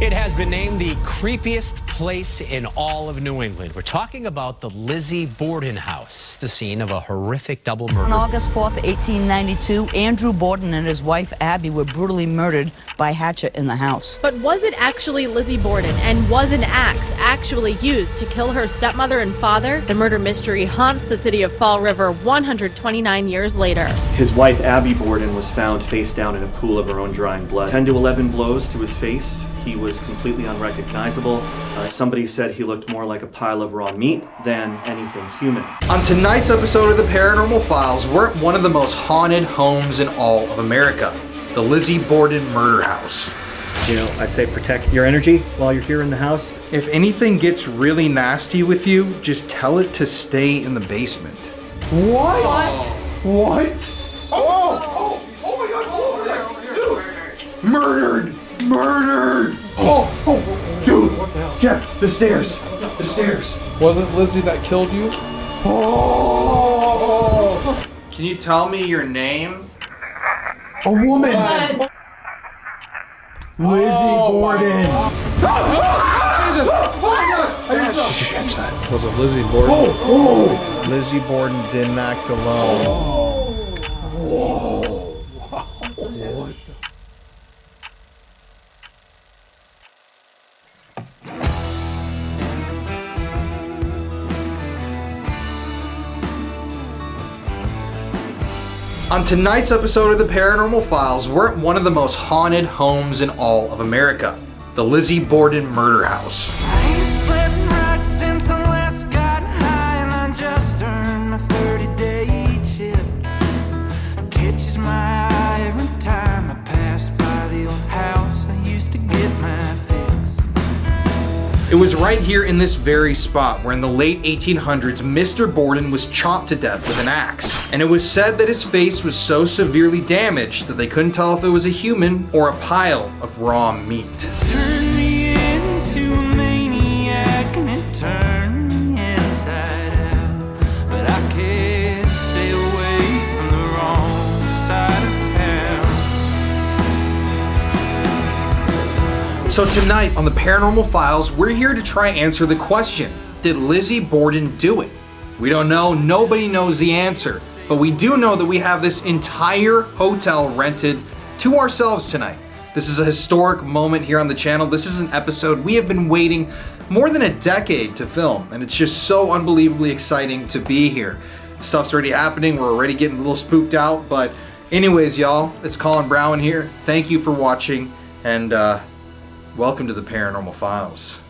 It has been named the creepiest place in all of New England. We're talking about the Lizzie Borden House, the scene of a horrific double murder. On August 4th, 1892, Andrew Bordon and his wife Abby were brutally murdered by hatchet in the house. But was it actually Lizzie Borden, and was an axe actually used to kill her stepmother and father? The murder mystery haunts the city of Fall River 129 years later. His wife Abby Borden was found face down in a pool of her own drying blood. 10 to 11 blows to his face. He was completely unrecognizable. Somebody said he looked more like a pile of raw meat than anything human. On tonight's episode of the Paranormal Files, we're at one of the most haunted homes in all of America, the Lizzie Borden Murder House. You know, I'd say protect your energy while you're here in the house. If anything gets really nasty with you, just tell it to stay in the basement. What? What? Oh my God, over there, dude! Murdered! Murdered! Oh, dude! What the hell? Jeff, the stairs! The stairs! Wasn't Lizzie that killed you? Oh! Can you tell me your name? A woman! What? Lizzie Borden! Did you catch that? Was it Lizzie Borden? Oh! Lizzie Borden didn't act alone. Whoa. On tonight's episode of the Paranormal Files, we're at one of the most haunted homes in all of America, the Lizzie Borden Murder House. I ain't slept right since I last got high, and I just earned my 30-day chip. It catches my eye every time I pass by the old house I used to get my fix. It was right here in this very spot where in the late 1800s, Mr. Borden was chopped to death with an axe. And it was said that his face was so severely damaged that they couldn't tell if it was a human or a pile of raw meat. Turned me into a maniac, and it turned me inside out. But I can't stay away from the wrong side of town. So tonight on the Paranormal Files, we're here to try and answer the question, did Lizzie Borden do it? We don't know, nobody knows the answer, but we do know that we have this entire hotel rented to ourselves tonight. This is a historic moment here on the channel. This is an episode we have been waiting more than a decade to film, and it's just so unbelievably exciting to be here. Stuff's already happening, we're already getting a little spooked out, but anyways, y'all, it's Colin Brown here. Thank you for watching, and welcome to the Paranormal Files.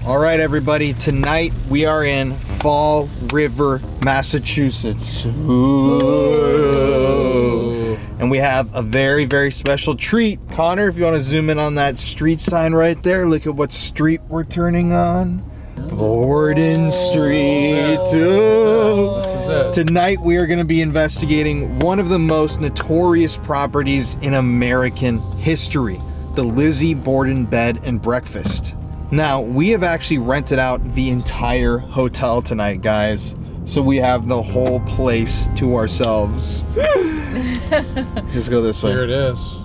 All right, everybody, tonight we are in Fall River, Massachusetts. Ooh. And we have a very, very special treat. Connor, if you want to zoom in on that street sign right there, look at what street we're turning on. Bordon Street. Ooh. Tonight we are going to be investigating one of the most notorious properties in American history, the Lizzie Borden Bed and Breakfast. Now, we have actually rented out the entire hotel tonight, guys. So we have the whole place to ourselves. Just go this way. Here it is.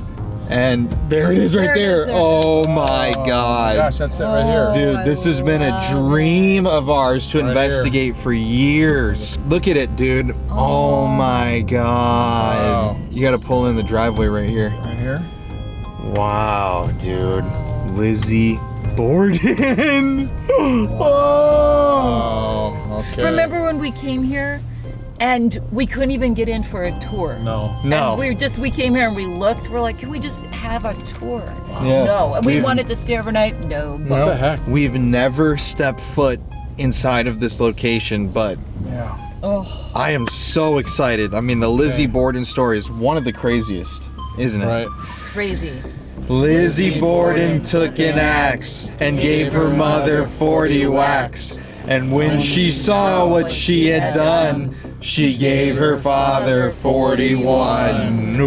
And there it is right there. Oh my God. Gosh, that's it right here. Dude, this has been a dream of ours to investigate for years. Look at it, dude. Oh my God. Wow. You gotta pull in the driveway right here. Right here? Wow, dude. Lizzie Borden. Oh. Okay. Remember when we came here and we couldn't even get in for a tour? No. No. And we came here and we looked, we're like, can we just have a tour? Yeah. No. And we wanted to stay overnight? No. What the heck? We've never stepped foot inside of this location, but Yeah. Oh. I am so excited. I mean, the Lizzie Borden story is one of the craziest, isn't it? Right. Crazy. Lizzie Borden took an axe and gave her mother 40 whacks. And when she saw what she had done, she gave her father 41.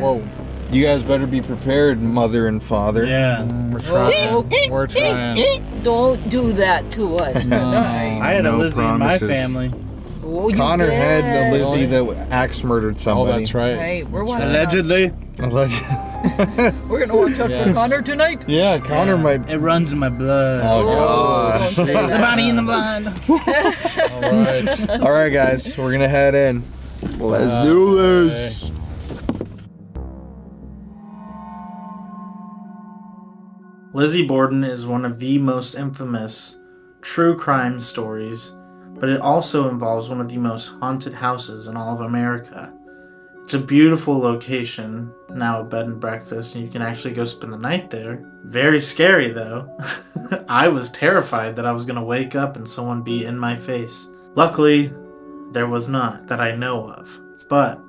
Whoa. You guys better be prepared, mother and father. Yeah. We're trying. We're trying. Don't do that to us tonight. I had a Lizzie promises. in my family. Oh, you Connor did. had a Lizzie that axe murdered Oh, somebody. that's right. Right, we're watching. Allegedly. We're gonna watch out for Yes. Connor tonight. Yeah, Connor might. It runs in my blood. Oh, Don't gosh. say The that. body in the blood. All right. All right, guys, we're gonna head in. Let's do this. Lizzie Borden is one of the most infamous true crime stories, but it also involves one of the most haunted houses in all of America. It's a beautiful location, now a bed and breakfast, and you can actually go spend the night there. Very scary though. I was terrified that I was going to wake up and someone be in my face. Luckily, there was not, that I know of. But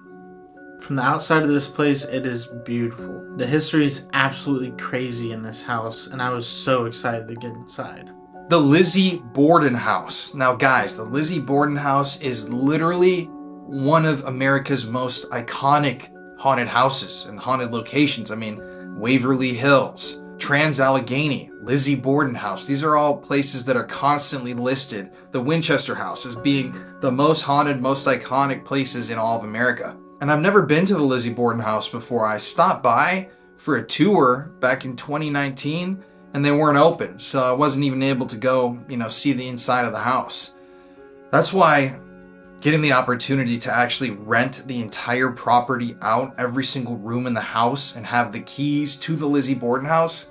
from the outside of this place, it is beautiful. The history is absolutely crazy in this house, and I was so excited to get inside. The Lizzie Borden House. Now, guys, the Lizzie Borden House is literally one of America's most iconic haunted houses and haunted locations. I mean, Waverly Hills, Trans-Allegheny, Lizzie Borden House. These are all places that are constantly listed. The Winchester House as being the most haunted, most iconic places in all of America. And I've never been to the Lizzie Borden House before. I stopped by for a tour back in 2019 and they weren't open. So I wasn't even able to go, see the inside of the house. That's why getting the opportunity to actually rent the entire property out, every single room in the house, and have the keys to the Lizzie Borden House,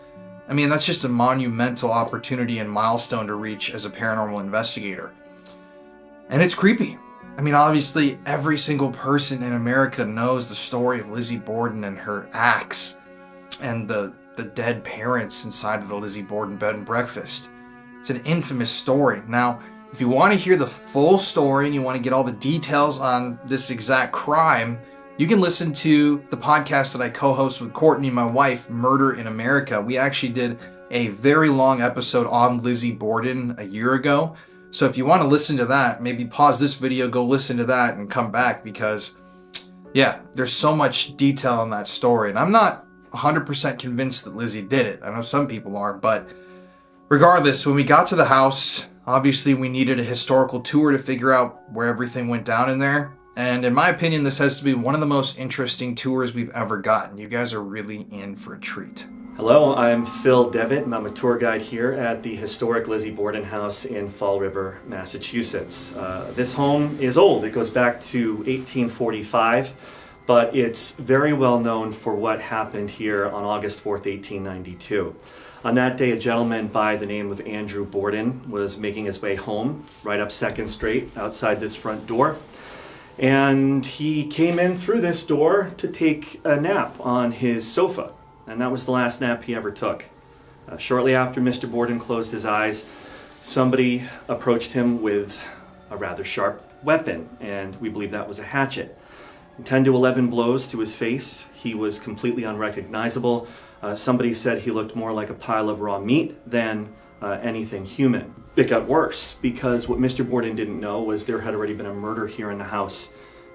I mean, that's just a monumental opportunity and milestone to reach as a paranormal investigator. And it's creepy. I mean, obviously, every single person in America knows the story of Lizzie Borden and her axe and the dead parents inside of the Lizzie Borden bed and breakfast. It's an infamous story. Now, if you want to hear the full story and you want to get all the details on this exact crime, you can listen to the podcast that I co-host with Courtney, my wife, Murder in America. We actually did a very long episode on Lizzie Borden a year ago. So if you want to listen to that, maybe pause this video, go listen to that and come back because, yeah, there's so much detail in that story. And I'm not 100% convinced that Lizzie did it. I know some people are, but regardless, when we got to the house, obviously we needed a historical tour to figure out where everything went down in there. And in my opinion, this has to be one of the most interesting tours we've ever gotten. You guys are really in for a treat. Hello, I'm Phil Devitt, and I'm a tour guide here at the historic Lizzie Borden House in Fall River, Massachusetts. This home is old. It goes back to 1845, but it's very well known for what happened here on August 4th, 1892. On that day, a gentleman by the name of Andrew Borden was making his way home, right up 2nd Street, outside this front door. And he came in through this door to take a nap on his sofa. And that was the last nap he ever took. Shortly after Mr. Borden closed his eyes, somebody approached him with a rather sharp weapon, and we believe that was a hatchet. 10 to 11 blows to his face. He was completely unrecognizable. Somebody said he looked more like a pile of raw meat than anything human. It got worse because what Mr. Borden didn't know was there had already been a murder here in the house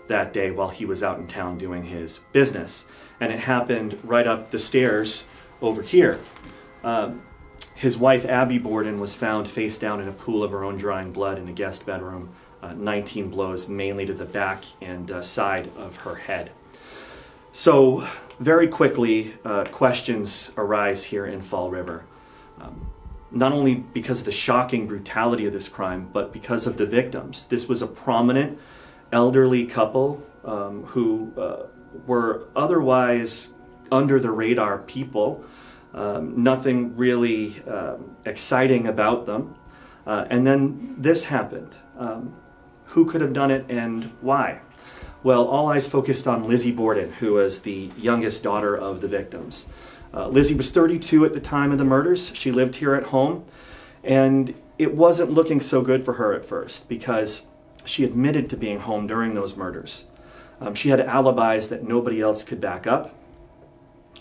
that day while he was out in town doing his business. And it happened right up the stairs over here. His wife, Abby Borden, was found face down in a pool of her own drying blood in a guest bedroom. 19 blows, mainly to the back and side of her head. So very quickly, questions arise here in Fall River. Not only because of the shocking brutality of this crime, but because of the victims. This was a prominent elderly couple who were otherwise under the radar people. Nothing really exciting about them. And then this happened. Who could have done it and why? Well, all eyes focused on Lizzie Borden, who was the youngest daughter of the victims. Lizzie was 32 at the time of the murders. She lived here at home, and it wasn't looking so good for her at first because she admitted to being home during those murders. She had alibis that nobody else could back up.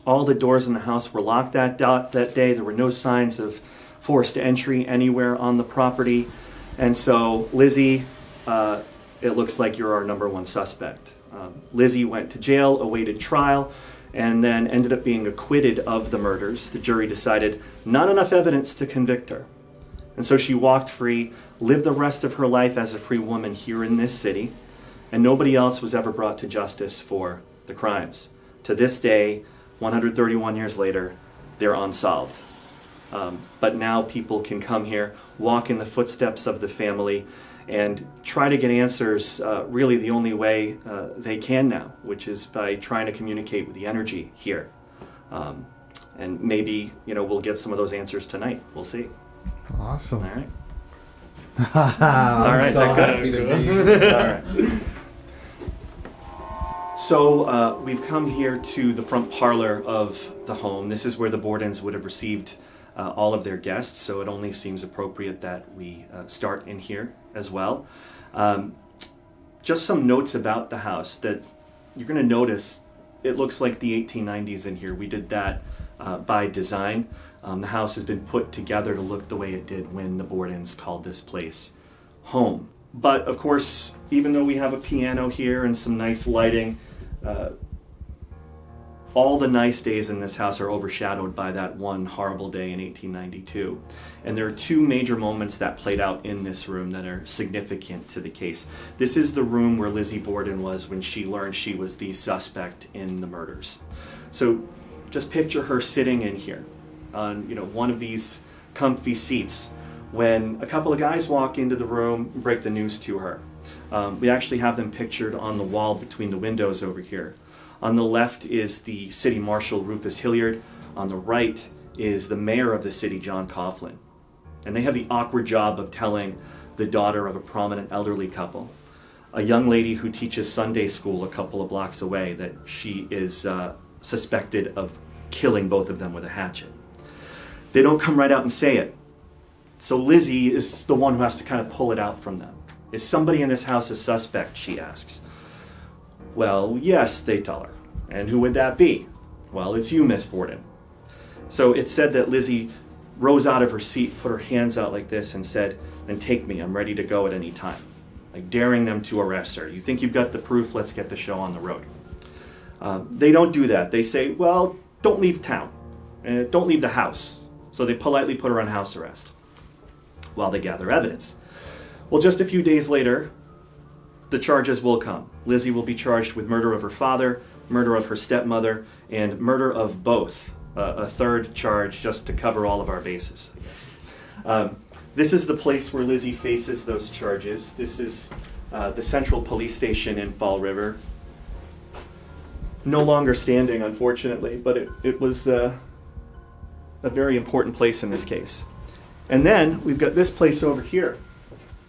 All the doors in the house were locked that day. There were no signs of forced entry anywhere on the property. And so Lizzie, it looks like you're our number one suspect. Lizzie went to jail, awaited trial, and then ended up being acquitted of the murders. The jury decided not enough evidence to convict her. And so she walked free, lived the rest of her life as a free woman here in this city, and nobody else was ever brought to justice for the crimes. To this day, 131 years later, they're unsolved. But now people can come here, walk in the footsteps of the family, and try to get answers really the only way they can now, which is by trying to communicate with the energy here. And maybe, we'll get some of those answers tonight. We'll see. Awesome. All right. All right, is that good? All right. So we've come here to the front parlor of the home. This is where the Bordens would have received all of their guests, so it only seems appropriate that we start in here as well. Just some notes about the house that you're going to notice. It looks like the 1890s in here. We did that by design. The house has been put together to look the way it did when the Bordens called this place home. But of course, even though we have a piano here and some nice lighting, all the nice days in this house are overshadowed by that one horrible day in 1892. And there are two major moments that played out in this room that are significant to the case. This is the room where Lizzie Borden was when she learned she was the suspect in the murders. So just picture her sitting in here on one of these comfy seats when a couple of guys walk into the room and break the news to her. We actually have them pictured on the wall between the windows over here. On the left is the city marshal, Rufus Hilliard. On the right is the mayor of the city, John Coughlin. And they have the awkward job of telling the daughter of a prominent elderly couple, a young lady who teaches Sunday school a couple of blocks away, that she is suspected of killing both of them with a hatchet. They don't come right out and say it. So Lizzie is the one who has to kind of pull it out from them. Is somebody in this house a suspect, she asks. Well, yes, they tell her. And who would that be? Well, it's you, Miss Borden. So it's said that Lizzie rose out of her seat, put her hands out like this, and said, "Then take me, I'm ready to go at any time." Like daring them to arrest her. You think you've got the proof, let's get the show on the road. They don't do that. They say, well, don't leave town. Don't leave the house. So they politely put her on house arrest while they gather evidence. Well, just a few days later, the charges will come. Lizzie will be charged with murder of her father, murder of her stepmother, and murder of both. A third charge just to cover all of our bases, I guess. This is the place where Lizzie faces those charges. This is the Central Police Station in Fall River. No longer standing, unfortunately, but it was a very important place in this case. And then we've got this place over here.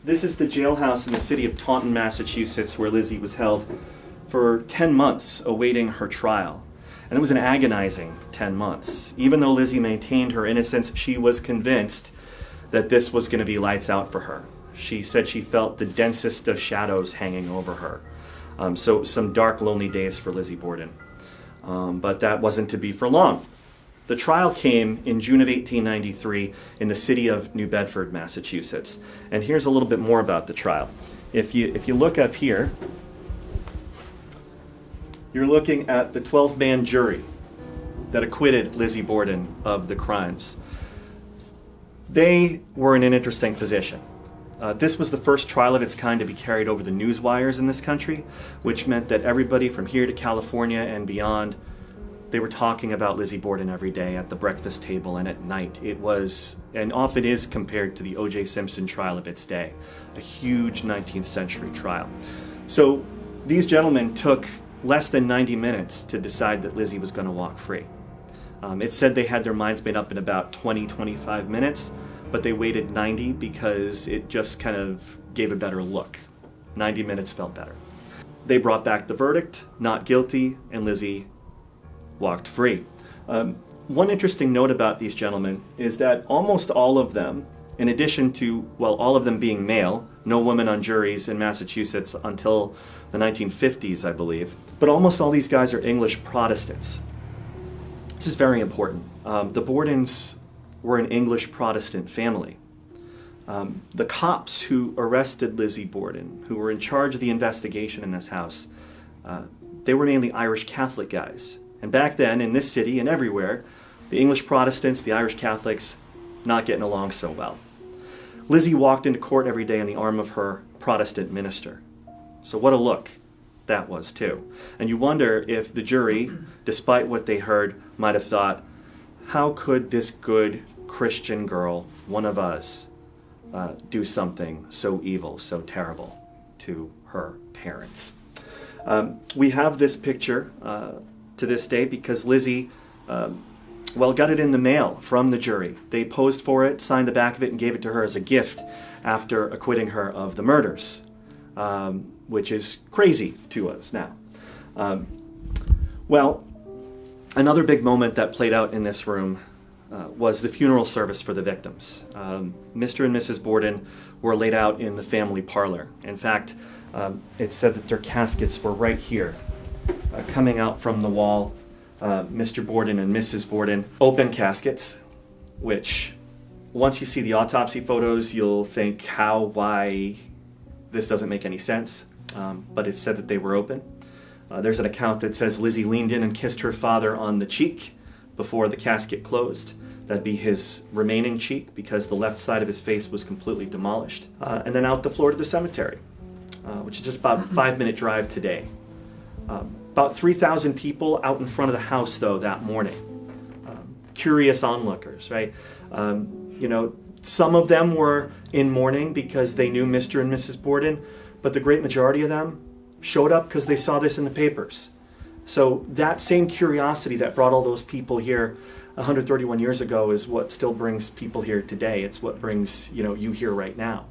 This is the jailhouse in the city of Taunton, Massachusetts, where Lizzie was held for 10 months awaiting her trial. And it was an agonizing 10 months. Even though Lizzie maintained her innocence, she was convinced that this was going to be lights out for her. She said she felt the densest of shadows hanging over her. So some dark, lonely days for Lizzie Borden. But that wasn't to be for long. The trial came in June of 1893 in the city of New Bedford, Massachusetts. And here's a little bit more about the trial. If you look up here, you're looking at the 12-man jury that acquitted Lizzie Borden of the crimes. They were in an interesting position. This was the first trial of its kind to be carried over the news wires in this country, which meant that everybody from here to California and beyond, they were talking about Lizzie Borden every day at the breakfast table and at night. It was, and often is, compared to the O.J. Simpson trial of its day, a huge 19th century trial. So these gentlemen took less than 90 minutes to decide that Lizzie was going to walk free. It said they had their minds made up in about 20-25 minutes, but they waited 90 because it just kind of gave a better look. 90 minutes felt better. They brought back the verdict, not guilty, and Lizzie walked free. One interesting note about these gentlemen is that almost all of them, in addition to, well, all of them being male, no women on juries in Massachusetts until the 1950s, I believe, but almost all these guys are English Protestants. This is very important. The Bordens were an English Protestant family. The cops who arrested Lizzie Borden, who were in charge of the investigation in this house, they were mainly Irish Catholic guys. And back then, in this city and everywhere, the English Protestants, the Irish Catholics, not getting along so well. Lizzie walked into court every day on the arm of her Protestant minister. So what a look that was too. And you wonder if the jury, despite what they heard, might have thought, how could this good Christian girl, one of us, do something so evil, so terrible to her parents? We have this picture to this day because Lizzie got it in the mail from the jury. They posed for it, signed the back of it, and gave it to her as a gift after acquitting her of the murders, which is crazy to us now. Another big moment that played out in this room was the funeral service for the victims. Mr. and Mrs. Borden were laid out in the family parlor. In fact, it said that their caskets were right here, coming out from the wall. Mr. Borden and Mrs. Borden, open caskets, which once you see the autopsy photos, you'll think why, this doesn't make any sense. But it said that they were open. There's an account that says Lizzie leaned in and kissed her father on the cheek before the casket closed. That'd be his remaining cheek because the left side of his face was completely demolished. And then out the floor to the cemetery, which is just about a 5-minute drive today. About 3,000 people out in front of the house, though, that morning. Curious onlookers, right? Some of them were in mourning because they knew Mr. and Mrs. Borden, but the great majority of them showed up because they saw this in the papers. So that same curiosity that brought all those people here 131 years ago is what still brings people here today. It's what brings you here right now.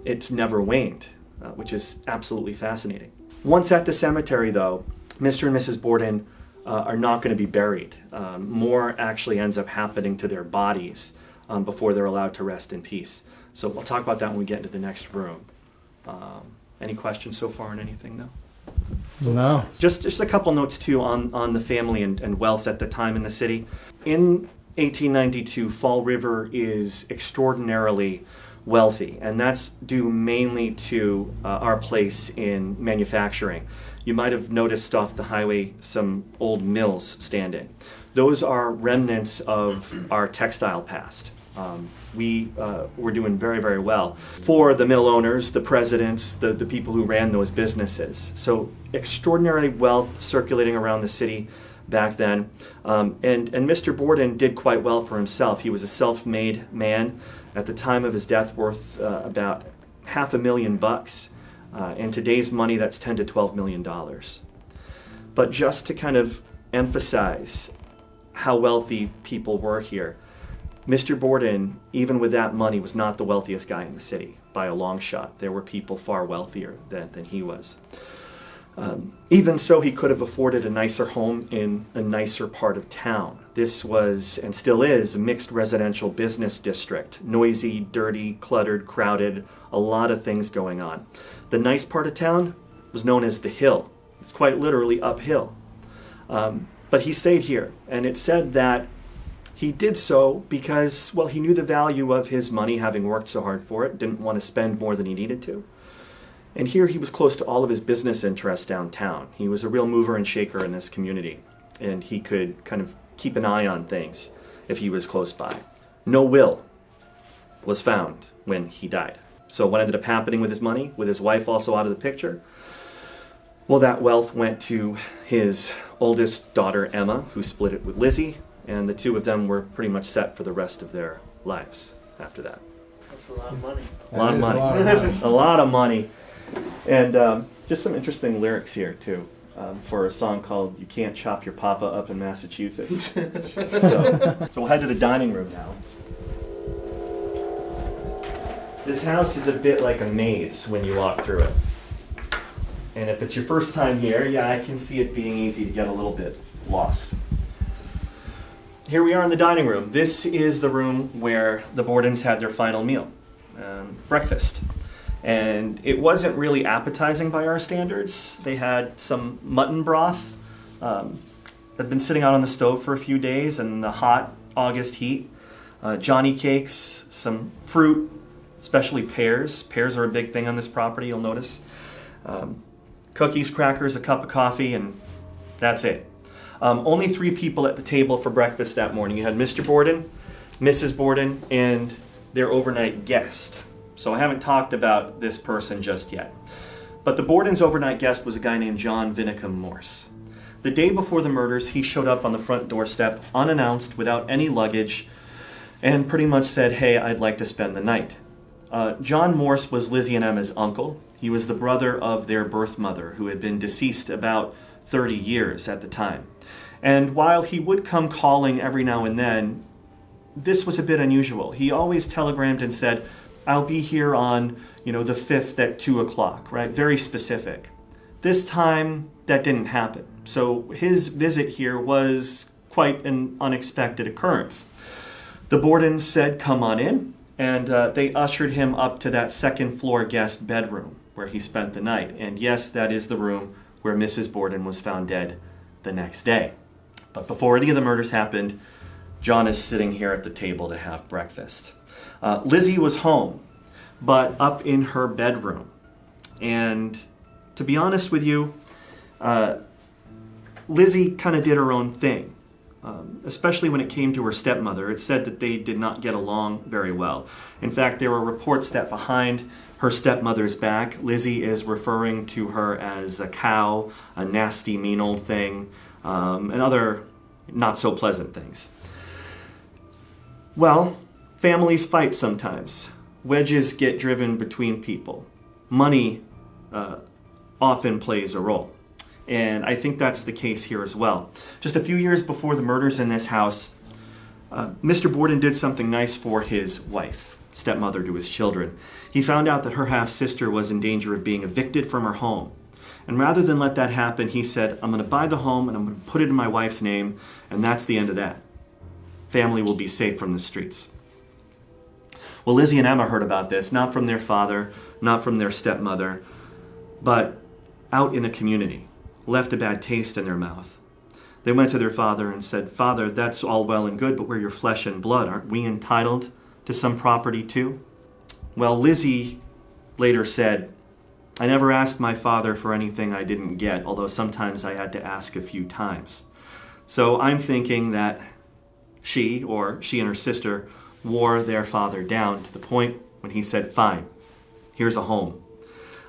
It's never waned, which is absolutely fascinating. Once at the cemetery, though, Mr. and Mrs. Borden are not going to be buried. More actually ends up happening to their bodies before they're allowed to rest in peace. So we'll talk about that when we get into the next room. Any questions so far on anything, though? No. Just a couple notes, too, on the family and wealth at the time in the city. In 1892, Fall River is extraordinarily wealthy, and that's due mainly to our place in manufacturing. You might have noticed off the highway some old mills standing. Those are remnants of our textile past. We were doing very, very well for the mill owners, the presidents, the people who ran those businesses. So extraordinary wealth circulating around the city back then. And Mr. Borden did quite well for himself. He was a self-made man. At the time of his death, worth about $500,000. In today's money, that's $10 to $12 million. But just to kind of emphasize how wealthy people were here, Mr. Borden, even with that money, was not the wealthiest guy in the city by a long shot. There were people far wealthier than he was. Even so, he could have afforded a nicer home in a nicer part of town. This was, and still is, a mixed residential business district. Noisy, dirty, cluttered, crowded, a lot of things going on. The nice part of town was known as the Hill. It's quite literally uphill. But he stayed here, and it said that he did so because, well, he knew the value of his money, having worked so hard for it, didn't want to spend more than he needed to. And here he was close to all of his business interests downtown. He was a real mover and shaker in this community, and he could kind of keep an eye on things if he was close by. No will was found when he died. So what ended up happening with his money, with his wife also out of the picture? Well, that wealth went to his oldest daughter, Emma, who split it with Lizzie, and the two of them were pretty much set for the rest of their lives after that. That's a lot of money. A lot of money. A lot of money. And just some interesting lyrics here, too, for a song called You Can't Chop Your Papa Up in Massachusetts. So we'll head to the dining room now. This house is a bit like a maze when you walk through it. And if it's your first time here, yeah, I can see it being easy to get a little bit lost. Here we are in the dining room. This is the room where the Bordens had their final meal, breakfast. And it wasn't really appetizing by our standards. They had some mutton broth that had been sitting out on the stove for a few days in the hot August heat. Johnny cakes, some fruit, especially pears. Pears are a big thing on this property, you'll notice. Cookies, crackers, a cup of coffee, and that's it. Only 3 people at the table for breakfast that morning. You had Mr. Borden, Mrs. Borden, and their overnight guest. So I haven't talked about this person just yet. But the Borden's overnight guest was a guy named John Vinicum Morse. The day before the murders, he showed up on the front doorstep unannounced, without any luggage, and pretty much said, "Hey, I'd like to spend the night." John Morse was Lizzie and Emma's uncle. He was the brother of their birth mother, who had been deceased about 30 years at the time. And while he would come calling every now and then, this was a bit unusual. He always telegrammed and said, "I'll be here on, the 5th at 2 o'clock, right? Very specific. This time, that didn't happen. So his visit here was quite an unexpected occurrence. The Bordens said, "Come on in," and they ushered him up to that second floor guest bedroom where he spent the night. And yes, that is the room where Mrs. Borden was found dead the next day. But before any of the murders happened, John is sitting here at the table to have breakfast. Lizzie was home, but up in her bedroom. And to be honest with you, Lizzie kind of did her own thing, especially when it came to her stepmother. It's said that they did not get along very well. In fact, there were reports that behind her stepmother's back, Lizzie is referring to her as a cow, a nasty, mean old thing, and other not so pleasant things. Well, families fight sometimes. Wedges get driven between people. Money often plays a role. And I think that's the case here as well. Just a few years before the murders in this house, Mr. Borden did something nice for his wife, stepmother to his children. He found out that her half-sister was in danger of being evicted from her home. And rather than let that happen, he said, "I'm going to buy the home and I'm going to put it in my wife's name, and that's the end of that. Family will be safe from the streets." Well, Lizzie and Emma heard about this, not from their father, not from their stepmother, but out in the community. Left a bad taste in their mouth. They went to their father and said, "Father, that's all well and good, but we're your flesh and blood. Aren't we entitled to some property too?" Well, Lizzie later said, "I never asked my father for anything I didn't get, although sometimes I had to ask a few times." So I'm thinking that she and her sister wore their father down to the point when he said, "Fine, here's a home."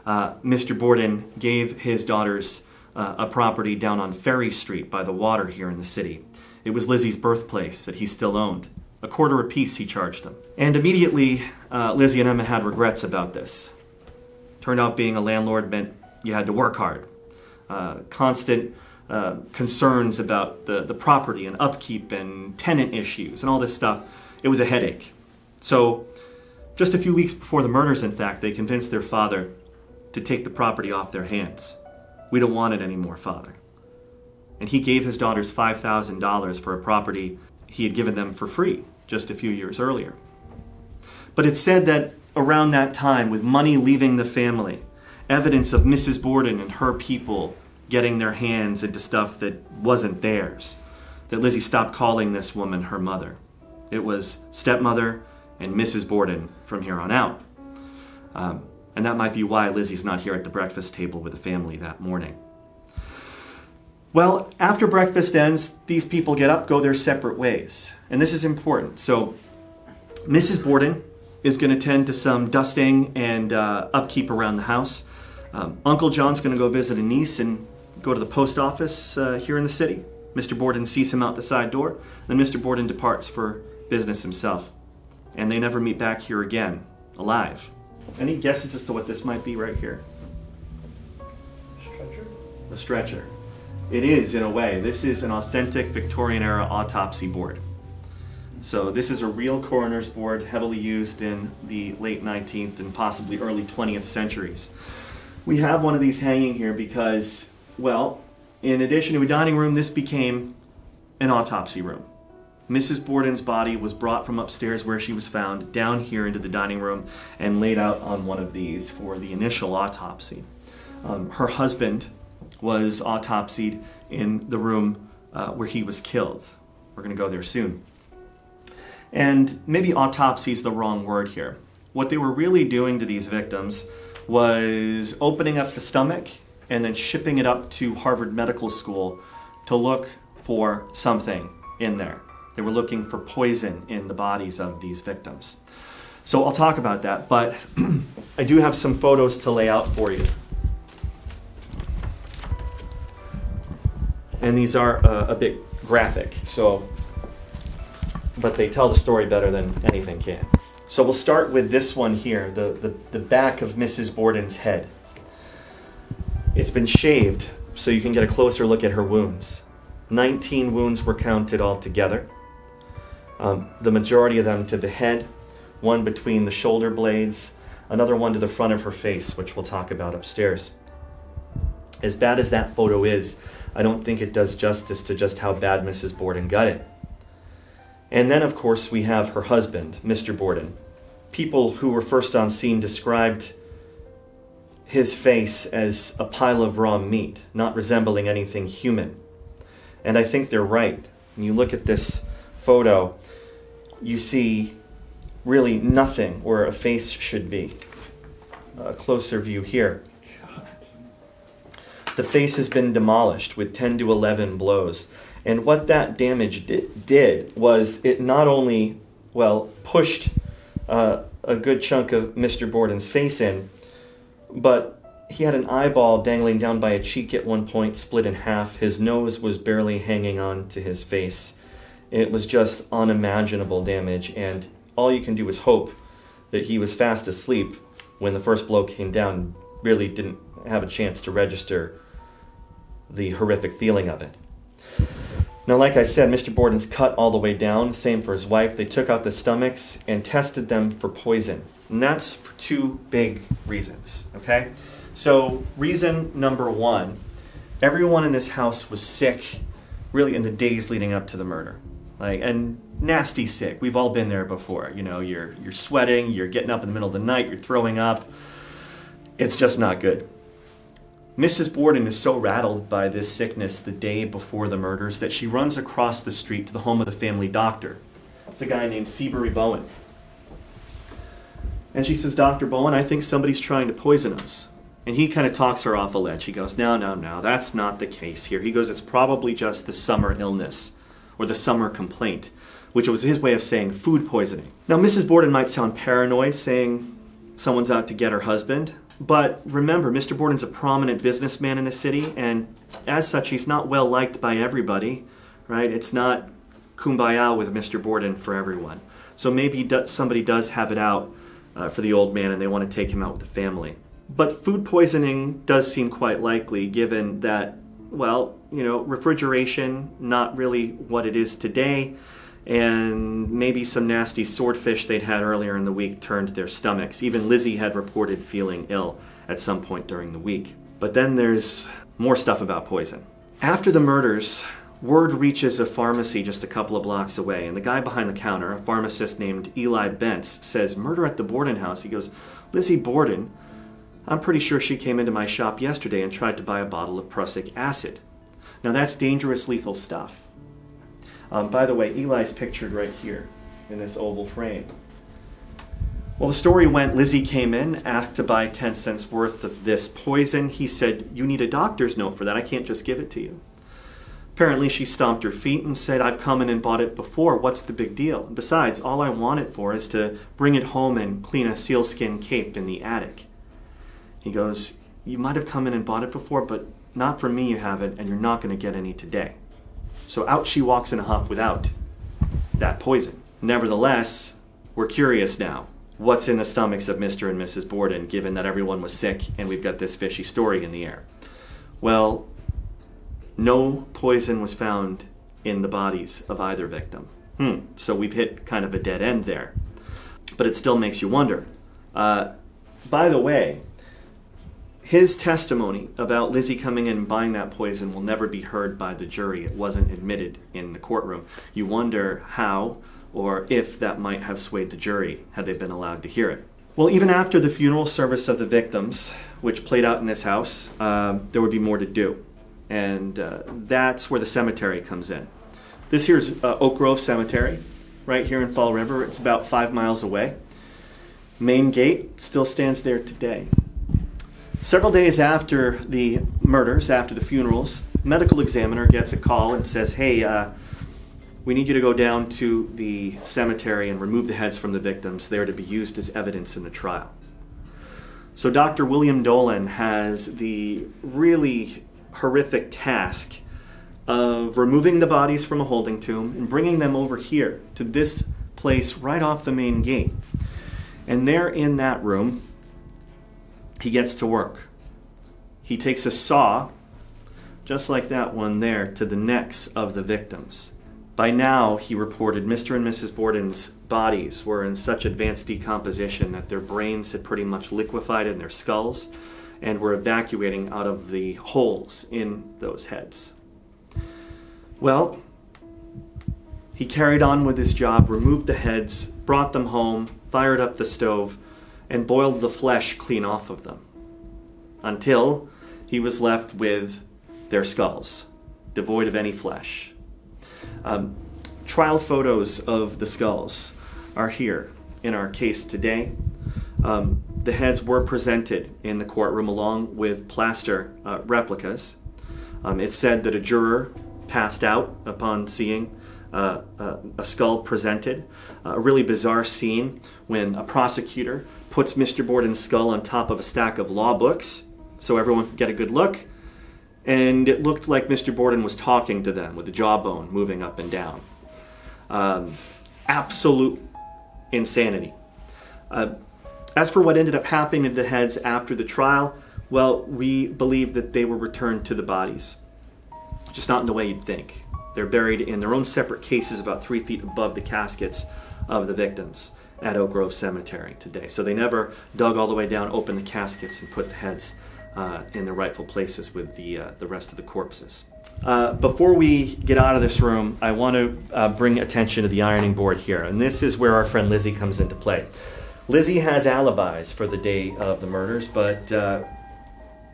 Mr. Borden gave his daughters a property down on Ferry Street by the water here in the city. It was Lizzie's birthplace that he still owned. A quarter apiece he charged them. And immediately, Lizzie and Emma had regrets about this. Turned out being a landlord meant you had to work hard. Constant concerns about the property and upkeep and tenant issues and all this stuff. It was a headache. So just a few weeks before the murders, in fact, they convinced their father to take the property off their hands. "We don't want it anymore, Father." And he gave his daughters $5,000 for a property he had given them for free just a few years earlier. But it's said that around that time, with money leaving the family, evidence of Mrs. Borden and her people getting their hands into stuff that wasn't theirs, that Lizzie stopped calling this woman her mother. It was stepmother and Mrs. Borden from here on out. And that might be why Lizzie's not here at the breakfast table with the family that morning. Well, after breakfast ends, these people get up, go their separate ways. And this is important. So Mrs. Borden is going to tend to some dusting and upkeep around the house. Uncle John's going to go visit a niece and go to the post office here in the city. Mr. Borden sees him out the side door. Then Mr. Borden departs for business himself. And they never meet back here again, alive. Any guesses as to what this might be right here? Stretcher? A stretcher. It is, in a way. This is an authentic Victorian-era autopsy board. So this is a real coroner's board, heavily used in the late 19th and possibly early 20th centuries. We have one of these hanging here because, well, in addition to a dining room, this became an autopsy room. Mrs. Borden's body was brought from upstairs where she was found down here into the dining room and laid out on one of these for the initial autopsy. Her husband was autopsied in the room where he was killed. We're going to go there soon. And maybe autopsy is the wrong word here. What they were really doing to these victims was opening up the stomach and then shipping it up to Harvard Medical School to look for something in there. They were looking for poison in the bodies of these victims. So I'll talk about that, but I do have some photos to lay out for you. And these are a bit graphic, but they tell the story better than anything can. So we'll start with this one here, the back of Mrs. Borden's head. It's been shaved so you can get a closer look at her wounds. 19 wounds were counted altogether. The majority of them to the head, one between the shoulder blades, another one to the front of her face, which we'll talk about upstairs. As bad as that photo is, I don't think it does justice to just how bad Mrs. Borden got it. And then, of course, we have her husband, Mr. Borden. People who were first on scene described his face as a pile of raw meat, not resembling anything human. And I think they're right. When you look at this photo, you see really nothing where a face should be. A closer view here. The face has been demolished with 10 to 11 blows. And what that damage did was it not only, pushed a good chunk of Mr. Borden's face in, but he had an eyeball dangling down by a cheek at one point, split in half. His nose was barely hanging on to his face. It was just unimaginable damage, and all you can do is hope that he was fast asleep when the first blow came down, really didn't have a chance to register the horrific feeling of it. Now, like I said, Mr. Borden's cut all the way down, same for his wife. They took out the stomachs and tested them for poison. And that's for two big reasons, okay? So, reason number one, everyone in this house was sick really in the days leading up to the murder. And nasty sick. We've all been there before. You know, you're sweating, you're getting up in the middle of the night, you're throwing up. It's just not good. Mrs. Borden is so rattled by this sickness the day before the murders that she runs across the street to the home of the family doctor. It's a guy named Seabury Bowen. And she says, Dr. Bowen, I think somebody's trying to poison us. And he kind of talks her off a ledge. He goes, no, that's not the case here. He goes, it's probably just the summer illness or the summer complaint, which was his way of saying food poisoning. Now, Mrs. Borden might sound paranoid saying someone's out to get her husband. But remember, Mr. Borden's a prominent businessman in the city, and as such, he's not well liked by everybody, right? It's not kumbaya with Mr. Borden for everyone. So maybe somebody does have it out for the old man, and they want to take him out with the family. But food poisoning does seem quite likely, given that, refrigeration, not really what it is today, and maybe some nasty swordfish they'd had earlier in the week turned their stomachs. Even Lizzie had reported feeling ill at some point during the week. But then there's more stuff about poison. After the murders, word reaches a pharmacy just a couple of blocks away, and the guy behind the counter, a pharmacist named Eli Bentz, says, "Murder at the Borden house." He goes, "Lizzie Borden, I'm pretty sure she came into my shop yesterday and tried to buy a bottle of prussic acid." Now that's dangerous, lethal stuff. By the way, Eli's pictured right here in this oval frame. Well, the story went, Lizzie came in, asked to buy 10 cents worth of this poison. He said, "You need a doctor's note for that. I can't just give it to you." Apparently, she stomped her feet and said, "I've come in and bought it before. What's the big deal? Besides, all I want it for is to bring it home and clean a sealskin cape in the attic." He goes, "You might have come in and bought it before, but not for me you haven't, and you're not going to get any today." So out she walks in a huff without that poison. Nevertheless, we're curious now. What's in the stomachs of Mr. and Mrs. Borden, given that everyone was sick and we've got this fishy story in the air? Well, no poison was found in the bodies of either victim. So we've hit kind of a dead end there. But it still makes you wonder. By the way, his testimony about Lizzie coming in and buying that poison will never be heard by the jury. It wasn't admitted in the courtroom. You wonder how or if that might have swayed the jury had they been allowed to hear it. Well, even after the funeral service of the victims, which played out in this house, there would be more to do. And that's where the cemetery comes in. This here's Oak Grove Cemetery, right here in Fall River. It's about 5 miles away. Main gate still stands there today. Several days after the murders, after the funerals, medical examiner gets a call and says, hey, we need you to go down to the cemetery and remove the heads from the victims. They're to be used as evidence in the trial. So Dr. William Dolan has the really horrific task of removing the bodies from a holding tomb and bringing them over here to this place right off the main gate. And there in that room, he gets to work. He takes a saw, just like that one there, to the necks of the victims. By now, he reported Mr. and Mrs. Borden's bodies were in such advanced decomposition that their brains had pretty much liquefied in their skulls and were evacuating out of the holes in those heads. Well, he carried on with his job, removed the heads, brought them home, fired up the stove, and boiled the flesh clean off of them, until he was left with their skulls, devoid of any flesh. Trial photos of the skulls are here in our case today. The heads were presented in the courtroom along with plaster replicas. It's said that a juror passed out upon seeing a skull presented. A really bizarre scene when a prosecutor puts Mr. Borden's skull on top of a stack of law books so everyone could get a good look. And it looked like Mr. Borden was talking to them with the jawbone moving up and down. Absolute insanity. As for what ended up happening to the heads after the trial, well, we believe that they were returned to the bodies. Just not in the way you'd think. They're buried in their own separate cases about 3 feet above the caskets of the victims at Oak Grove Cemetery today. So they never dug all the way down, opened the caskets, and put the heads in their rightful places with the rest of the corpses. Before we get out of this room, I want to bring attention to the ironing board here. And this is where our friend Lizzie comes into play. Lizzie has alibis for the day of the murders, but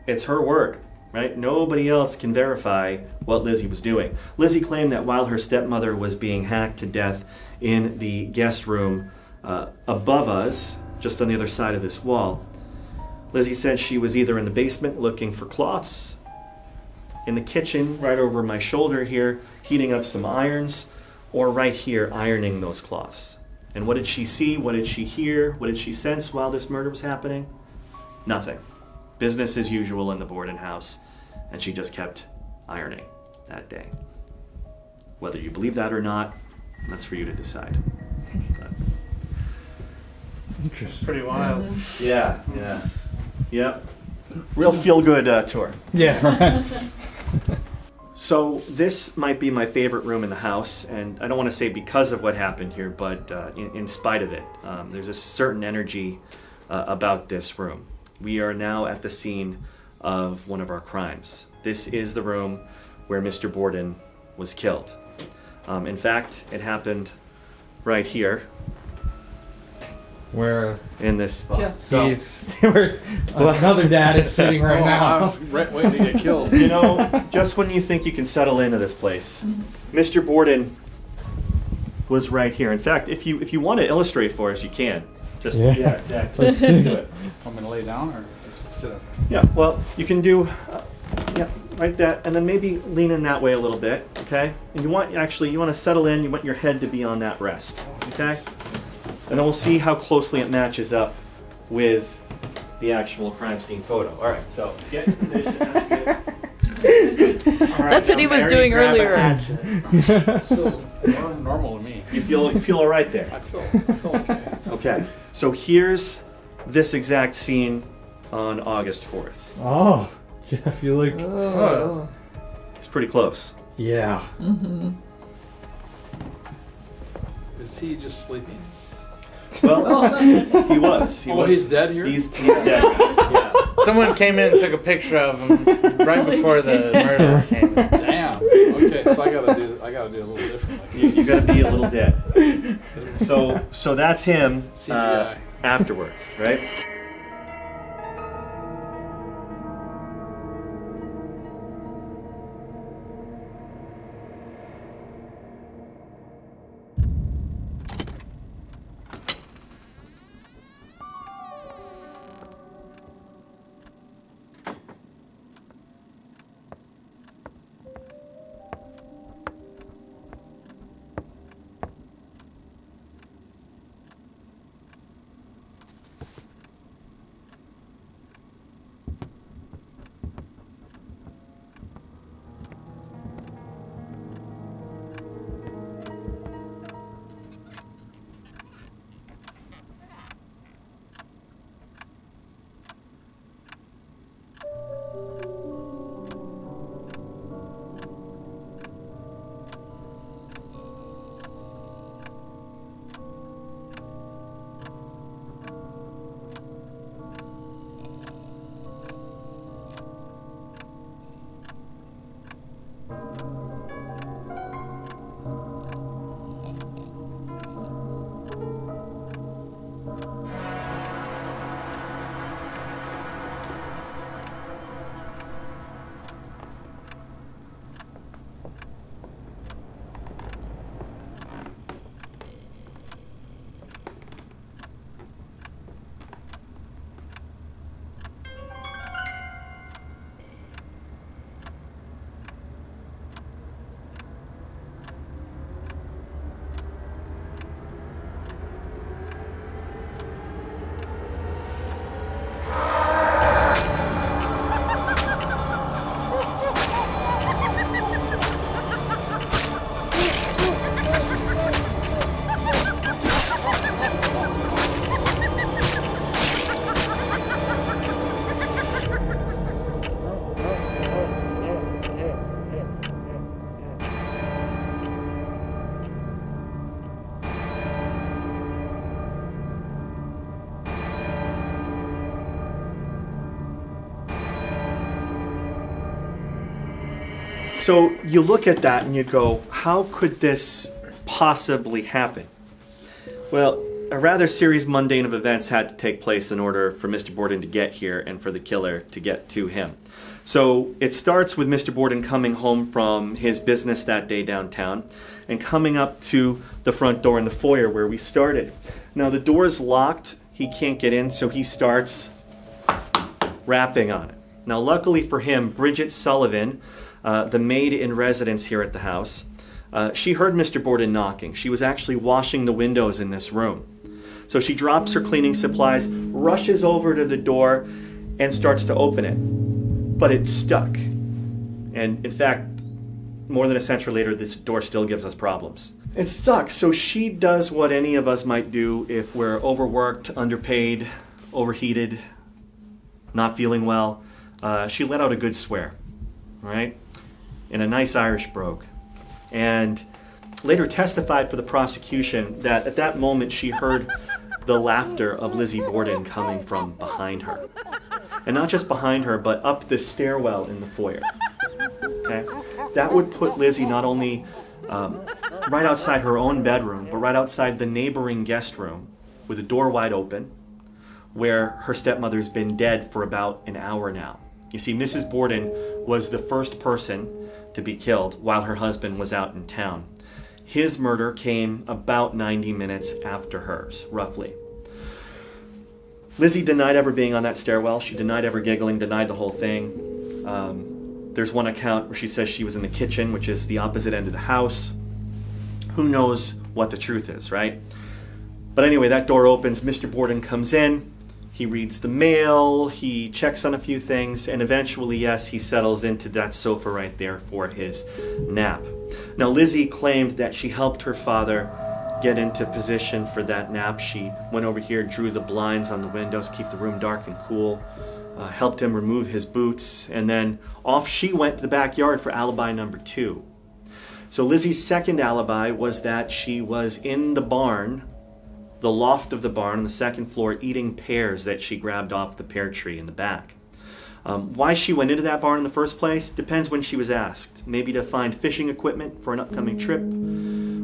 it's her word, right? Nobody else can verify what Lizzie was doing. Lizzie claimed that while her stepmother was being hacked to death in the guest room above us, just on the other side of this wall, Lizzie said she was either in the basement looking for cloths, in the kitchen right over my shoulder here, heating up some irons, or right here ironing those cloths. And what did she see? What did she hear? What did she sense while this murder was happening? Nothing. Business as usual in the Borden house, and she just kept ironing that day. Whether you believe that or not, that's for you to decide. But Interesting. Pretty wild. yeah. Yep. Real feel-good tour. Yeah, right. So this might be my favorite room in the house, and I don't want to say because of what happened here, but in spite of it. There's a certain energy about this room. We are now at the scene of one of our crimes. This is the room where Mr. Borden was killed. In fact, it happened right here. Where in this spot. Yeah. So, where another dad is sitting right I now. was waiting to get killed. you know, just when you think you can settle into this place, Mr. Borden was right here. In fact, if you want to illustrate for us, you can. Just Yeah. exactly. Let's see. Do it. I'm gonna lay down or just sit up. Yeah. Well, you can do. Yeah, right that, and then maybe lean in that way a little bit. Okay. And you want to settle in. You want your head to be on that rest. Okay. And then we'll see how closely it matches up with the actual crime scene photo. All right, so get in position. That's good. All right, That's what now he was Mary, doing grab a earlier. hatchet. It's still normal to me. You feel all right there? I feel okay. Okay. So here's this exact scene on August 4th. Oh, Jeff, you look. Oh. It's pretty close. Yeah. Is he just sleeping? Well, he was. He was. He's dead here? He's dead. Yeah. Someone came in and took a picture of him right before the murder came in. Damn. Okay, so I gotta do a little differently. You got to be a little dead. So that's him CGI. afterwards, right? So you look at that and you go, how could this possibly happen? Well, a rather series mundane of events had to take place in order for Mr. Borden to get here and for the killer to get to him. So it starts with Mr. Borden coming home from his business that day downtown and coming up to the front door in the foyer where we started. Now the door is locked, he can't get in, so he starts rapping on it. Now luckily for him, Bridget Sullivan, the maid in residence here at the house, she heard Mr. Borden knocking. She was actually washing the windows in this room. So she drops her cleaning supplies, rushes over to the door, and starts to open it. But it's stuck. And in fact, more than a century later, this door still gives us problems. It's stuck, so she does what any of us might do if we're overworked, underpaid, overheated, not feeling well. She let out a good swear, right? In a nice Irish brogue. And later testified for the prosecution that at that moment she heard the laughter of Lizzie Borden coming from behind her. And not just behind her, but up the stairwell in the foyer. Okay? That would put Lizzie not only right outside her own bedroom, but right outside the neighboring guest room with the door wide open, where her stepmother's been dead for about an hour now. You see, Mrs. Borden was the first person to be killed while her husband was out in town. His murder came about 90 minutes after hers, roughly. Lizzie denied ever being on that stairwell. She denied ever giggling, denied the whole thing. There's one account where she says she was in the kitchen, which is the opposite end of the house. Who knows what the truth is, right? But anyway, that door opens. Mr. Borden comes in. He reads the mail. He checks on a few things. And eventually, yes, he settles into that sofa right there for his nap. Now, Lizzie claimed that she helped her father get into position for that nap. She went over here, drew the blinds on the windows, keep the room dark and cool, helped him remove his boots, and then off she went to the backyard for alibi number 2. So Lizzie's second alibi was that she was in the barn, the loft of the barn on the second floor, eating pears that she grabbed off the pear tree in the back. Why she went into that barn in the first place depends when she was asked. Maybe to find fishing equipment for an upcoming trip,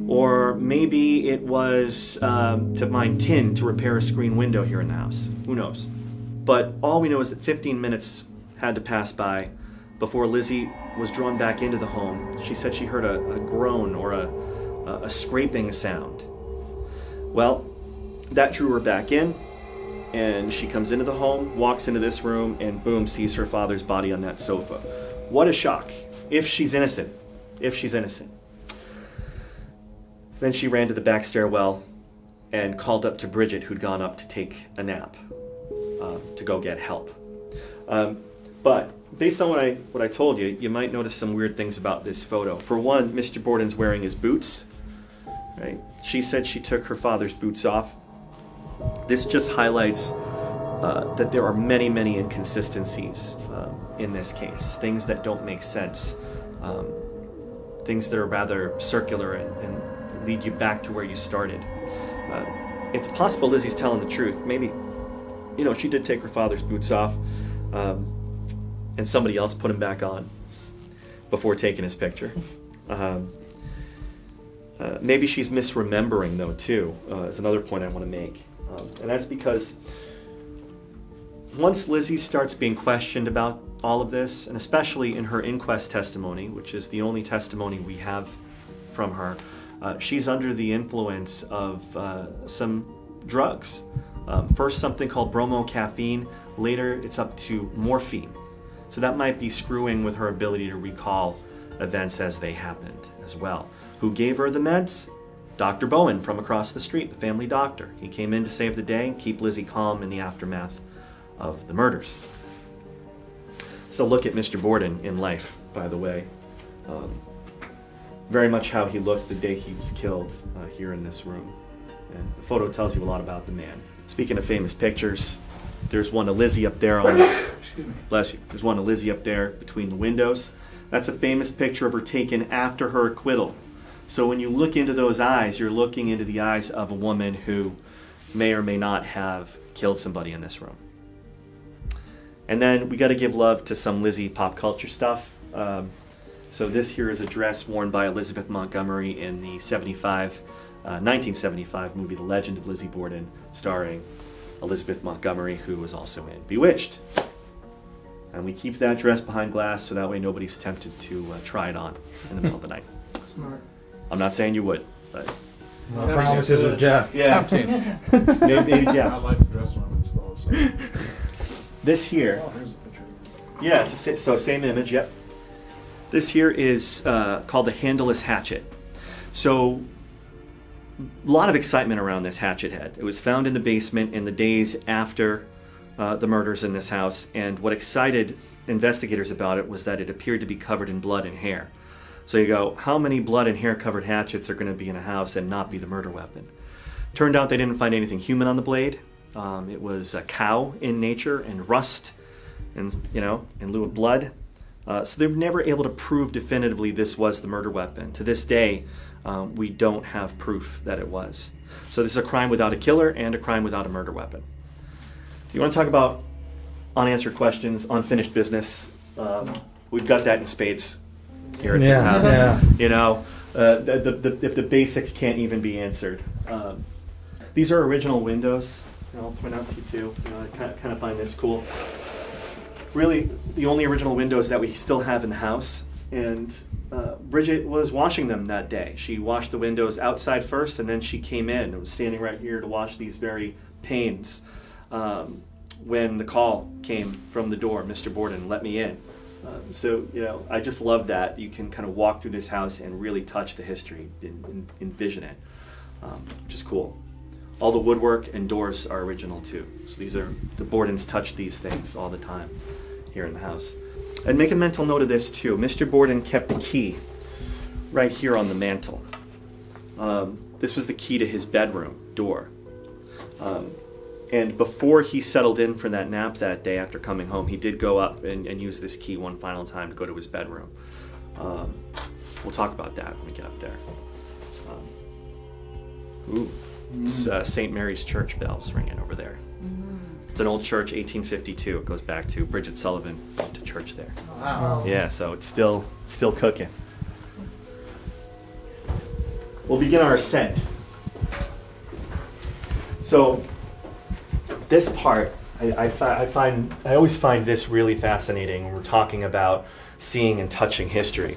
or maybe it was to find tin to repair a screen window here in the house. Who knows? But all we know is that 15 minutes had to pass by before Lizzie was drawn back into the home. She said she heard a groan or a scraping sound. Well, that drew her back in, and she comes into the home, walks into this room, and boom, sees her father's body on that sofa. What a shock. If she's innocent. If she's innocent. Then she ran to the back stairwell and called up to Bridget, who'd gone up to take a nap, to go get help. But based on what I told you, you might notice some weird things about this photo. For one, Mr. Borden's wearing his boots. Right? She said she took her father's boots off. This just highlights that there are many, many inconsistencies in this case. Things that don't make sense. Things that are rather circular and lead you back to where you started. It's possible Lizzie's telling the truth. Maybe, she did take her father's boots off, and somebody else put him back on before taking his picture. Maybe she's misremembering, though, too, is another point I want to make. And that's because once Lizzie starts being questioned about all of this, and especially in her inquest testimony, which is the only testimony we have from her, she's under the influence of some drugs. First something called bromocaffeine, later it's up to morphine. So that might be screwing with her ability to recall events as they happened as well. Who gave her the meds? Dr. Bowen from across the street, the family doctor. He came in to save the day and keep Lizzie calm in the aftermath of the murders. So look at Mr. Borden in life, by the way. Very much how he looked the day he was killed here in this room. And the photo tells you a lot about the man. Speaking of famous pictures, there's one of Lizzie up there on Excuse me. Bless you. There's one of Lizzie up there between the windows. That's a famous picture of her taken after her acquittal. So when you look into those eyes, you're looking into the eyes of a woman who may or may not have killed somebody in this room. And then we got to give love to some Lizzie pop culture stuff. So this here is a dress worn by Elizabeth Montgomery in the 1975 movie The Legend of Lizzie Borden, starring Elizabeth Montgomery, who was also in Bewitched. And we keep that dress behind glass so that way nobody's tempted to try it on in the middle of the night. Smart. I'm not saying you would, but... No promises with Jeff. Yeah. Maybe, yeah. I like the dress when it's closed. So. This here... Oh, here's a picture. Yeah, so same image, yep. This here is called the handleless hatchet. So, a lot of excitement around this hatchet head. It was found in the basement in the days after the murders in this house, and what excited investigators about it was that it appeared to be covered in blood and hair. So you go, how many blood and hair covered hatchets are going to be in a house and not be the murder weapon? Turned out they didn't find anything human on the blade. It was a cow in nature and rust, and in lieu of blood. So they were never able to prove definitively this was the murder weapon. To this day, we don't have proof that it was. So this is a crime without a killer and a crime without a murder weapon. You want to talk about unanswered questions, unfinished business? We've got that in spades here at this house. Yeah. If the basics can't even be answered. These are original windows. I'll point out to you too. I kind of find this cool. Really, the only original windows that we still have in the house. And Bridget was washing them that day. She washed the windows outside first, and then she came in and was standing right here to wash these very panes. When the call came from the door, Mr. Borden let me in. So I just love that. You can kind of walk through this house and really touch the history, envision it, which is cool. All the woodwork and doors are original too. So the Bordens touch these things all the time here in the house. And make a mental note of this too. Mr. Borden kept the key right here on the mantle. This was the key to his bedroom door. And before he settled in for that nap that day after coming home, he did go up and use this key one final time to go to his bedroom. We'll talk about that when we get up there. It's St. Mary's Church bells ringing over there. It's an old church, 1852. It goes back to Bridget Sullivan went to church there. Wow. Yeah, so it's still cooking. We'll begin our ascent. So this part, I always find this really fascinating when we're talking about seeing and touching history.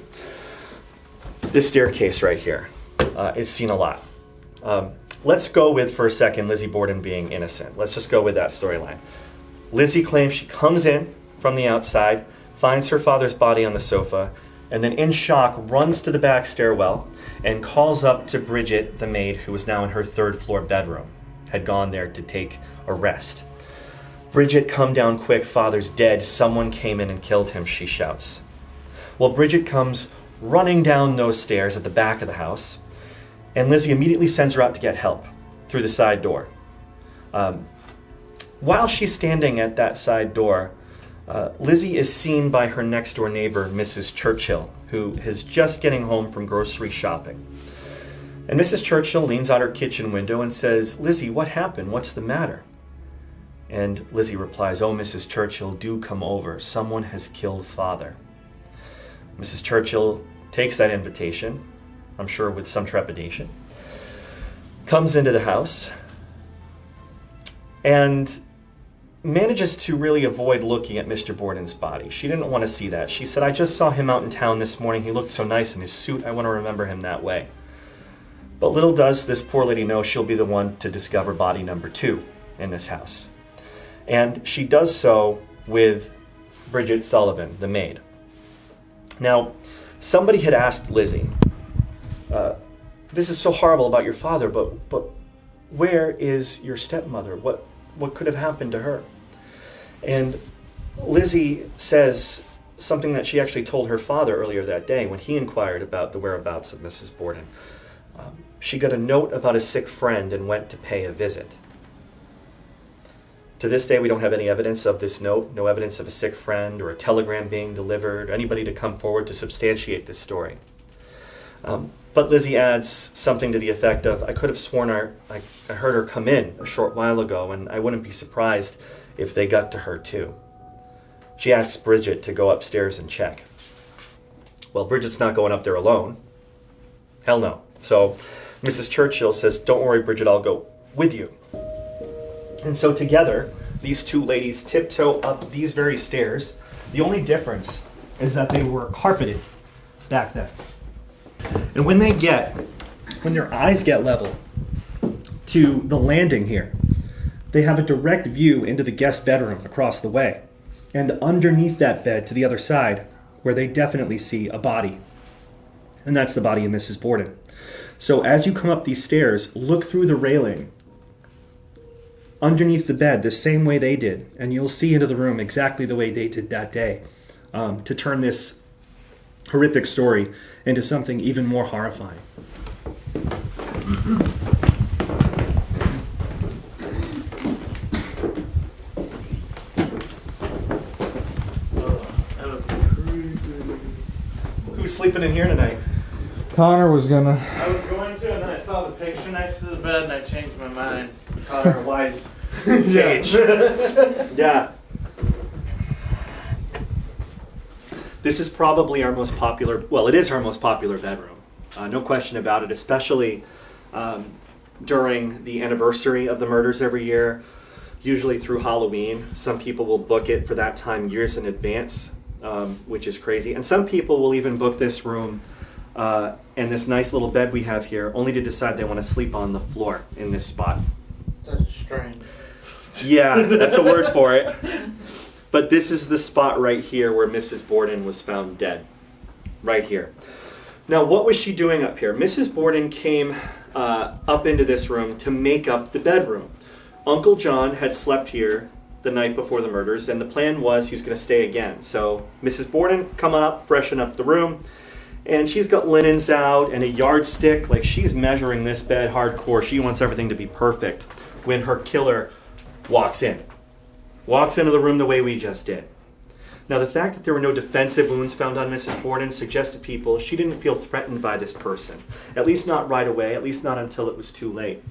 This staircase right here, it's seen a lot. Let's go with, for a second, Lizzie Borden being innocent. Let's just go with that storyline. Lizzie claims she comes in from the outside, finds her father's body on the sofa, and then in shock runs to the back stairwell and calls up to Bridget, the maid, who was now in her third floor bedroom, had gone there to take a rest. Bridget, come down quick, father's dead. Someone came in and killed him, she shouts. Well, Bridget comes running down those stairs at the back of the house, and Lizzie immediately sends her out to get help through the side door. While she's standing at that side door, Lizzie is seen by her next door neighbor, Mrs. Churchill, who is just getting home from grocery shopping. And Mrs. Churchill leans out her kitchen window and says, "Lizzie, what happened? What's the matter?" And Lizzie replies, "Oh, Mrs. Churchill, do come over. Someone has killed father." Mrs. Churchill takes that invitation, I'm sure with some trepidation, comes into the house, and manages to really avoid looking at Mr. Borden's body. She didn't want to see that. She said, "I just saw him out in town this morning. He looked so nice in his suit. I want to remember him that way." But little does this poor lady know she'll be the one to discover body number 2 in this house. And she does so with Bridget Sullivan, the maid. Now, somebody had asked Lizzie, "This is so horrible about your father, but where is your stepmother? What could have happened to her?" And Lizzie says something that she actually told her father earlier that day when he inquired about the whereabouts of Mrs. Borden. She got a note about a sick friend and went to pay a visit. To this day, we don't have any evidence of this note, no evidence of a sick friend or a telegram being delivered, or anybody to come forward to substantiate this story. But Lizzie adds something to the effect of, "I could have sworn I heard her come in a short while ago, and I wouldn't be surprised if they got to her too." She asks Bridget to go upstairs and check. Well, Bridget's not going up there alone. Hell no. So Mrs. Churchill says, don't worry, Bridget, I'll go with you. And so together, these two ladies tiptoe up these very stairs. The only difference is that they were carpeted back then. And when their eyes get level to the landing here, they have a direct view into the guest bedroom across the way. And underneath that bed to the other side, where they definitely see a body. And that's the body of Mrs. Borden. So as you come up these stairs, look through the railing underneath the bed the same way they did, and you'll see into the room exactly the way they did that day, to turn this horrific story into something even more horrifying. Who's sleeping in here tonight? Connor was gonna. I was going to, and then I saw the picture next to the bed, and I changed my mind. Connor, wise sage. Yeah. This is probably our most popular, well, it is our most popular bedroom. No question about it, especially during the anniversary of the murders every year, usually through Halloween. Some people will book it for that time years in advance, which is crazy. And some people will even book this room and this nice little bed we have here only to decide they want to sleep on the floor in this spot. That's strange. Yeah, that's a word for it. But this is the spot right here where Mrs. Borden was found dead. Right here. Now, what was she doing up here? Mrs. Borden came up into this room to make up the bedroom. Uncle John had slept here the night before the murders, and the plan was he was going to stay again. So Mrs. Borden, come on up, freshen up the room. And she's got linens out and a yardstick. Like, she's measuring this bed hardcore. She wants everything to be perfect when her killer walks in. Walks into the room the way we just did. Now, the fact that there were no defensive wounds found on Mrs. Borden suggests to people she didn't feel threatened by this person. At least not right away, at least not until it was too late.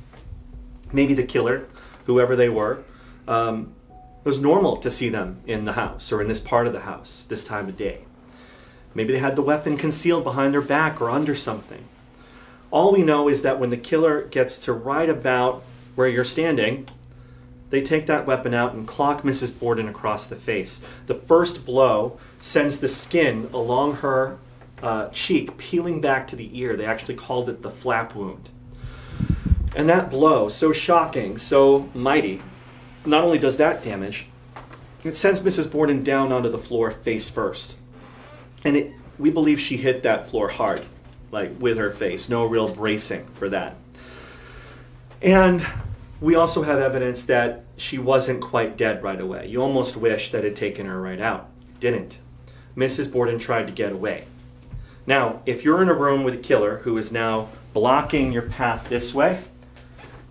Maybe the killer, whoever they were, it was normal to see them in the house or in this part of the house this time of day. Maybe they had the weapon concealed behind their back or under something. All we know is that when the killer gets to right about where you're standing, they take that weapon out and clock Mrs. Borden across the face. The first blow sends the skin along her cheek peeling back to the ear. They actually called it the flap wound. And that blow, so shocking, so mighty, not only does that damage, it sends Mrs. Borden down onto the floor face first. And we believe she hit that floor hard, like with her face. No real bracing for that. And we also have evidence that she wasn't quite dead right away. You almost wish that it had taken her right out. Didn't. Mrs. Borden tried to get away. Now, if you're in a room with a killer who is now blocking your path this way,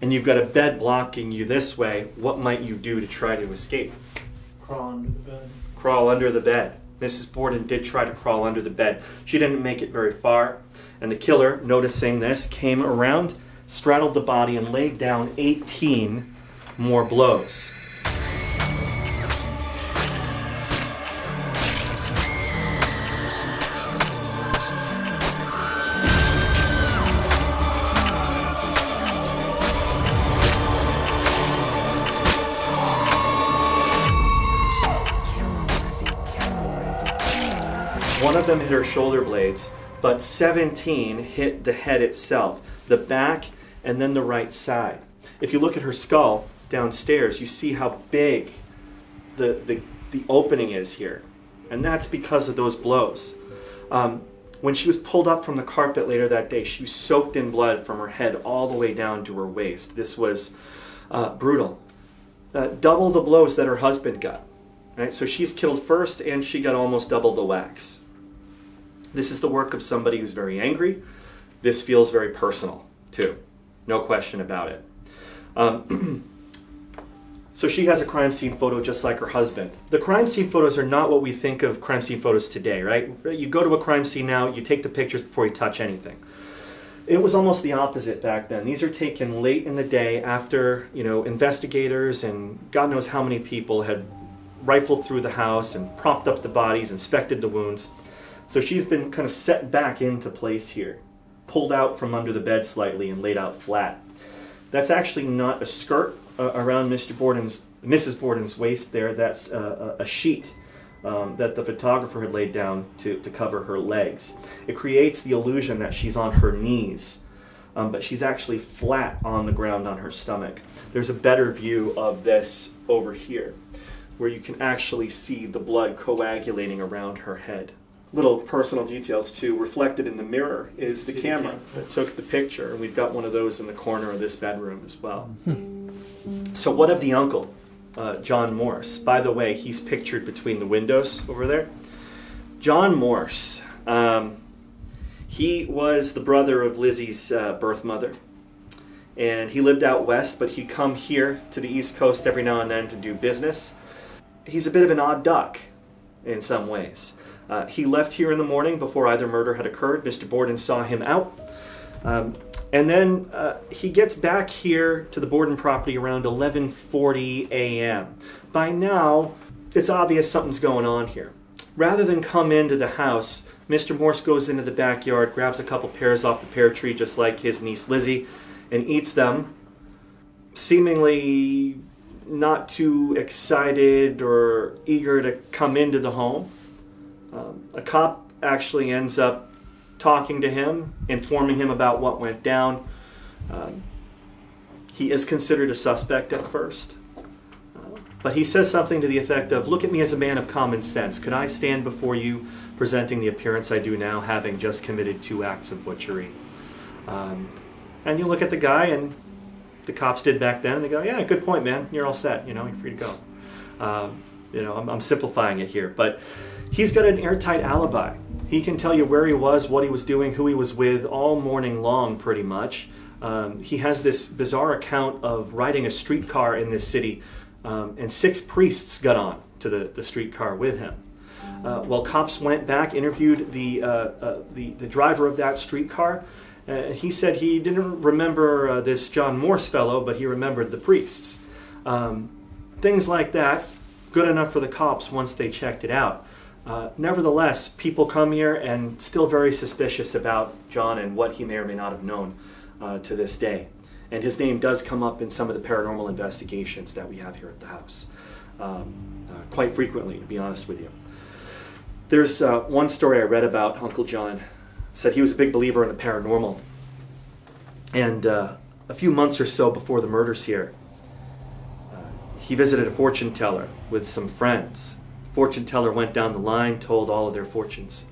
and you've got a bed blocking you this way, what might you do to try to escape? Crawl under the bed. Crawl under the bed. Mrs. Borden did try to crawl under the bed. She didn't make it very far, and the killer, noticing this, came around, straddled the body, and laid down 18 more blows. One of them hit her shoulder blades, but 17 hit the head itself, the back, and then the right side. If you look at her skull downstairs, you see how big the opening is here. And that's because of those blows. When she was pulled up from the carpet later that day, she was soaked in blood from her head all the way down to her waist. This was brutal. Double the blows that her husband got. Right? So she's killed first, and she got almost double the whacks. This is the work of somebody who's very angry. This feels very personal, too. No question about it. So she has a crime scene photo just like her husband. The crime scene photos are not what we think of crime scene photos today, right? You go to a crime scene now, you take the pictures before you touch anything. It was almost the opposite back then. These are taken late in the day after, investigators and God knows how many people had rifled through the house and propped up the bodies, inspected the wounds. So she's been kind of set back into place here, pulled out from under the bed slightly and laid out flat. That's actually not a skirt around Mrs. Borden's waist there. That's a sheet that the photographer had laid down to cover her legs. It creates the illusion that she's on her knees, but she's actually flat on the ground on her stomach. There's a better view of this over here, where you can actually see the blood coagulating around her head. Little personal details too. Reflected in the mirror is the camera that took the picture, and we've got one of those in the corner of this bedroom as well. So what of the uncle, John Morse? By the way, he's pictured between the windows over there. John Morse, he was the brother of Lizzie's birth mother, and he lived out west, but he'd come here to the East Coast every now and then to do business. He's a bit of an odd duck in some ways. He left here in the morning before either murder had occurred. Mr. Borden saw him out. And then he gets back here to the Borden property around 11:40 a.m. By now, it's obvious something's going on here. Rather than come into the house, Mr. Morse goes into the backyard, grabs a couple pears off the pear tree, just like his niece Lizzie, and eats them, seemingly not too excited or eager to come into the home. A cop actually ends up talking to him, informing him about what went down. He is considered a suspect at first, but he says something to the effect of, "Look at me as a man of common sense. Could I stand before you presenting the appearance I do now, having just committed 2 acts of butchery?" And you look at the guy, and the cops did back then, and they go, "Yeah, good point, man. You're all set. You're free to go." I'm simplifying it here, but he's got an airtight alibi. He can tell you where he was, what he was doing, who he was with all morning long, pretty much. He has this bizarre account of riding a streetcar in this city, and 6 priests got on to the streetcar with him. Well, cops went back, interviewed the driver of that streetcar. He said he didn't remember this John Morse fellow, but he remembered the priests. Things like that, good enough for the cops once they checked it out. Nevertheless, people come here and still very suspicious about John and what he may or may not have known to this day. And his name does come up in some of the paranormal investigations that we have here at the house. Quite frequently, to be honest with you. There's one story I read about Uncle John. Said he was a big believer in the paranormal. And a few months or so before the murders here, he visited a fortune teller with some friends. Fortune teller went down the line, told all of their fortunes.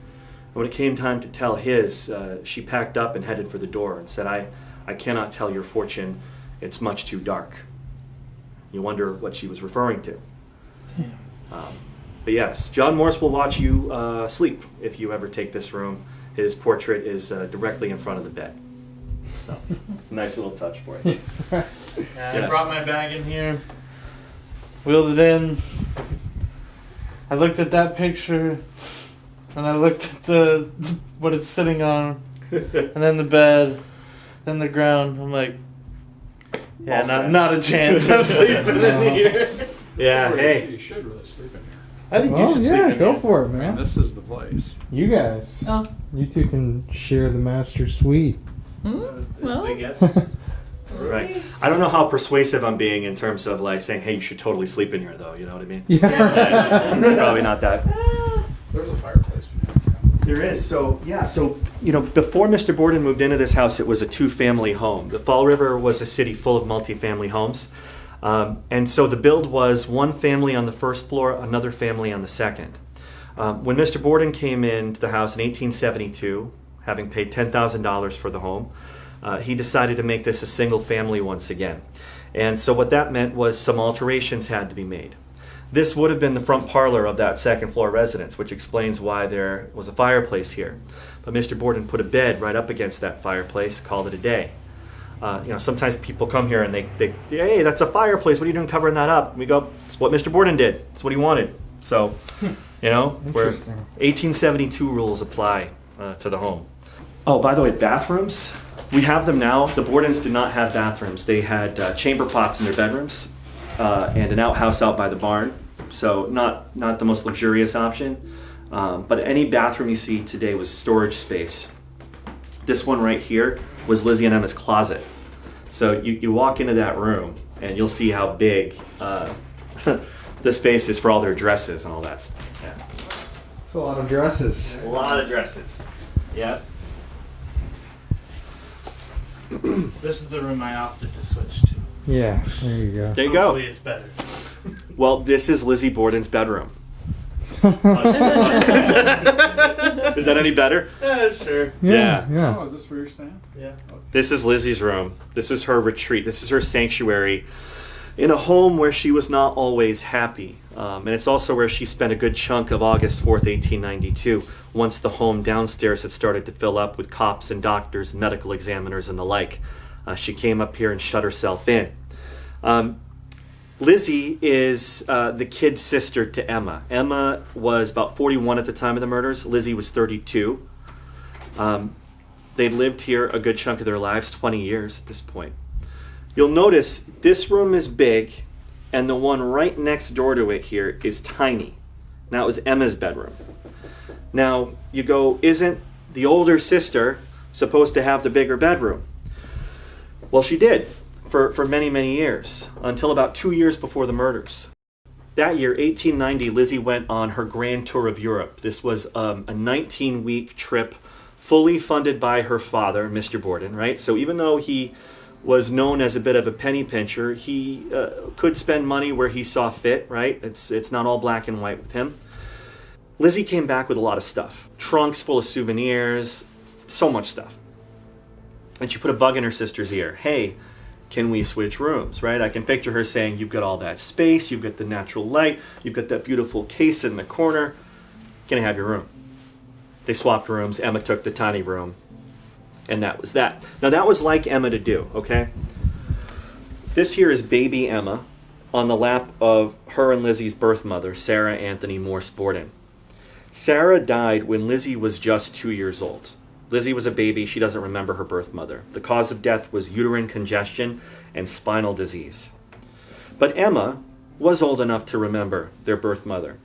And when it came time to tell his, she packed up and headed for the door and said, I cannot tell your fortune. It's much too dark. You wonder what she was referring to. But yes, John Morse will watch you sleep if you ever take this room. His portrait is directly in front of the bed. So, it's a nice little touch for you. I brought my bag in here, wheeled it in. I looked at that picture, and I looked at what it's sitting on, and then the bed, then the ground. I'm like, yeah, not a chance. I'm sleeping in here. Yeah, hey. You should really sleep in here. I think you should sleep in go here. for it, man. This is the place. You guys, you two can share the master suite. Well, I guess. Right. I don't know how persuasive I'm being in terms of like saying, hey, you should totally sleep in here, though. You know what I mean? Yeah. Probably not that. There's a fireplace. There is. So before Mr. Borden moved into this house, it was a 2-family home. The Fall River was a city full of multi-family homes. And so the build was 1 family on the first floor, another family on the second. When Mr. Borden came into the house in 1872, having paid $10,000 for the home, he decided to make this a single family once again. And so what that meant was some alterations had to be made. This would have been the front parlor of that second floor residence, which explains why there was a fireplace here. But Mr. Borden put a bed right up against that fireplace, called it a day. Sometimes people come here and they hey, that's a fireplace. What are you doing covering that up? And we go, it's what Mr. Borden did. It's what he wanted. So, where 1872 rules apply to the home. Oh, by the way, bathrooms. We have them now. The Bordens did not have bathrooms. They had chamber pots in their bedrooms and an outhouse out by the barn. So not the most luxurious option. But any bathroom you see today was storage space. This one right here was Lizzie and Emma's closet. So you walk into that room and you'll see how big the space is for all their dresses and all that stuff. Yeah. It's a lot of dresses. A lot of dresses. Yep. This is the room I opted to switch to. Yeah, there you go. There you go. Hopefully it's better. Well, this is Lizzie Borden's bedroom. Is that any better? Yeah, sure. Yeah. Yeah. Oh, is this where you're staying? Yeah. This is Lizzie's room. This is her retreat. This is her sanctuary in a home where she was not always happy. And it's also where she spent a good chunk of August 4th, 1892, once the home downstairs had started to fill up with cops and doctors and medical examiners and the like. She came up here and shut herself in. Lizzie is the kid sister to Emma. Emma was about 41 at the time of the murders. Lizzie was 32. They'd lived here a good chunk of their lives, 20 years at this point. You'll notice this room is big, and the one right next door to it here is tiny. That was Emma's bedroom. Now, you go, isn't the older sister supposed to have the bigger bedroom? Well, she did for many, many years, until about 2 years before the murders. That year, 1890, Lizzie went on her grand tour of Europe. This was a 19-week trip, fully funded by her father, Mr. Borden, right? So even though he was known as a bit of a penny pincher, he could spend money where he saw fit, right? It's not all black and white with him. Lizzie came back with a lot of stuff. Trunks full of souvenirs, so much stuff. And she put a bug in her sister's ear. Hey, can we switch rooms, right? I can picture her saying, you've got all that space, you've got the natural light, you've got that beautiful case in the corner. Can I have your room? They swapped rooms. Emma took the tiny room. And that was that. Now that was like Emma to do, okay? This here is baby Emma on the lap of her and Lizzie's birth mother, Sarah Anthony Morse Borden. Sarah died when Lizzie was just 2 years old. Lizzie was a baby. She doesn't remember her birth mother. The cause of death was uterine congestion and spinal disease. But Emma was old enough to remember their birth mother.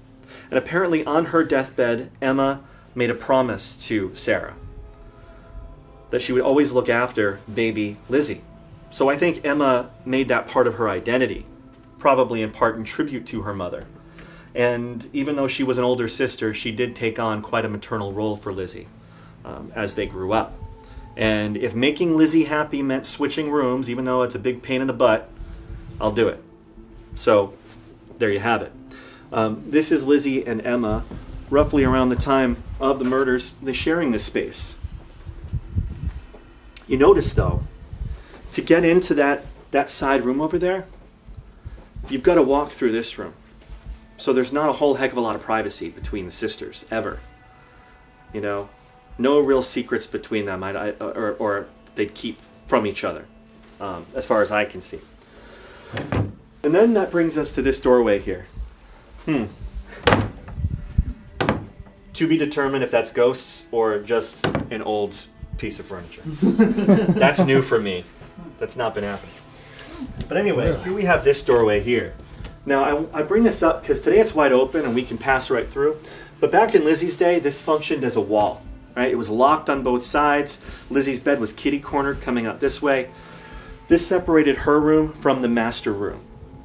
And apparently on her deathbed, Emma made a promise to Sarah that she would always look after baby Lizzie. So I think Emma made that part of her identity, probably in part in tribute to her mother. And even though she was an older sister, she did take on quite a maternal role for Lizzie as they grew up. And if making Lizzie happy meant switching rooms, even though it's a big pain in the butt, I'll do it. So there you have it. This is Lizzie and Emma, roughly around the time of the murders, they're sharing this space. You notice, though, to get into that side room over there, you've got to walk through this room. So there's not a whole heck of a lot of privacy between the sisters, ever. You know, no real secrets between them, or they'd keep from each other, as far as I can see. And then that brings us to this doorway here. To be determined if that's ghosts or just an old piece of furniture. That's new for me. That's not been happening. But anyway, here we have this doorway here. Now, I bring this up because today it's wide open and we can pass right through. But back in Lizzie's day, this functioned as a wall, right? It was locked on both sides. Lizzie's bed was kitty-cornered coming out this way. This separated her room from the master room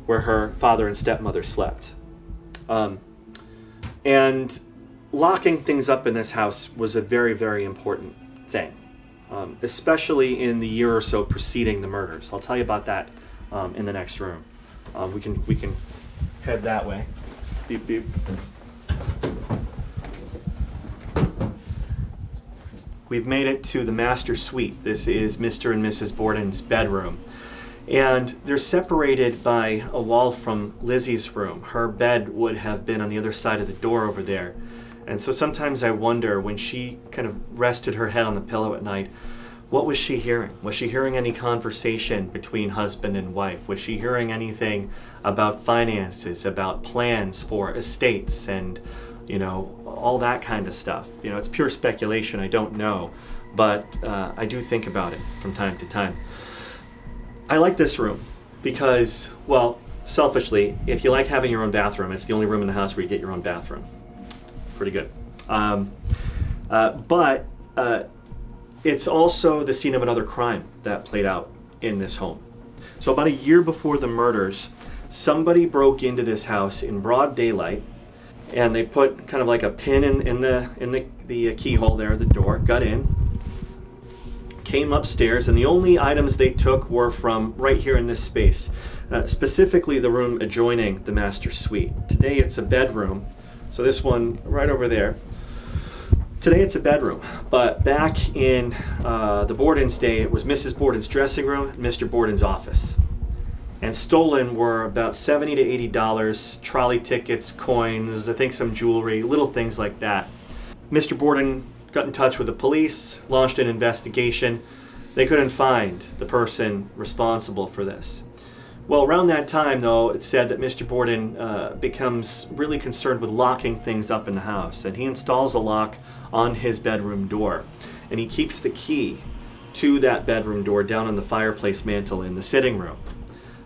where her father and stepmother slept. And locking things up in this house was a very, very important thing, especially in the year or so preceding the murders. I'll tell you about that in the next room. We can head that way. Beep, beep. We've made it to the master suite. This is Mr. and Mrs. Borden's bedroom. And they're separated by a wall from Lizzie's room. Her bed would have been on the other side of the door over there. And so sometimes I wonder, when she kind of rested her head on the pillow at night, what was she hearing? Was she hearing any conversation between husband and wife? Was she hearing anything about finances, about plans for estates and, you know, all that kind of stuff? You know, it's pure speculation, I don't know, but I do think about it from time to time. I like this room because, well, selfishly, if you like having your own bathroom, it's the only room in the house where you get your own bathroom. Pretty good. But it's also the scene of another crime that played out in this home. So about a year before the murders, somebody broke into this house in broad daylight, and they put kind of like a pin in the keyhole there, the door, got in, came upstairs, and the only items they took were from right here in this space, specifically the room adjoining the master suite. Today it's a bedroom, so this one right over there. Today it's a bedroom, but back in the Bordon's day, it was Mrs. Borden's dressing room and Mr. Borden's office. And stolen were about $70 to $80, trolley tickets, coins, I think some jewelry, little things like that. Mr. Borden got in touch with the police, launched an investigation. They couldn't find the person responsible for this. Well, around that time, though, it said that Mr. Borden becomes really concerned with locking things up in the house, and he installs a lock on his bedroom door, and he keeps the key to that bedroom door down on the fireplace mantle in the sitting room.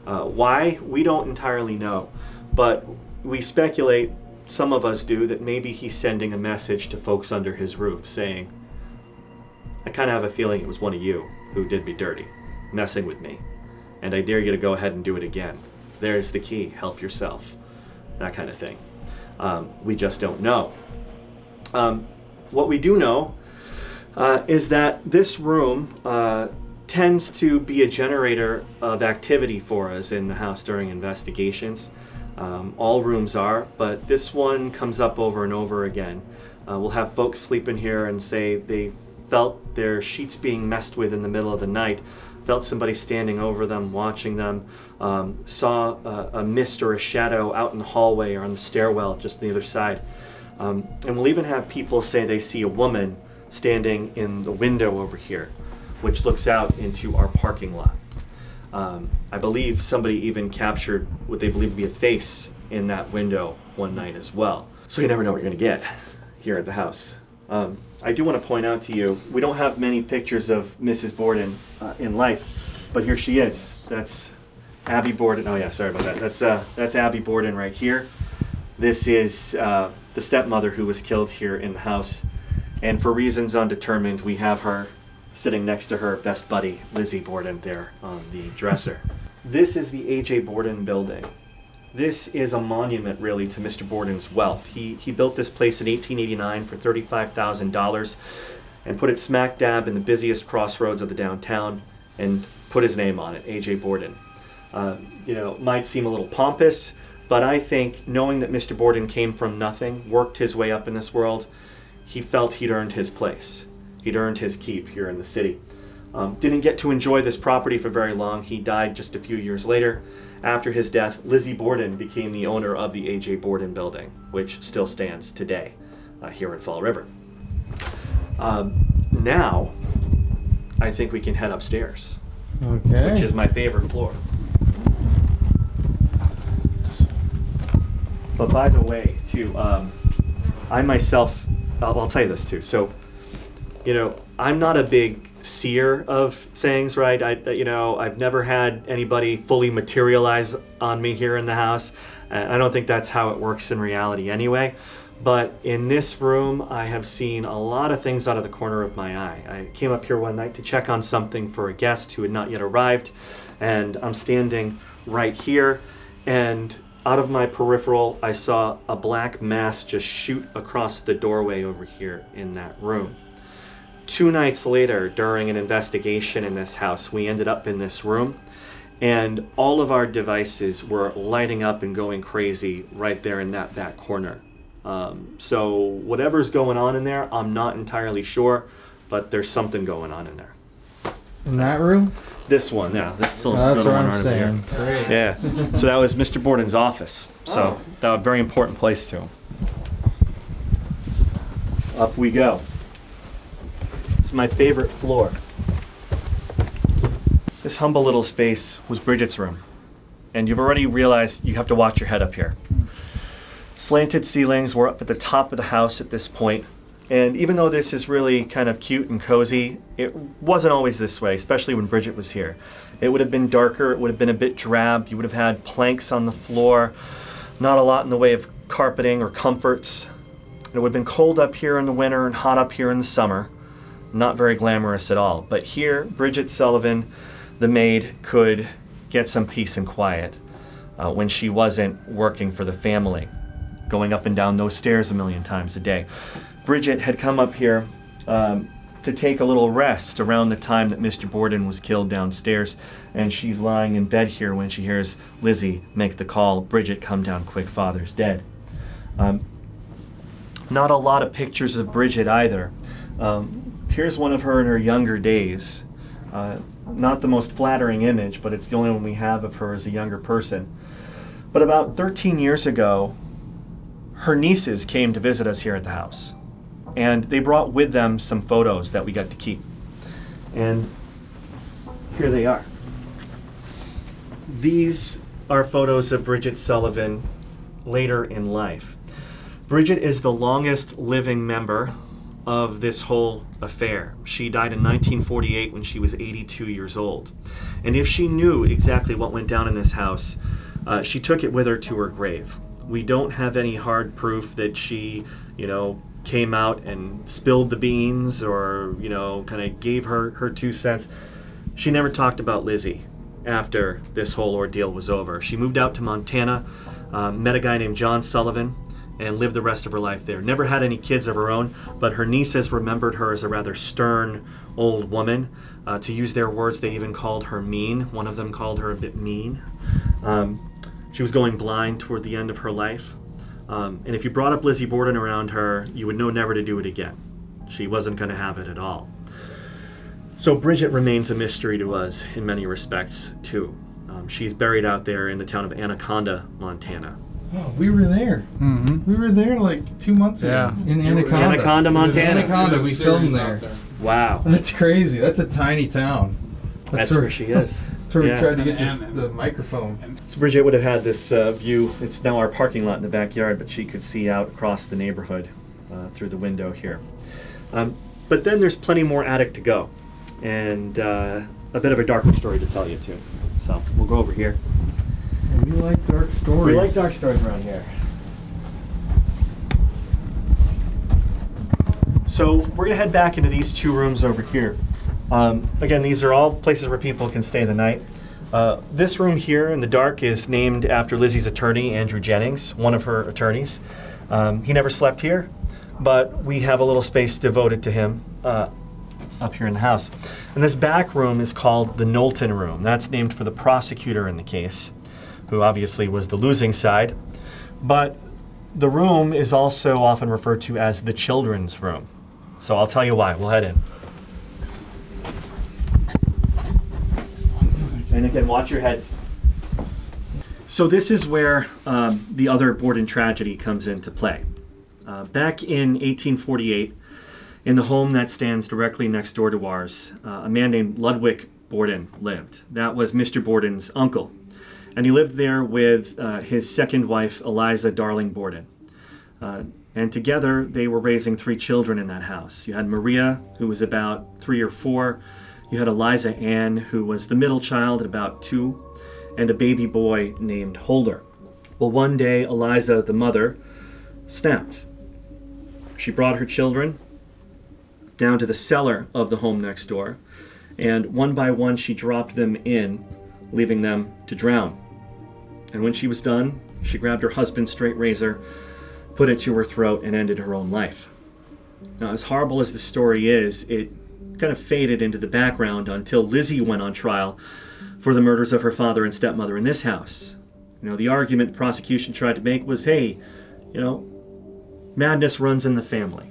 Why? We don't entirely know, but we speculate, some of us do, that maybe he's sending a message to folks under his roof saying, I kind of have a feeling it was one of you who did me dirty, messing with me, and I dare you to go ahead and do it again. There's the key, help yourself, that kind of thing. We just don't know. What we do know is that this room tends to be a generator of activity for us in the house during investigations. All rooms are, but this one comes up over and over again. We'll have folks sleep in here and say they felt their sheets being messed with in the middle of the night, felt somebody standing over them, watching them, saw a mist or a shadow out in the hallway or on the stairwell just on the other side. And we'll even have people say they see a woman standing in the window over here, which looks out into our parking lot. I believe somebody even captured what they believe to be a face in that window one night as well. So you never know what you're going to get here at the house. I do want to point out to you, we don't have many pictures of Mrs. Borden in life, but here she is. That's Abby Borden. Oh yeah, sorry about that. That's Abby Borden right here. This is the stepmother who was killed here in the house, and for reasons undetermined, we have her sitting next to her best buddy, Lizzie Borden, there on the dresser. This is the A.J. Borden building. This is a monument, really, to Mr. Borden's wealth. He built this place in 1889 for $35,000 and put it smack dab in the busiest crossroads of the downtown and put his name on it, A.J. Borden. Might seem a little pompous, but I think knowing that Mr. Borden came from nothing, worked his way up in this world, he felt he'd earned his place. He'd earned his keep here in the city. Didn't get to enjoy this property for very long. He died just a few years later. After his death, Lizzie Borden became the owner of the A.J. Borden building, which still stands today here in Fall River. Now, I think we can head upstairs, Okay. which is my favorite floor. But by the way, too, I myself, I'll tell you this too. So, I'm not a big seer of things, right? I've never had anybody fully materialize on me here in the house. I don't think that's how it works in reality anyway. But in this room, I have seen a lot of things out of the corner of my eye. I came up here one night to check on something for a guest who had not yet arrived, and I'm standing right here, and out of my peripheral, I saw a black mass just shoot across the doorway over here in that room. 2 nights later, during an investigation in this house, we ended up in this room, and all of our devices were lighting up and going crazy right there in that back corner. So whatever's going on in there, I'm not entirely sure, but there's something going on in there. In that room? This one, yeah. This little That's what one I'm right over saying. here. Great. Yeah. So that was Mr. Borden's office. So that was a very important place to him. Up we go. It's my favorite floor. This humble little space was Bridget's room. And you've already realized you have to watch your head up here. Slanted ceilings were up at the top of the house at this point. And even though this is really kind of cute and cozy, it wasn't always this way, especially when Bridget was here. It would have been darker, it would have been a bit drab, you would have had planks on the floor, not a lot in the way of carpeting or comforts. It would have been cold up here in the winter and hot up here in the summer. Not very glamorous at all. But here, Bridget Sullivan, the maid, could get some peace and quiet when she wasn't working for the family, going up and down those stairs a million times a day. Bridget had come up here to take a little rest around the time that Mr. Borden was killed downstairs, and she's lying in bed here when she hears Lizzie make the call, "Bridget, come down quick, father's dead." Not a lot of pictures of Bridget either. Here's one of her in her younger days. Not the most flattering image, but it's the only one we have of her as a younger person. But about 13 years ago, her nieces came to visit us here at the house. And they brought with them some photos that we got to keep. And here they are. These are photos of Bridget Sullivan later in life. Bridget is the longest living member of this whole affair. She died in 1948 when she was 82 years old. And if she knew exactly what went down in this house, she took it with her to her grave. We don't have any hard proof that she, came out and spilled the beans or, kind of gave her 2 cents. She never talked about Lizzie after this whole ordeal was over. She moved out to Montana, met a guy named John Sullivan, and lived the rest of her life there. Never had any kids of her own, but her nieces remembered her as a rather stern old woman. To use their words, they even called her mean. One of them called her a bit mean. She was going blind toward the end of her life. And if you brought up Lizzie Borden around her, you would know never to do it again. She wasn't going to have it at all. So Bridget remains a mystery to us in many respects, too. She's buried out there in the town of Anaconda, Montana. Oh, we were there. Mm-hmm. We were there like 2 months ago in Anaconda. Anaconda, Montana. Anaconda, we filmed there. Wow. That's crazy. That's a tiny town. That's where she is. That's where we tried to get the microphone. So Bridget would have had this view. It's now our parking lot in the backyard, but she could see out across the neighborhood through the window here. But then there's plenty more attic to go, and a bit of a darker story to tell you too. So we'll go over here. We like dark stories. We like dark stories around here. So we're going to head back into these 2 rooms over here. Again, these are all places where people can stay the night. This room here in the dark is named after Lizzie's attorney, Andrew Jennings, one of her attorneys. He never slept here, but we have a little space devoted to him up here in the house. And this back room is called the Knowlton room. That's named for the prosecutor in the case, who obviously was the losing side. But the room is also often referred to as the children's room. So I'll tell you why. We'll head in. And again, watch your heads. So this is where the other Borden tragedy comes into play. Back in 1848, in the home that stands directly next door to ours, a man named Ludwig Borden lived. That was Mr. Borden's uncle. And he lived there with his second wife, Eliza Darling Borden. And together, they were raising 3 children in that house. You had Maria, who was about 3 or 4. You had Eliza Ann, who was the middle child at about 2, and a baby boy named Holder. Well, one day, Eliza, the mother, snapped. She brought her children down to the cellar of the home next door, and one by one, she dropped them in, leaving them to drown. And when she was done, she grabbed her husband's straight razor, put it to her throat, and ended her own life. Now, as horrible as the story is, it kind of faded into the background until Lizzie went on trial for the murders of her father and stepmother in this house. The argument the prosecution tried to make was, hey, madness runs in the family.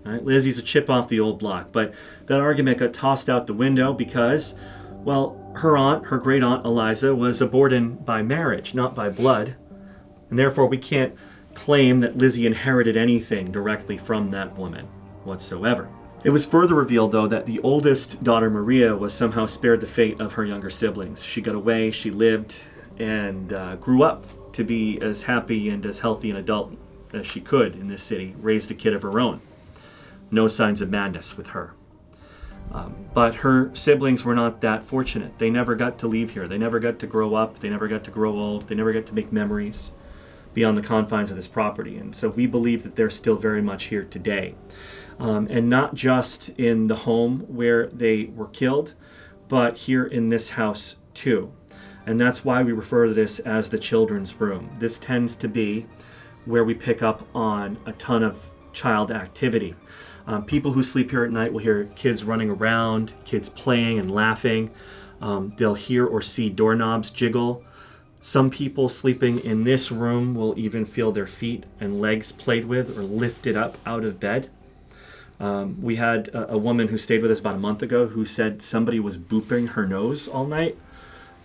Right? Lizzie's a chip off the old block, but that argument got tossed out the window because, well, her great aunt Eliza was a Borden by marriage, not by blood, and therefore we can't claim that Lizzie inherited anything directly from that woman whatsoever. It was further revealed, though, that the oldest daughter, Maria, was somehow spared the fate of her younger siblings. She got away, she lived, and grew up to be as happy and as healthy an adult as she could in this city, raised a kid of her own. No signs of madness with her. But her siblings were not that fortunate. They never got to leave here. They never got to grow up. They never got to grow old. They never got to make memories. beyond the confines of this property. And so we believe that they're still very much here today. And not just in the home where they were killed, but here in this house too. And that's why we refer to this as the children's room. This tends to be where we pick up on a ton of child activity. People who sleep here at night will hear kids running around, kids playing and laughing. They'll hear or see doorknobs jiggle. Some people sleeping in this room will even feel their feet and legs played with or lifted up out of bed. We had a woman who stayed with us about a month ago who said somebody was booping her nose all night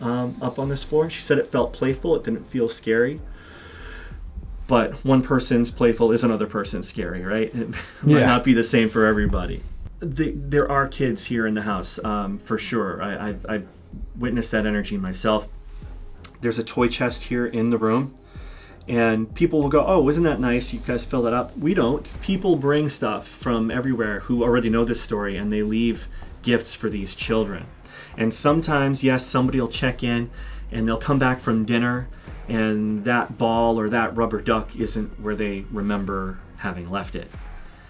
up on this floor. She said it felt playful, it didn't feel scary. But one person's playful is another person's scary, right? It might not be the same for everybody. There are kids here in the house, for sure. I've witnessed that energy myself. There's a toy chest here in the room. And people will go, oh, isn't that nice? You guys fill that up. We don't. People bring stuff from everywhere who already know this story, and they leave gifts for these children. And sometimes, yes, somebody will check in, and they'll come back from dinner, and that ball or that rubber duck isn't where they remember having left it.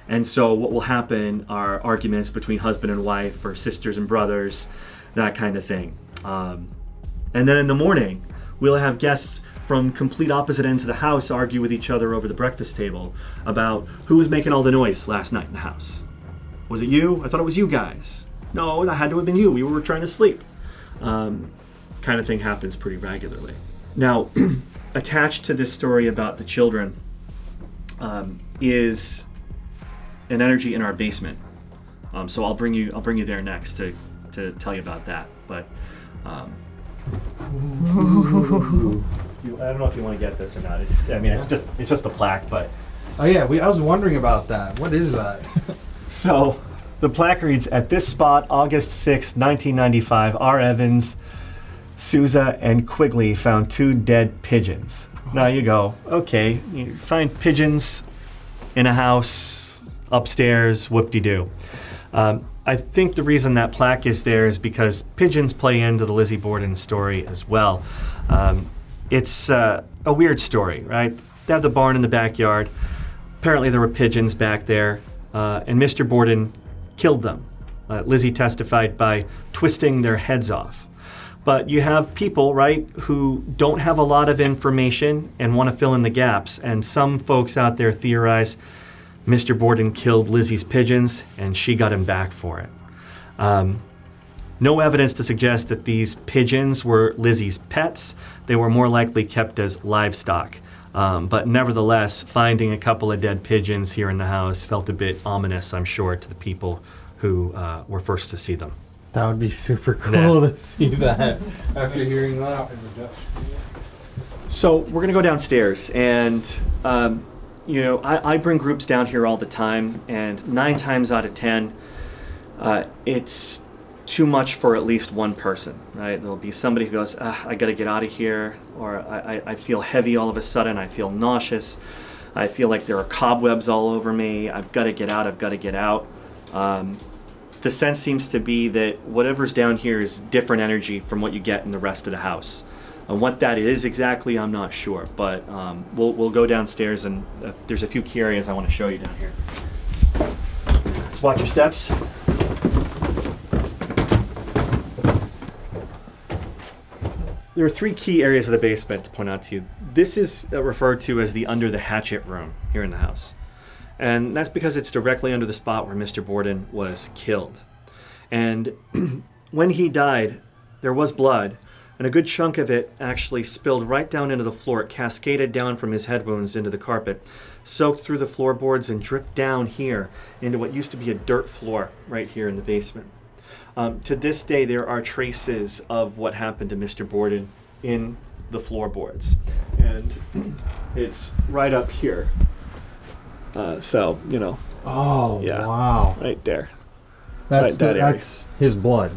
And so what will happen are arguments between husband and wife or sisters and brothers, that kind of thing. And then in the morning, we'll have guests from complete opposite ends of the house argue with each other over the breakfast table about who was making all the noise last night in the house. Was it you? I thought it was you guys. No, that had to have been you. We were trying to sleep. Kind of thing happens pretty regularly. Now, attached to this story about the children is an energy in our basement. So I'll bring you there next to tell you about that. But I don't know if you want to get this or not. It's just a plaque, but. Oh yeah, I was wondering about that. What is that? So, the plaque reads, at this spot, August 6, 1995, R. Evans, Souza, and Quigley found 2 dead pigeons. Now you go, okay, you find pigeons in a house, upstairs, whoop-de-doo. I think the reason that plaque is there is because pigeons play into the Lizzie Borden story as well. It's a weird story, right? They have the barn in the backyard. Apparently there were pigeons back there, and Mr. Borden killed them. Lizzie testified by twisting their heads off. But you have people, right, who don't have a lot of information and want to fill in the gaps, and some folks out there theorize Mr. Borden killed Lizzie's pigeons and she got him back for it. No evidence to suggest that these pigeons were Lizzie's pets. They were more likely kept as livestock. But nevertheless, finding a couple of dead pigeons here in the house felt a bit ominous, I'm sure, to the people who were first to see them. That would be super cool to see that after hearing that. So we're gonna go downstairs, and I bring groups down here all the time, and 9 times out of 10, it's too much for at least one person, right? There'll be somebody who goes, I gotta get out of here, or I feel heavy all of a sudden, I feel nauseous, I feel like there are cobwebs all over me, I've gotta get out. The sense seems to be that whatever's down here is different energy from what you get in the rest of the house. And what that is exactly, I'm not sure, but we'll go downstairs, and there's a few key areas I want to show you down here. Let's watch your steps. There are 3 key areas of the basement to point out to you. This is referred to as the under the hatchet room here in the house. And that's because it's directly under the spot where Mr. Borden was killed. And when he died, there was blood, and a good chunk of it actually spilled right down into the floor. It cascaded down from his head wounds into the carpet, soaked through the floorboards, and dripped down here into what used to be a dirt floor right here in the basement. To this day, there are traces of what happened to Mr. Borden in the floorboards. And it's right up here. Oh, yeah, wow. right there. That's his blood.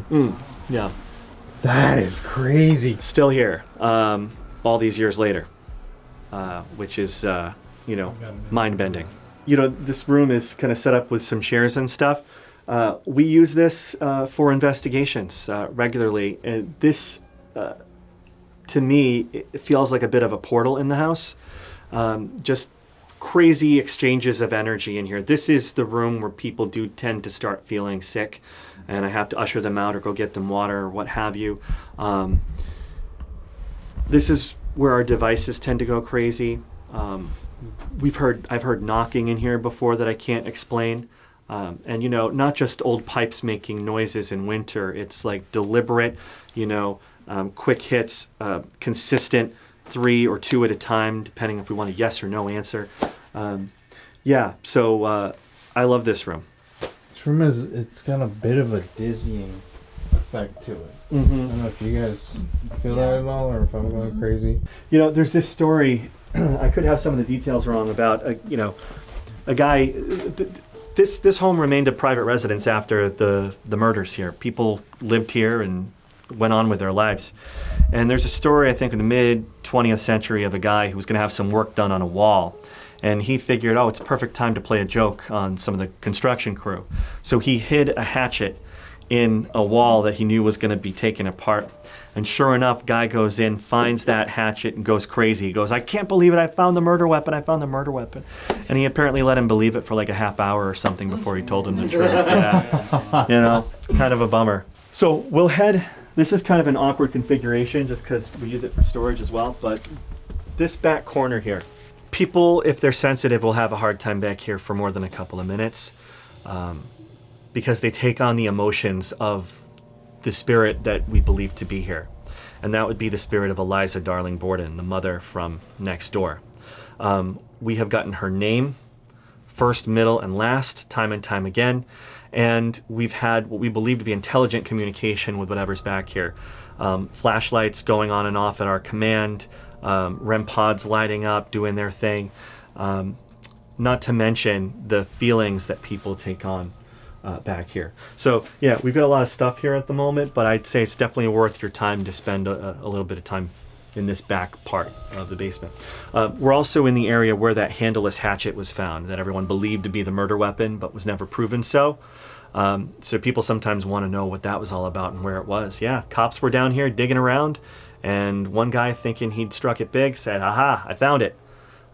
Yeah. That is crazy. Still here, all these years later, which is, mind-bending. This room is kind of set up with some chairs and stuff. We use this for investigations regularly. And this, to me, it feels like a bit of a portal in the house. Just crazy exchanges of energy in here. This is the room where people do tend to start feeling sick, and I have to usher them out or go get them water or what have you. This is where our devices tend to go crazy. I've heard knocking in here before that I can't explain. And you know, not just old pipes making noises in winter. It's like deliberate, you know, quick hits, consistent 3 or 2 at a time, depending if we want a yes or no answer. So I love this room. This room it's got a bit of a dizzying effect to it. I don't know if you guys feel that at all, or if I'm going crazy. You know, there's this story. I could have some of the details wrong about a guy. This home remained a private residence after the murders here. People lived here and went on with their lives. And there's a story, I think, in the mid-20th century of a guy who was going to have some work done on a wall. And he figured, it's a perfect time to play a joke on some of the construction crew. So he hid a hatchet in a wall that he knew was going to be taken apart. And sure enough, guy goes in, finds that hatchet, and goes crazy. He goes, I can't believe it, I found the murder weapon. And he apparently let him believe it for like a half hour or something before he told him the truth. Yeah. You know, kind of a bummer. So we'll head, this is kind of an awkward configuration just because we use it for storage as well, but this back corner here, people, if they're sensitive, will have a hard time back here for more than a couple of minutes. Because they take on the emotions of the spirit that we believe to be here. And that would be the spirit of Eliza Darling Borden, the mother from next door. We have gotten her name, first, middle, and last, time and time again. And we've had what we believe to be intelligent communication with whatever's back here. Flashlights going on and off at our command, REM pods lighting up, doing their thing. Not to mention the feelings that people take on back here. So yeah, we've got a lot of stuff here at the moment, but I'd say it's definitely worth your time to spend a little bit of time in this back part of the basement. We're also in the area where that handleless hatchet was found, that everyone believed to be the murder weapon, but was never proven so. So people sometimes want to know what that was all about and where it was. Yeah, cops were down here digging around, and one guy, thinking he'd struck it big, said, aha, I found it.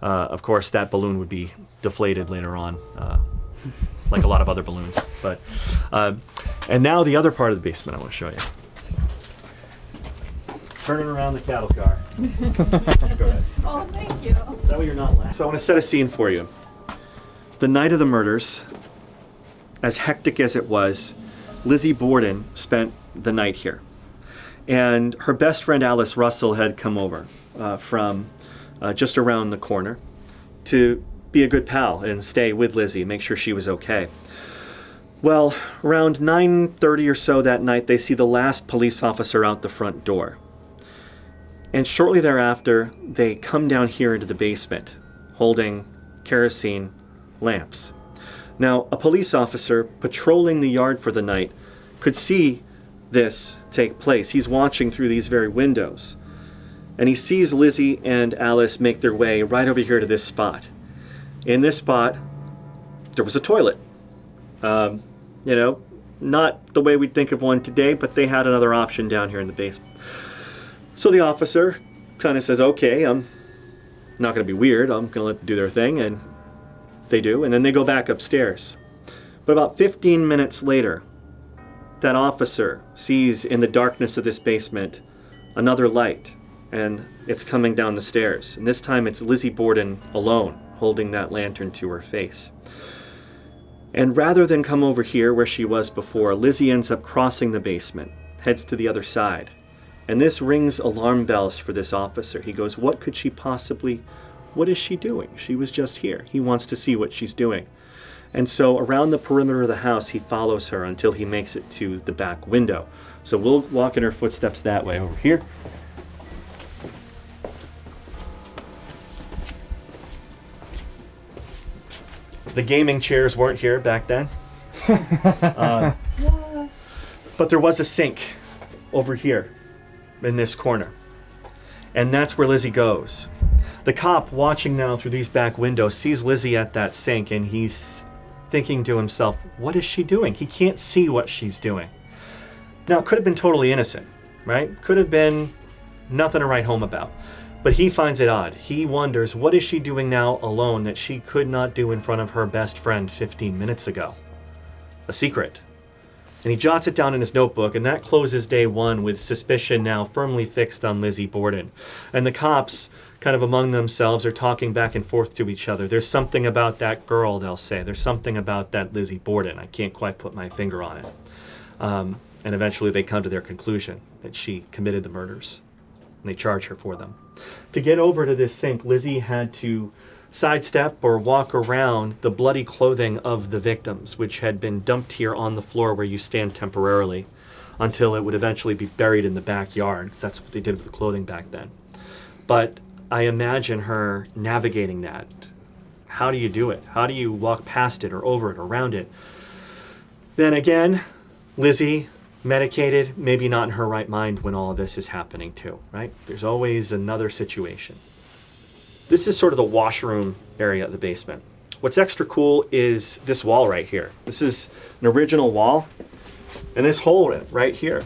Of course, that balloon would be deflated later on, like a lot of other balloons. But and now the other part of the basement I want to show you. Turning around the cattle car. Go ahead. Oh, thank you. That way you're not laughing. So I want to set a scene for you. The night of the murders, as hectic as it was, Lizzie Borden spent the night here. And her best friend Alice Russell had come over from just around the corner to be a good pal and stay with Lizzie, make sure she was okay. Well, around 9:30 or so that night, they see the last police officer out the front door. And shortly thereafter, they come down here into the basement, holding kerosene lamps. Now, a police officer patrolling the yard for the night could see this take place. He's watching through these very windows. And he sees Lizzie and Alice make their way right over here to this spot. In this spot, there was a toilet. You know, not the way we'd think of one today, but they had another option down here in the basement. So the officer kind of says, okay, I'm not going to be weird. I'm going to let them do their thing. And they do. And then they go back upstairs. But about 15 minutes later, that officer sees in the darkness of this basement another light. And it's coming down the stairs. And this time it's Lizzie Borden alone, holding that lantern to her face. And rather than come over here where she was before, Lizzie ends up crossing the basement, heads to the other side. And this rings alarm bells for this officer. He goes, what is she doing? She was just here. He wants to see what she's doing. And so around the perimeter of the house, he follows her until he makes it to the back window. So we'll walk in her footsteps that way over here. The gaming chairs weren't here back then. But there was a sink over here in this corner. And that's where Lizzie goes. The cop watching now through these back windows sees Lizzie at that sink, and he's thinking to himself, what is she doing? He can't see what she's doing. Now, it could have been totally innocent, right? Could have been nothing to write home about. But he finds it odd. He wonders, what is she doing now alone that she could not do in front of her best friend 15 minutes ago? A secret. And he jots it down in his notebook, and that closes day one with suspicion now firmly fixed on Lizzie Borden. And the cops, kind of among themselves, are talking back and forth to each other. There's something about that girl, they'll say. There's something about that Lizzie Borden. I can't quite put my finger on it. And eventually they come to their conclusion that she committed the murders. And they charge her for them. To get over to this sink, Lizzie had to sidestep or walk around the bloody clothing of the victims, which had been dumped here on the floor where you stand temporarily until it would eventually be buried in the backyard, because that's what they did with the clothing back then. But I imagine her navigating that. How do you do it? How do you walk past it or over it or around it? Then again, Lizzie, medicated, maybe not in her right mind when all of this is happening too, right? There's always another situation. This is sort of the washroom area of the basement. What's extra cool is this wall right here. This is an original wall, and this hole right here,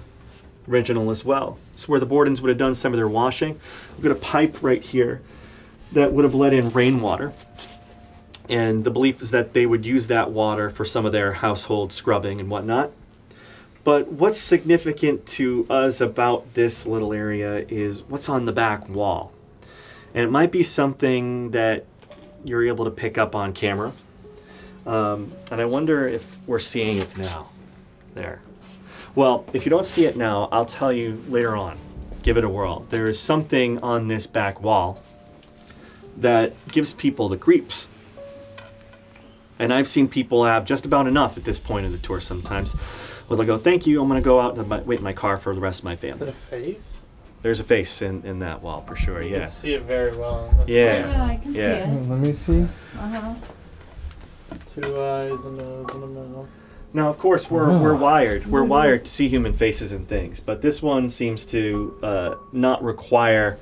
original as well. It's where the Bordens would have done some of their washing. We've got a pipe right here that would have let in rainwater. And the belief is that they would use that water for some of their household scrubbing and whatnot. But what's significant to us about this little area is what's on the back wall. And it might be something that you're able to pick up on camera. And I wonder if we're seeing it now. There. Well, if you don't see it now, I'll tell you later on. Give it a whirl. There is something on this back wall that gives people the creeps. And I've seen people have just about enough at this point of the tour sometimes. Well, they'll go, thank you, I'm going to go out and wait in my car for the rest of my family. Is it a face? There's a face in that wall for sure, You yeah. can see it very well. Yeah. I can see Yeah. it. Let me see. Uh-huh. 2 eyes, a nose, and a mouth. Now, of course, we're wired. We're wired to see human faces and things, but this one seems to not require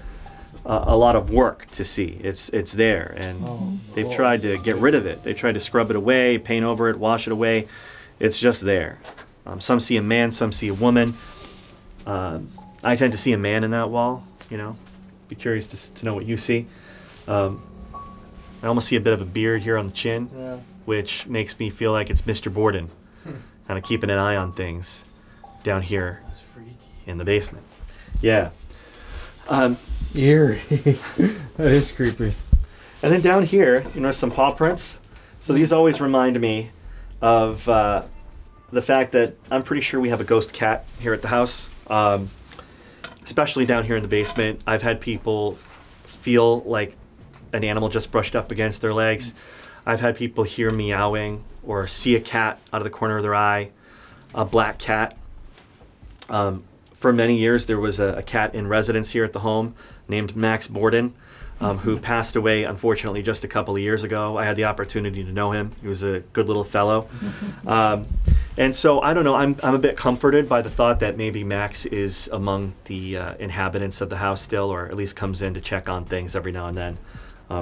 a lot of work to see. It's there, and they've tried to get rid of it. They tried to scrub it away, paint over it, wash it away. It's just there. Some see a man, some see a woman. I tend to see a man in that wall, you know. Be curious to know what you see. I almost see a bit of a beard here on the chin, which makes me feel like it's Mr. Borden, kind of keeping an eye on things down here in the basement. Yeah. Eerie. That is creepy. And then down here, you notice some paw prints. So these always remind me of the fact that I'm pretty sure we have a ghost cat here at the house. Especially down here in the basement. I've had people feel like an animal just brushed up against their legs. I've had people hear meowing or see a cat out of the corner of their eye, a black cat. For many years, there was a cat in residence here at the home named Max Bordon, who passed away, unfortunately, just a couple of years ago. I had the opportunity to know him. He was a good little fellow. And so, I don't know, I'm a bit comforted by the thought that maybe Max is among the inhabitants of the house still, or at least comes in to check on things every now and then,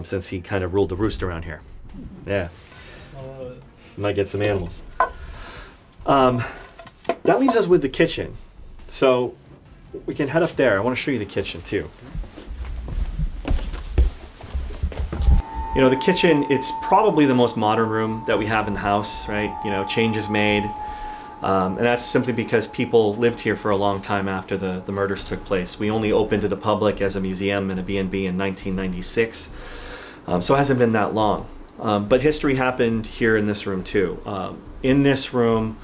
since he kind of ruled the roost around here. Yeah. Might get some animals. That leaves us with the kitchen. So we can head up there. I want to show you the kitchen too. You know, the kitchen, it's probably the most modern room that we have in the house, right? You know, changes made. And that's simply because people lived here for a long time after the murders took place. We only opened to the public as a museum and a B&B in 1996. So it hasn't been that long. But history happened here in this room too. In this room,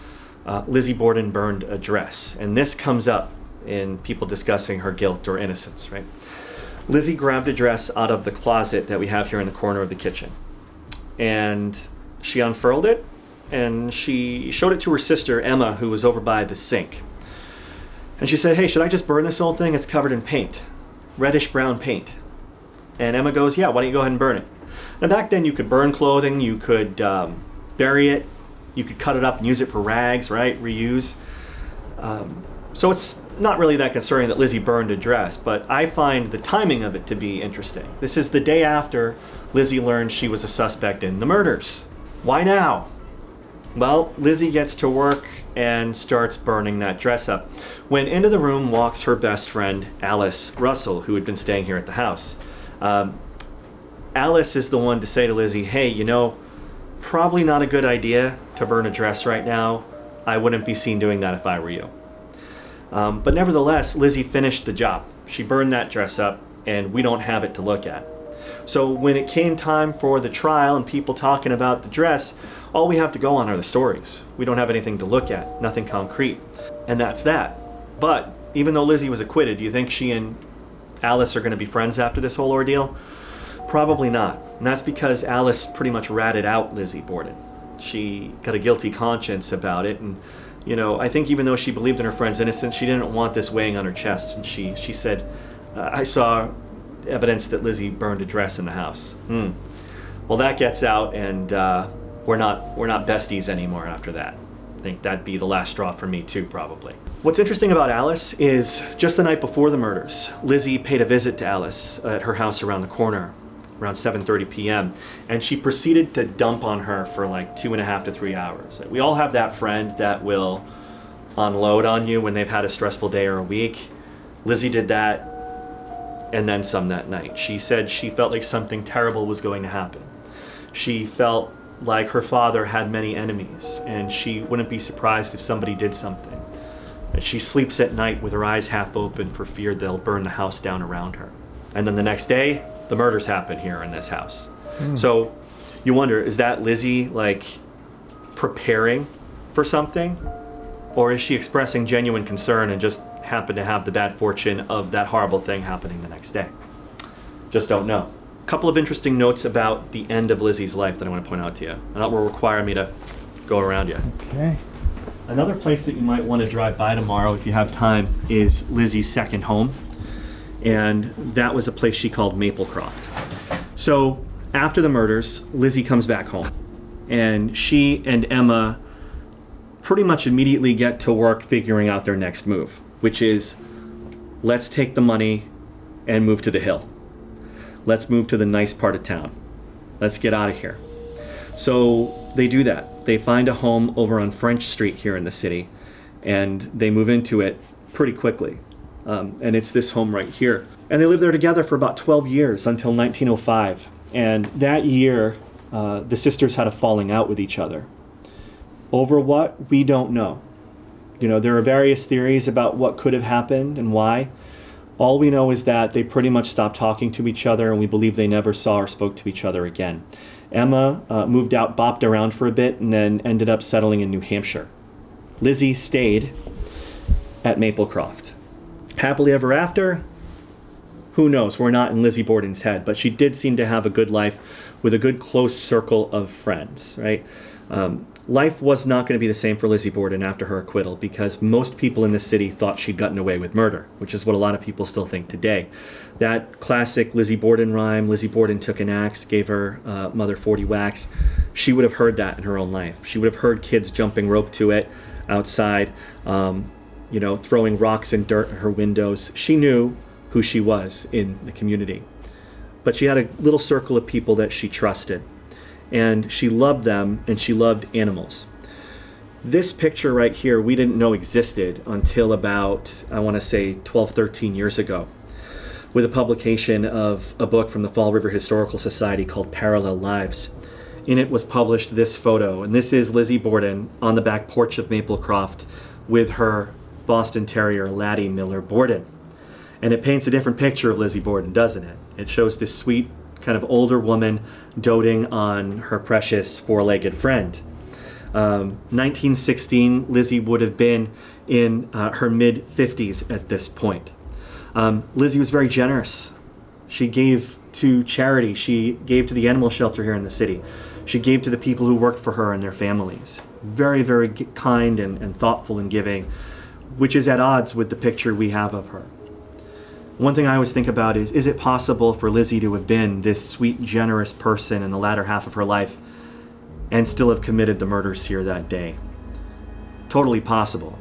Lizzie Borden burned a dress. And this comes up in people discussing her guilt or innocence, right? Lizzie grabbed a dress out of the closet that we have here in the corner of the kitchen. And she unfurled it, and she showed it to her sister, Emma, who was over by the sink. And she said, hey, should I just burn this old thing? It's covered in paint, reddish brown paint. And Emma goes, yeah, why don't you go ahead and burn it? Now back then you could burn clothing, you could bury it, you could cut it up and use it for rags, right? Reuse. So it's not really that concerning that Lizzie burned a dress, but I find the timing of it to be interesting. This is the day after Lizzie learned she was a suspect in the murders. Why now? Well, Lizzie gets to work and starts burning that dress up, when into the room walks her best friend, Alice Russell, who had been staying here at the house. Alice is the one to say to Lizzie, hey, you know, probably not a good idea to burn a dress right now. I wouldn't be seen doing that if I were you. But nevertheless, Lizzie finished the job. She burned that dress up, and we don't have it to look at. So when it came time for the trial and people talking about the dress, all we have to go on are the stories. We don't have anything to look at, nothing concrete. And that's that. But even though Lizzie was acquitted, do you think she and Alice are going to be friends after this whole ordeal? Probably not. And that's because Alice pretty much ratted out Lizzie Borden. She got a guilty conscience about it, and you know, I think even though she believed in her friend's innocence, she didn't want this weighing on her chest. And she said, I saw evidence that Lizzie burned a dress in the house. Well, that gets out, and we're not besties anymore after that. I think that'd be the last straw for me too, probably. What's interesting about Alice is just the night before the murders, Lizzie paid a visit to Alice at her house around the corner, around 7:30 p.m. and she proceeded to dump on her for like 2.5 to 3 hours. We all have that friend that will unload on you when they've had a stressful day or a week. Lizzie did that and then some that night. She said she felt like something terrible was going to happen. She felt like her father had many enemies, and she wouldn't be surprised if somebody did something. And she sleeps at night with her eyes half open for fear they'll burn the house down around her. And then the next day, the murders happen here in this house. So you wonder, is that Lizzie like preparing for something? Or is she expressing genuine concern and just happened to have the bad fortune of that horrible thing happening the next day? Just don't know. A couple of interesting notes about the end of Lizzie's life that I want to point out to you. And that will require me to go around you. Okay. Another place that you might want to drive by tomorrow if you have time is Lizzie's second home. And that was a place she called Maplecroft. So after the murders, Lizzie comes back home. And she and Emma pretty much immediately get to work figuring out their next move, which is, let's take the money and move to the hill. Let's move to the nice part of town. Let's get out of here. So they do that. They find a home over on French Street here in the city, and they move into it pretty quickly. And it's this home right here. And they live there together for about 12 years until 1905. And that year, the sisters had a falling out with each other. Over what? We don't know. You know, there are various theories about what could have happened and why. All we know is that they pretty much stopped talking to each other, and we believe they never saw or spoke to each other again. Emma moved out, bopped around for a bit, and then ended up settling in New Hampshire. Lizzie stayed at Maplecroft. Happily ever after? Who knows? We're not in Lizzie Borden's head, but she did seem to have a good life with a good close circle of friends, right? Life was not going to be the same for Lizzie Borden after her acquittal, because most people in the city thought she'd gotten away with murder, which is what a lot of people still think today. That classic Lizzie Borden rhyme, Lizzie Borden took an axe, gave her mother 40 whacks, she would have heard that in her own life. She would have heard kids jumping rope to it outside, throwing rocks and dirt at her windows. She knew who she was in the community. But she had a little circle of people that she trusted. And she loved them, and she loved animals. This picture right here, we didn't know existed until about, I want to say, 12, 13 years ago, with a publication of a book from the Fall River Historical Society called Parallel Lives. In it was published this photo, and this is Lizzie Borden on the back porch of Maplecroft with her Boston Terrier, Laddie Miller Borden. And it paints a different picture of Lizzie Borden, doesn't it? It shows this sweet, kind of older woman doting on her precious four-legged friend. 1916, Lizzie would have been in her mid-50s at this point. Lizzie was very generous. She gave to charity. She gave to the animal shelter here in the city. She gave to the people who worked for her and their families. Very, very kind and thoughtful and giving, which is at odds with the picture we have of her. One thing I always think about is it possible for Lizzie to have been this sweet, generous person in the latter half of her life and still have committed the murders here that day? Totally possible,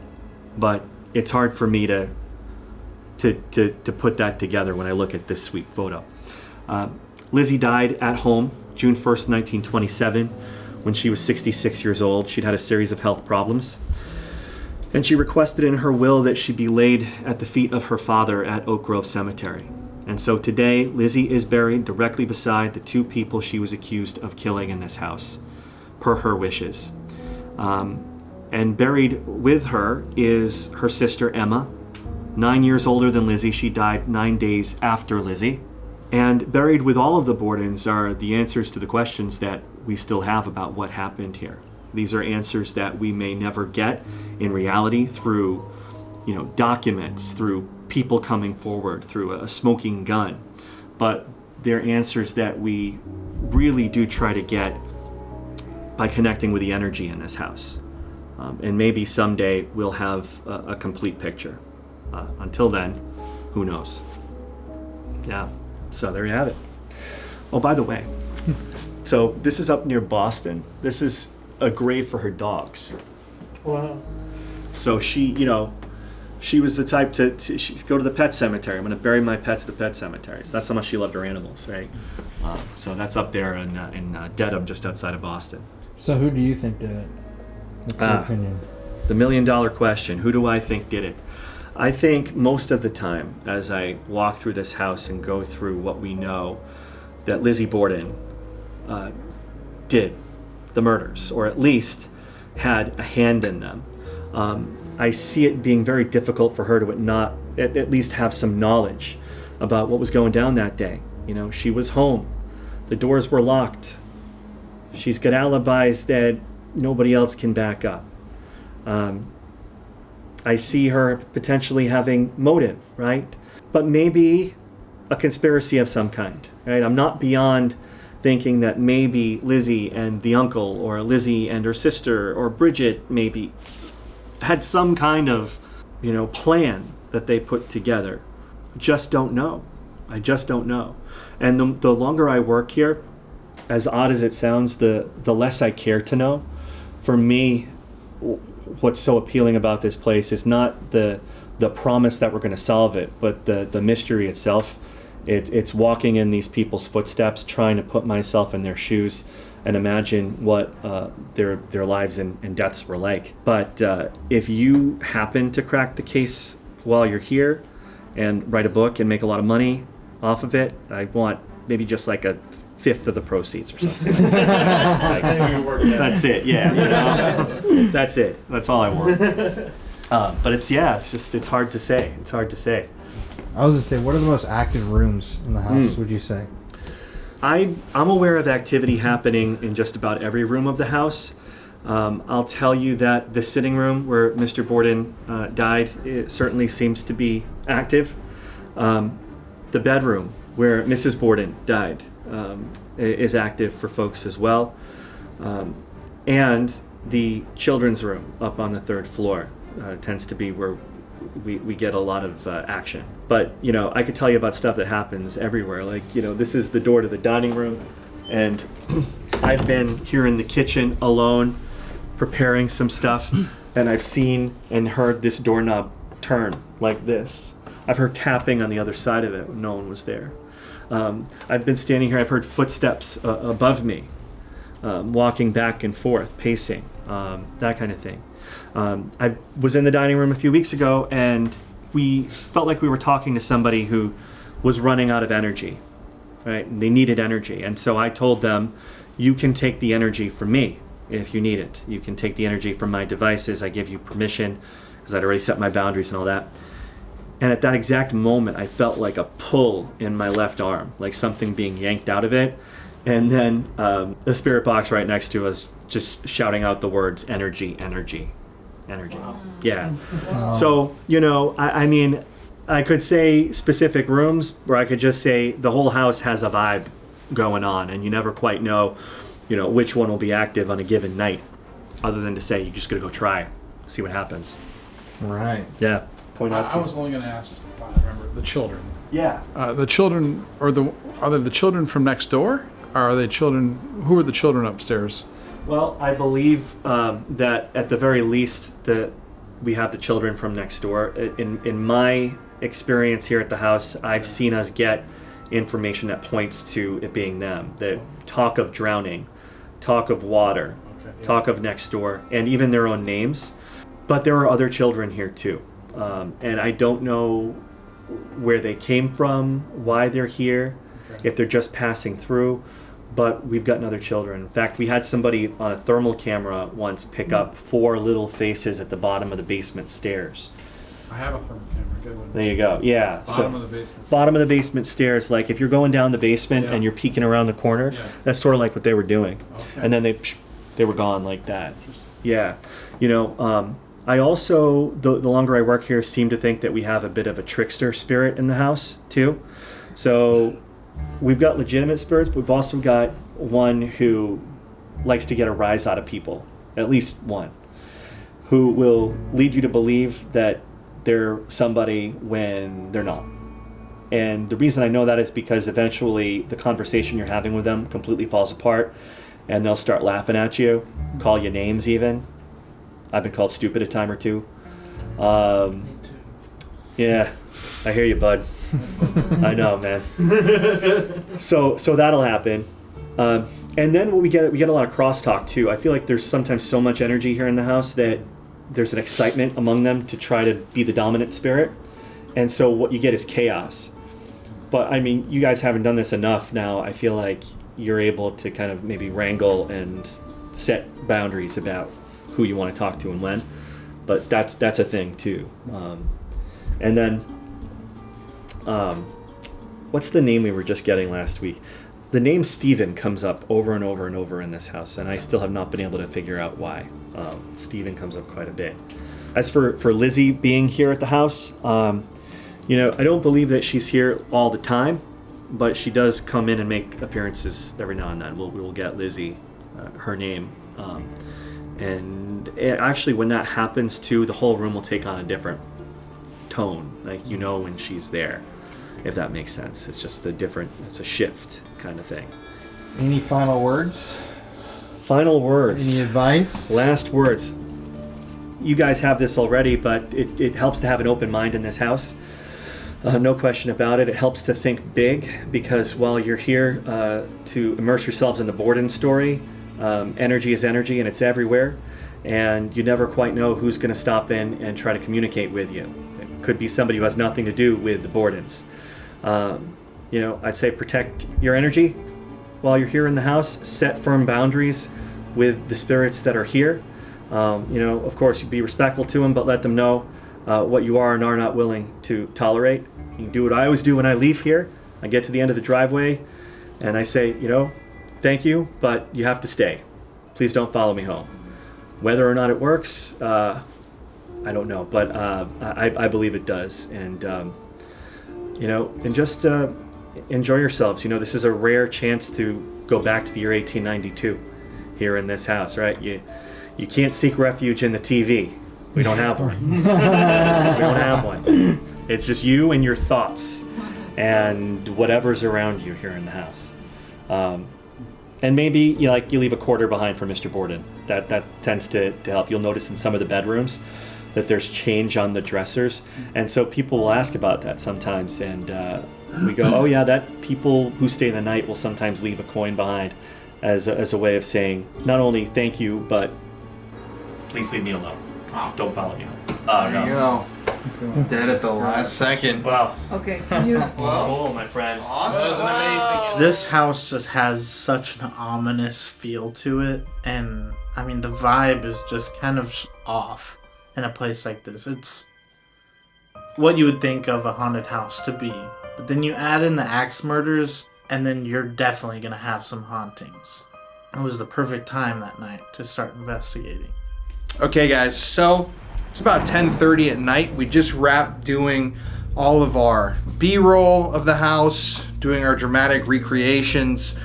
but it's hard for me to put that together when I look at this sweet photo. Lizzie died at home June 1st, 1927, when she was 66 years old. She'd had a series of health problems. And she requested in her will that she be laid at the feet of her father at Oak Grove Cemetery. And so today, Lizzie is buried directly beside the two people she was accused of killing in this house, per her wishes. And buried with her is her sister Emma, 9 years older than Lizzie. She died 9 days after Lizzie. And buried with all of the Bordens are the answers to the questions that we still have about what happened here. These are answers that we may never get in reality through, documents, through people coming forward, through a smoking gun. But they're answers that we really do try to get by connecting with the energy in this house. And maybe someday we'll have a complete picture. Until then, who knows? Yeah, so there you have it. Oh, by the way, so this is up near Boston. This is a grave for her dogs. Wow. So she was the type to she'd go to the pet cemetery. I'm going to bury my pets at the pet cemetery. So that's how much she loved her animals, right? So that's up there in Dedham, just outside of Boston. So who do you think did it? What's your opinion? The $1 million question. Who do I think did it? I think most of the time, as I walk through this house and go through what we know, that Lizzie Borden did the murders, or at least had a hand in them. I see it being very difficult for her to not at least have some knowledge about what was going down that day. She was home. The doors were locked. She's got alibis that nobody else can back up. I see her potentially having motive, right? But maybe a conspiracy of some kind, right? I'm not beyond thinking that maybe Lizzie and the uncle, or Lizzie and her sister, or Bridget maybe had some kind of, plan that they put together. Just don't know. I just don't know. And the longer I work here, as odd as it sounds, the less I care to know. For me, what's so appealing about this place is not the promise that we're going to solve it, but the mystery itself. It's walking in these people's footsteps, trying to put myself in their shoes and imagine what their lives and deaths were like. But if you happen to crack the case while you're here and write a book and make a lot of money off of it, I want maybe just like a fifth of the proceeds or something. That's it. Yeah, that's it. That's all I want. But it's hard to say. It's hard to say. I was gonna say, what are the most active rooms in the house? Would you say? I'm aware of activity happening in just about every room of the house. I'll tell you that the sitting room where Mr. Borden died, it certainly seems to be active. The bedroom where Mrs. Borden died is active for folks as well. And the children's room up on the third floor tends to be where we get a lot of action. But, I could tell you about stuff that happens everywhere. Like, this is the door to the dining room, and I've been here in the kitchen alone preparing some stuff, and I've seen and heard this doorknob turn like this. I've heard tapping on the other side of it when no one was there. I've been standing here, I've heard footsteps above me, walking back and forth, pacing, that kind of thing. I was in the dining room a few weeks ago, and we felt like we were talking to somebody who was running out of energy, right? And they needed energy. And so I told them, you can take the energy from me if you need it. You can take the energy from my devices. I give you permission, because I'd already set my boundaries and all that. And at that exact moment, I felt like a pull in my left arm, like something being yanked out of it. And then the spirit box right next to us just shouting out the words, energy, energy, energy. Wow. Yeah. Wow. So, I mean, I could say specific rooms, or I could just say the whole house has a vibe going on, and you never quite know, which one will be active on a given night, other than to say you just got to go try, see what happens. Right. Yeah. Point out I was only going to ask, if I remember, the children. Yeah. The children, are they the children from next door? Or are they children, who are the children upstairs? Well, I believe that at the very least that we have the children from next door. In my experience here at the house, I've seen us get information that points to it being them. The talk of drowning, talk of water, talk of next door, and even their own names. But there are other children here too. And I don't know where they came from, why they're here, if they're just passing through, but we've gotten other children. In fact, we had somebody on a thermal camera once pick up 4 little faces at the bottom of the basement stairs. I have a thermal camera. Good one. There you go. Yeah. Bottom of the basement. Bottom of the basement stairs. Like if you're going down the basement and you're peeking around the corner, that's sort of like what they were doing. Okay. And then they were gone like that. Yeah. You know, I also, the longer I work here, seem to think that we have a bit of a trickster spirit in the house too. So we've got legitimate spirits, but we've also got one who likes to get a rise out of people, at least one, who will lead you to believe that they're somebody when they're not. And the reason I know that is because eventually the conversation you're having with them completely falls apart and they'll start laughing at you, call you names even. I've been called stupid a time or two. Yeah, I hear you, bud. I know, man. So that'll happen. And then we get a lot of crosstalk too. I feel like there's sometimes so much energy here in the house that there's an excitement among them to try to be the dominant spirit. And so what you get is chaos. But I mean, you guys haven't done this enough now. I feel like you're able to kind of maybe wrangle and set boundaries about who you want to talk to and when. But that's a thing too. And then, what's the name we were just getting last week? The name Steven comes up over and over and over in this house, and I still have not been able to figure out why. Steven comes up quite a bit. As for Lizzie being here at the house, you know, I don't believe that she's here all the time, but she does come in and make appearances every now and then. We'll get Lizzie, her name. And actually, when that happens too, the whole room will take on a different tone. Like, you know when she's there, if that makes sense. It's just it's a shift kind of thing. Any final words? Final words. Any advice? Last words. You guys have this already, but it helps to have an open mind in this house. No question about it. It helps to think big, because while you're here to immerse yourselves in the Bordon story, energy is energy and it's everywhere, and you never quite know who's going to stop in and try to communicate with you. It could be somebody who has nothing to do with the Bordons. You know, I'd say protect your energy while you're here in the house. Set firm boundaries with the spirits that are here. You know, of course, you be respectful to them, but let them know what you are and are not willing to tolerate. You can do what I always do when I leave here. I get to the end of the driveway and I say, you know, thank you, but you have to stay. Please don't follow me home. Whether or not it works, I don't know, but I believe it does. And, you know, and just enjoy yourselves. You know, this is a rare chance to go back to the year 1892 here in this house, right? You can't seek refuge in the TV. We don't have one. We don't have one. It's just you and your thoughts and whatever's around you here in the house. And maybe you leave a quarter behind for Mr. Borden. That tends to help. You'll notice in some of the bedrooms that there's change on the dressers, and so people will ask about that sometimes, and we go, oh yeah, that people who stay the night will sometimes leave a coin behind as a way of saying not only thank you, but please leave me alone. Don't follow me home. There you go. Dead at the last second. Wow. Okay. Oh, my friends. Awesome. That was amazing. This house just has such an ominous feel to it, and I mean the vibe is just kind of off in a place like this. It's what you would think of a haunted house to be, but then you add in the axe murders, and then you're definitely gonna have some hauntings. It was the perfect time that night to start investigating. Okay, guys, so it's about 10:30 at night. We just wrapped doing all of our B-roll of the house, doing our dramatic recreations.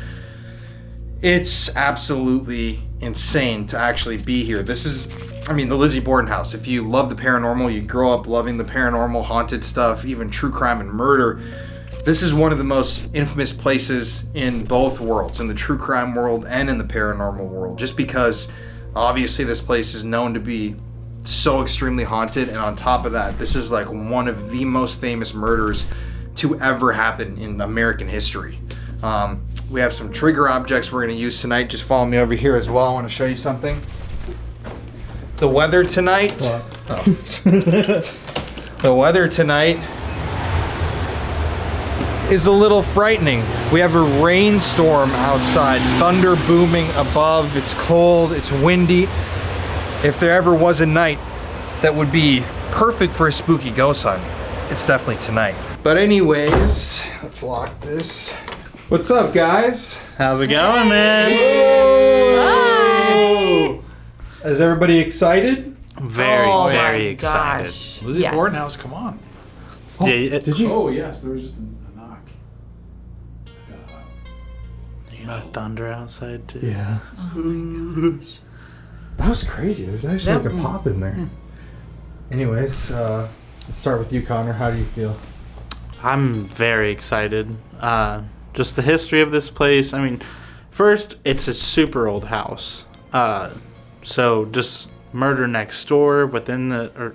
It's absolutely insane to actually be here. This is, I mean, the Lizzie Borden house. If you love the paranormal, you grow up loving the paranormal, haunted stuff, even true crime and murder, this is one of the most infamous places in both worlds, in the true crime world and in the paranormal world, just because obviously this place is known to be so extremely haunted, and on top of that, this is like one of the most famous murders to ever happen in American history. We have some trigger objects we're going to use tonight. Just follow me over here as well. I want to show you something. The weather tonight. The weather tonight is a little frightening. We have a rainstorm outside, thunder booming above. It's cold, it's windy. If there ever was a night that would be perfect for a spooky ghost hunt, it's definitely tonight. But anyways, let's lock this. What's up, guys? How's it going, man? Whoa! Is everybody excited? Very excited. Gosh. Lizzie Yes. Borden House, come on. Did you? Oh, yes, there was just a knock. You got thunder outside too. Yeah. Oh my gosh. That was crazy. There's actually like a pop in there. Anyways, let's start with you, Connor. How do you feel? I'm very excited. Just the history of this place. I mean, first, it's a super old house. So just murder next door within the,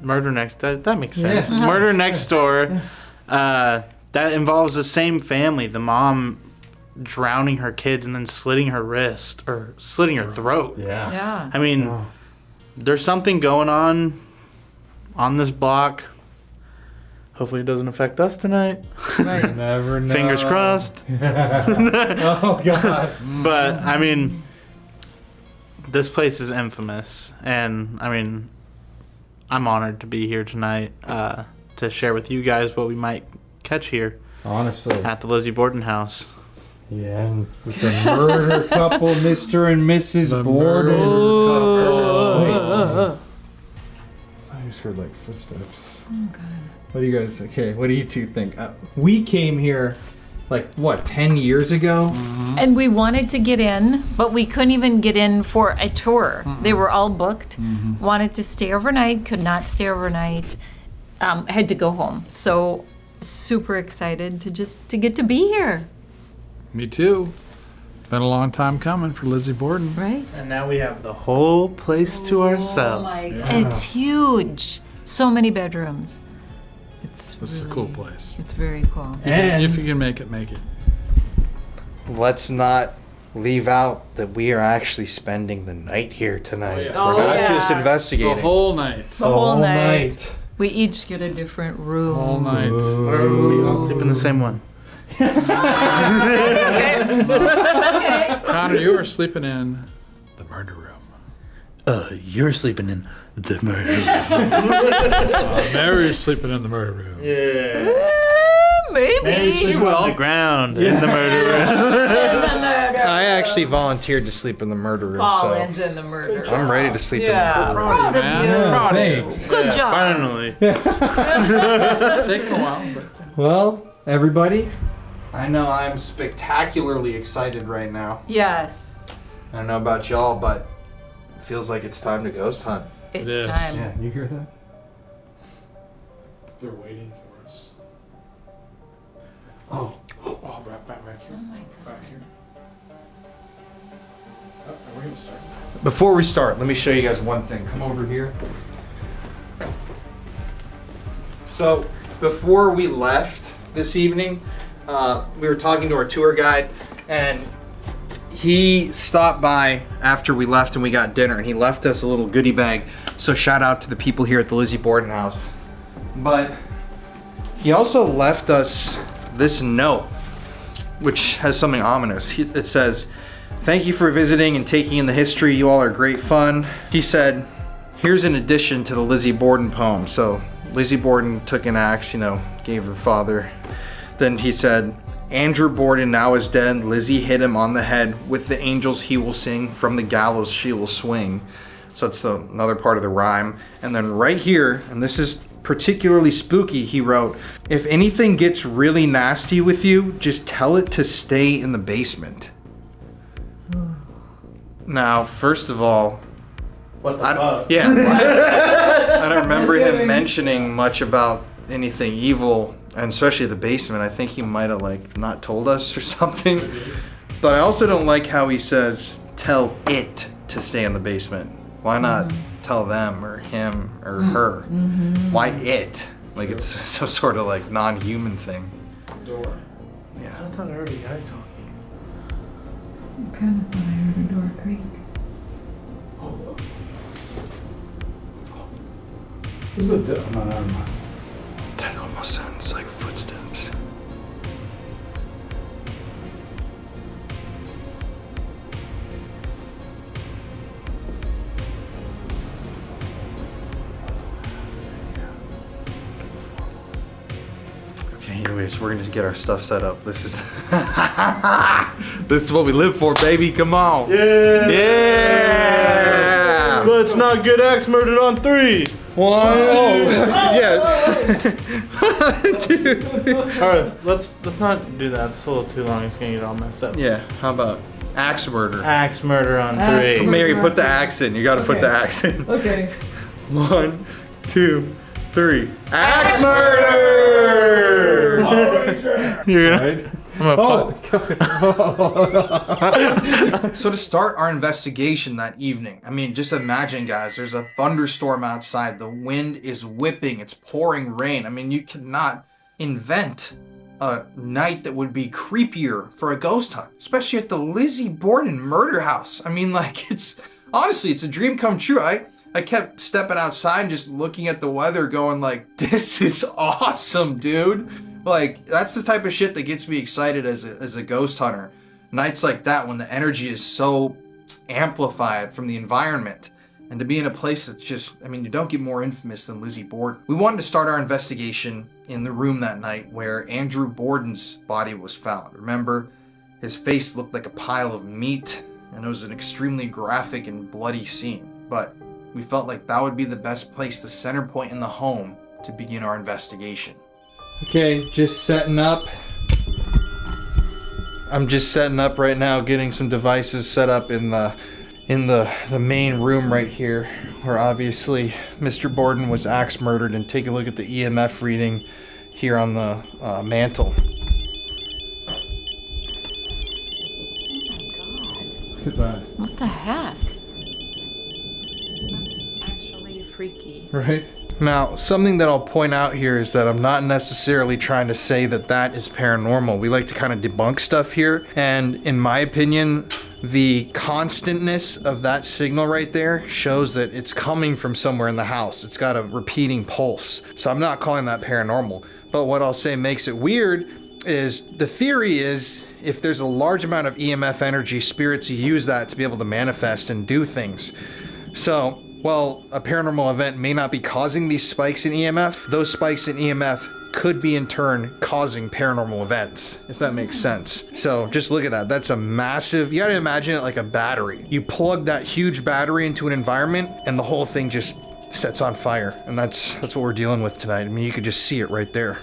murder next, that makes sense. Yeah. Murder next door. That involves the same family. The mom drowning her kids and then slitting her wrist or slitting her throat. Yeah. I mean, there's something going on this block. Hopefully it doesn't affect us tonight. Right. Never know. Fingers crossed. Oh, God. But, I mean, this place is infamous. And, I mean, I'm honored to be here tonight to share with you guys what we might catch here Honestly. at the Lizzie Borden House. Yeah, and with the murder couple, Mr. and Mrs. Borden. Wait. I just heard like footsteps. Oh, God. What do you guys, what do you two think? We came here like, what, 10 years ago? And we wanted to get in, but we couldn't even get in for a tour. They were all booked. Wanted to stay overnight, could not stay overnight. Had to go home. So super excited to get to be here. Me too. Been a long time coming for Lizzie Borden. Right? And now we have the whole place to ourselves. It's huge. So many bedrooms. It's This is a cool place. It's very cool. And If you can make it, make it. let's not leave out that we are actually spending the night here tonight. Oh, yeah. We're not just The investigating. whole night. The whole night. We each get a different room. Whole night. Or we all sleep in the same one. Okay. Connor, you are sleeping in the murder room. You're sleeping in the murder room. Mary's sleeping in the murder room. Maybe. She will. On the ground in the murder room. I actually volunteered to sleep in the murder room, Colin's so in the murder. I'm ready to sleep Yeah. in the murder room. Proud of Man. you. Proud of you. Thanks. Good job. Finally. It's taken a while, but Well, everybody, I know I'm spectacularly excited right now. Yes. I don't know about y'all, but it feels like it's time to ghost hunt. It's is. time. Yeah, you hear that? they're waiting for us. Oh, Back here. Back here. Oh, we're gonna start. before we start, let me show you guys one thing. Come over here. So, before we left this evening, we were talking to our tour guide, and he stopped by after we left and we got dinner, and he left us a little goodie bag. So shout out to the people here at the Lizzie Borden House. But he also left us this note, which has something ominous. It says, "Thank you for visiting and taking in the history. You all are great fun." He said, "Here's an addition to the Lizzie Borden poem." So Lizzie Borden took an axe, gave her father. Then he said, "Andrew Borden now is dead. Lizzie hit him on the head. With the angels he will sing. From the gallows she will swing." So that's another part of the rhyme. And then right here, and this is particularly spooky, he wrote, "If anything gets really nasty with you, just tell it to stay in the basement." Now, first of all, What the fuck? yeah, I don't remember him mentioning much about anything evil, and especially the basement. I think he might have not told us or something. But I also don't like how he says, "Tell it to stay in the basement." Why not tell them or him or her? Why it? Like it's some sort of non-human thing. Door. Yeah. I thought I heard a guy talking. I kind of thought I heard a door creak. This is a no, never mind. That almost sounds like footsteps. Okay, anyways, we're gonna get our stuff set up. This is this is what we live for, baby. Come on. Yeah. Yeah. Let's not get axe murdered on 3. 1, 2, yeah. 2. All right, let's not do that. It's a little too long. It's gonna get all messed up. Yeah. How about axe murder? Axe murder on 3. Mary, put the axe in. You got to put the axe in. Okay. 1, 2, 3. Axe murder! You're gonna. I'm gonna So to start our investigation that evening, I mean, just imagine, guys, there's a thunderstorm outside. The wind is whipping. It's pouring rain. I mean, you cannot invent a night that would be creepier for a ghost hunt, especially at the Lizzie Borden Murder House. I mean, like, it's honestly, it's a dream come true. I kept stepping outside and just looking at the weather going like, this is awesome, dude. Like, that's the type of shit that gets me excited as a ghost hunter. Nights like that when the energy is so amplified from the environment. And to be in a place that's just, I mean, you don't get more infamous than Lizzie Borden. We wanted to start our investigation in the room that night where Andrew Borden's body was found. Remember, his face looked like a pile of meat, and it was an extremely graphic and bloody scene. But we felt like that would be the best place, the center point in the home, to begin our investigation. Okay, just setting up. I'm just setting up right now, getting some devices set up in the main room right here, where obviously Mr. Borden was axe murdered. And take a look at the EMF reading here on the mantle. Look at that. What the heck? That's actually freaky. Right? Now, something that I'll point out here is that I'm not necessarily trying to say that that is paranormal. We like to kind of debunk stuff here. And in my opinion, the constantness of that signal right there shows that it's coming from somewhere in the house. It's got a repeating pulse. So I'm not calling that paranormal. But what I'll say makes it weird is the theory is if there's a large amount of EMF energy, spirits use that to be able to manifest and do things. So, while a paranormal event may not be causing these spikes in EMF, those spikes in EMF could be in turn causing paranormal events, if that makes sense. So just look at that. That's a massive, you gotta imagine it like a battery. You plug that huge battery into an environment and the whole thing just sets on fire. And that's what we're dealing with tonight. I mean, you could just see it right there.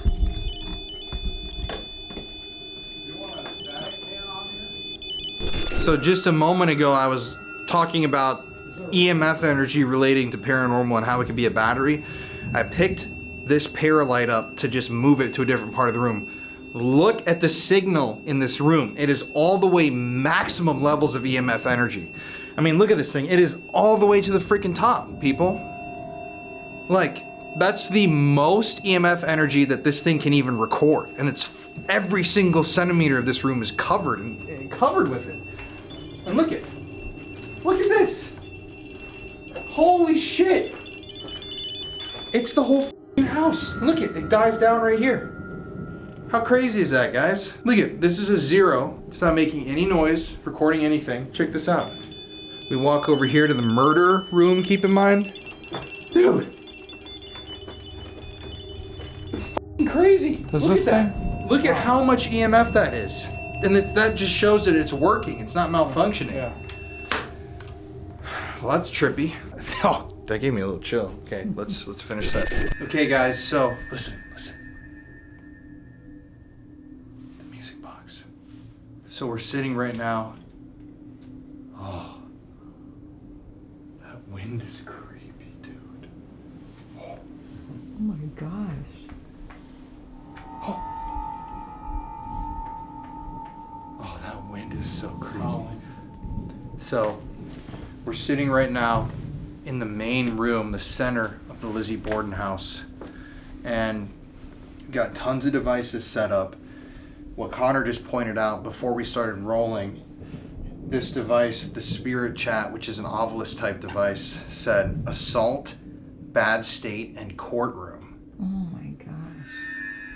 So just a moment ago, I was talking about EMF energy relating to paranormal and how it could be a battery. I picked this paralight up to just move it to a different part of the room. Look at the signal in this room. It is all the way maximum levels of EMF energy. I mean, look at this thing. It is all the way to the freaking top, people. Like, that's the most EMF energy that this thing can even record. And it's every single centimeter of this room is covered and covered with it. And look at this. Holy shit! It's the whole f***ing house. Look it dies down right here. How crazy is that, guys? Look at this is a 0. It's not making any noise, recording anything. Check this out. We walk over here to the murder room, keep in mind. Dude! It's f***ing crazy. Does Look this at that. Look at how much EMF that is. And that just shows that it's working. It's not malfunctioning. Yeah. Well, that's trippy. Oh, that gave me a little chill. Okay, let's finish that. Okay, guys, so listen. The music box. So we're sitting right now. Oh, that wind is creepy, dude. Oh my gosh. Oh, that wind is so creepy. So we're sitting right now in the main room, the center of the Lizzie Borden house, and got tons of devices set up. what Connor just pointed out before we started rolling, this device, the Spirit Chat, which is an Ovilus type device, said assault, bad state, and courtroom. Oh my gosh.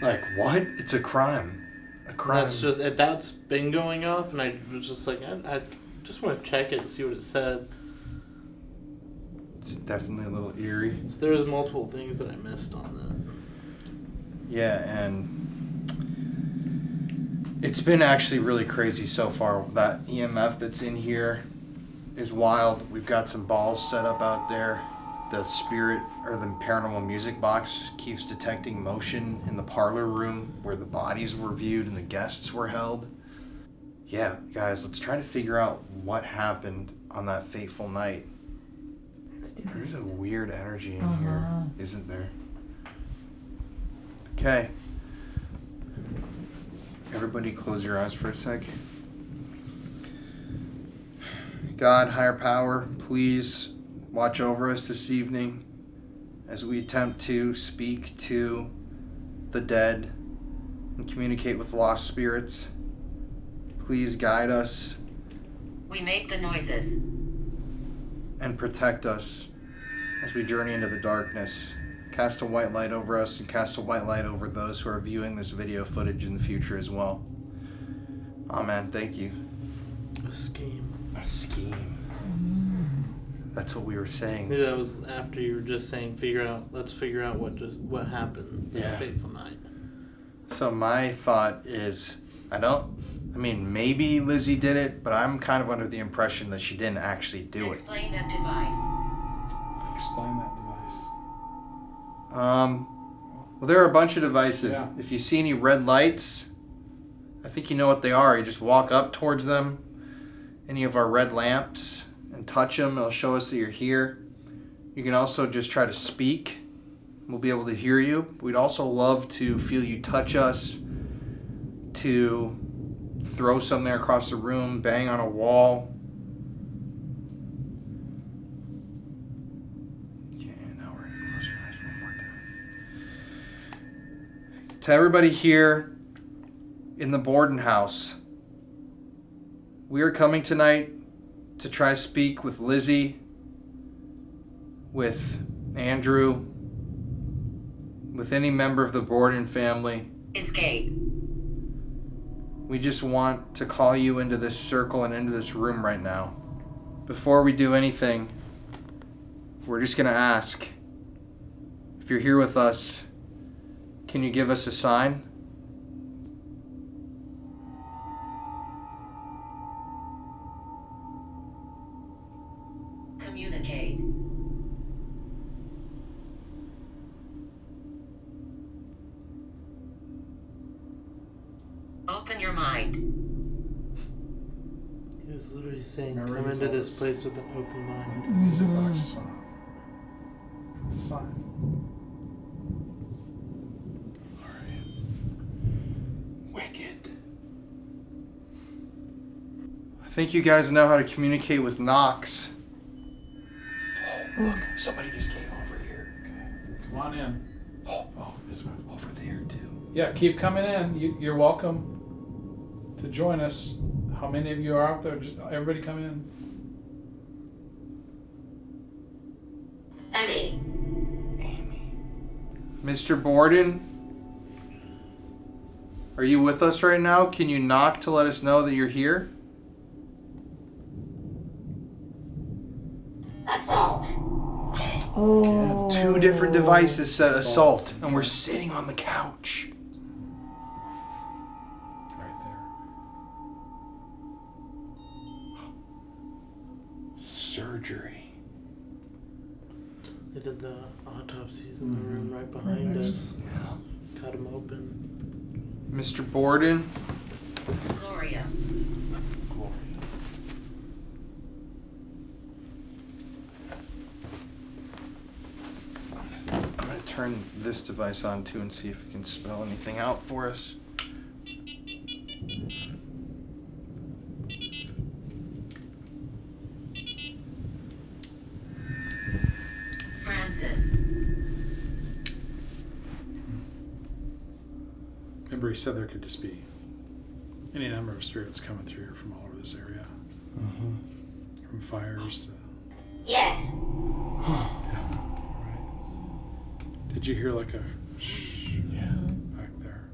Like, what? It's a crime. A crime. That's been going off, and I was just like, I just want to check it and see what it said. It's definitely a little eerie. So there was multiple things that I missed on that. Yeah, and it's been actually really crazy so far. That EMF that's in here is wild. We've got some balls set up out there. The spirit or the paranormal music box keeps detecting motion in the parlor room where the bodies were viewed and the guests were held. Yeah, guys, let's try to figure out what happened on that fateful night. There's a weird energy in here, isn't there? Okay. Everybody close your eyes for a sec. God, higher power, please watch over us this evening as we attempt to speak to the dead and communicate with lost spirits. Please guide us. We make the noises. And protect us as we journey into the darkness. Cast a white light over us and cast a white light over those who are viewing this video footage in the future as well. Amen. Thank you. A scheme. A scheme. That's what we were saying. Yeah, that was after you were just saying, let's figure out what happened that fateful night. So my thought is, maybe Lizzie did it, but I'm kind of under the impression that she didn't actually do it. Explain that device. Explain that device. Well, there are a bunch of devices. Yeah. If you see any red lights, I think you know what they are. You just walk up towards them, any of our red lamps, and touch them. It'll show us that you're here. You can also just try to speak. We'll be able to hear you. We'd also love to feel you touch us, to throw something across the room, bang on a wall. To everybody here in the Borden house, we are coming tonight to try to speak with Lizzie, with Andrew, with any member of the Borden family. Escape. We just want to call you into this circle and into this room right now. Before we do anything, we're just going to ask, if you're here with us, can you give us a sign? Communicate. Open your mind. He was literally saying, come into this place with an open mind. The music box just went off. It's a sign. Wicked. I think you guys know how to communicate with knocks. Oh, look, somebody just came over here. Come on in. Oh, there's one over there too. Yeah, keep coming in. You're welcome to join us. How many of you are out there? Just everybody come in. Amy. Mr. Borden, are you with us right now? Can you knock to let us know that you're here? Assault. Oh. Two different devices said assault, and we're sitting on the couch. Right there. Surgery. They did the autopsies in the room right behind us. Yeah. Cut them open. Mr. Borden. Gloria. I'm going to turn this device on too and see if it can spell anything out for us. Francis. Remember, he said there could just be any number of spirits coming through here from all over this area. From fires to... Yes. Yeah, right. Did you hear like a back there?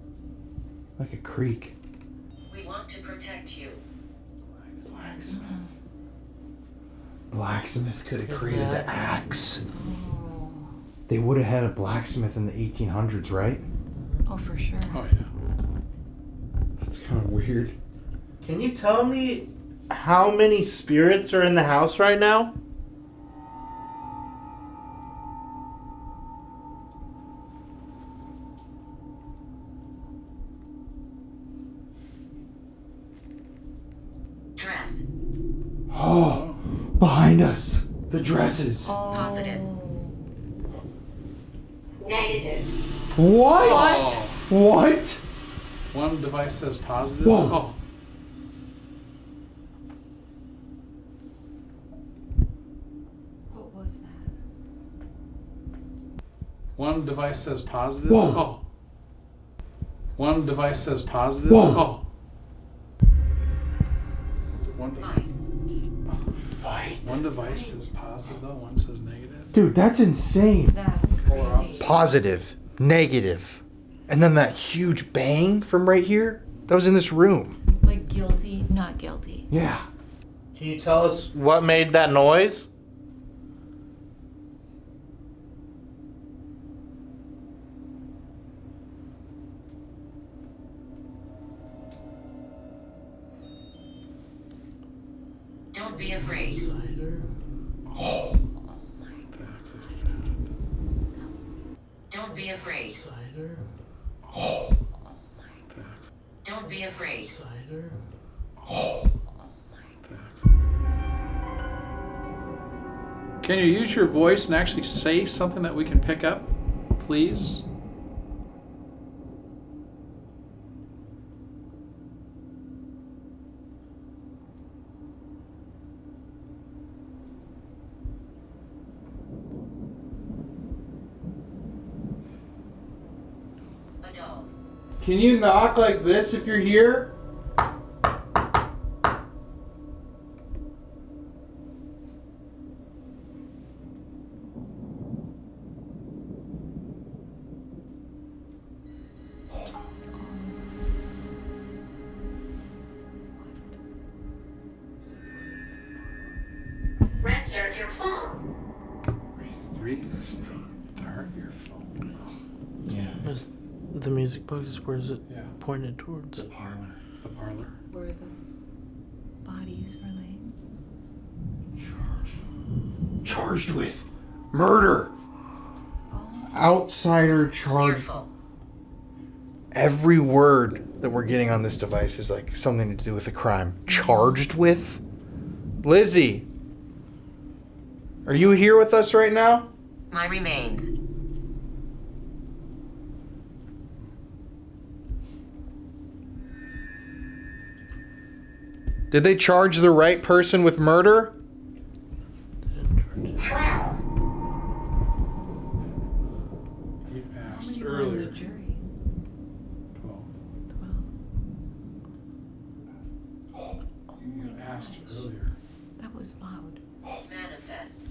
Like a creak. We want to protect you. Blacksmith could have created the axe. They would have had a blacksmith in the 1800s, right? Oh, for sure. Oh, yeah. That's kind of weird. Can you tell me how many spirits are in the house right now? Dress. Oh, behind us. The dresses. Positive. Negative. What? Oh. What? One device says positive. Whoa. Oh. What was that? One device says positive. Whoa. Oh. One device says positive. Whoa. Oh. One device says positive, though. One says negative. Dude, that's insane. That's crazy. Positive, negative, and then that huge bang from right here. That was in this room. Like guilty, not guilty. Yeah. Can you tell us what made that noise? Don't be afraid. Oh. Don't be afraid. Oh. Don't be afraid. Oh. Can you use your voice and actually say something that we can pick up, please? A doll. Can you knock like this if you're here? Restart your phone. Restart your phone. Yeah. The music box, where is it Yeah. pointed towards? The parlor. The parlor. Where the bodies were laying. Charged with murder. Outsider charge. Fearful. Every word that we're getting on this device is like something to do with a crime. Charged with? Lizzie, are you here with us right now? My remains. Did they charge the right person with murder? 12. You asked How many were in the earlier. jury? 12. 12. You asked earlier. That was loud. Manifest.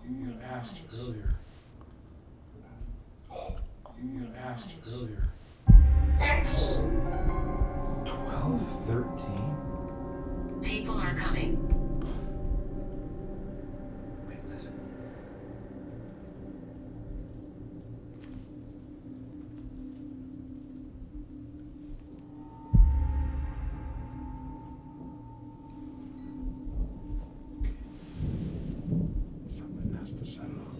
You asked earlier. You asked earlier. 13. 12, 13? People are coming. Wait, listen. Something has to set it off.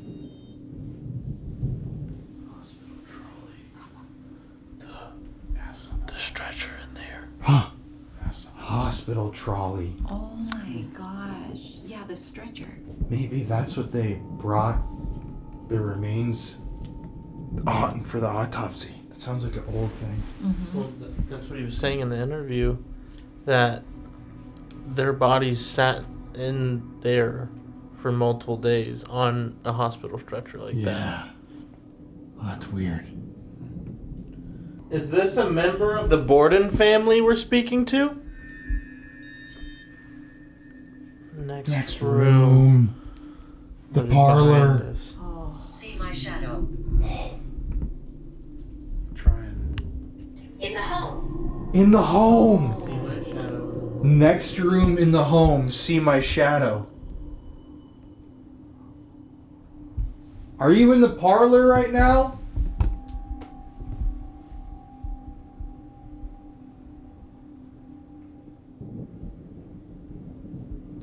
Hospital trolley. Ask something. The stretcher in there. Huh. Ask something. Hospital trolley. Oh my gosh. Yeah, the stretcher. Maybe that's what they brought the remains on for the autopsy. That sounds like an old thing. Well, that's what he was saying in the interview, that their bodies sat in there for multiple days on a hospital stretcher like that. Well, that's weird. Is this a member of the Borden family we're speaking to? Next room. The parlor. See my shadow. Trying. In the home. In the home. See my shadow. Next room in the home. See my shadow. Are you in the parlor right now?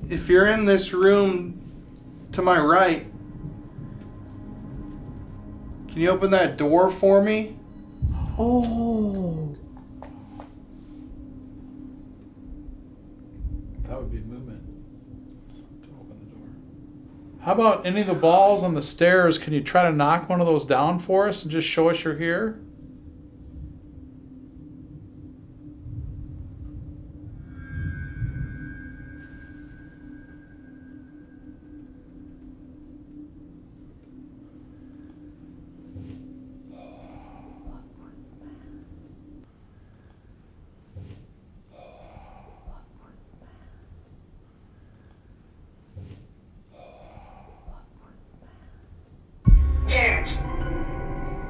If you're in this room to my right, can you open that door for me? Oh. That would be movement to open the door. How about any of the balls on the stairs? Can you try to knock one of those down for us and just show us you're here?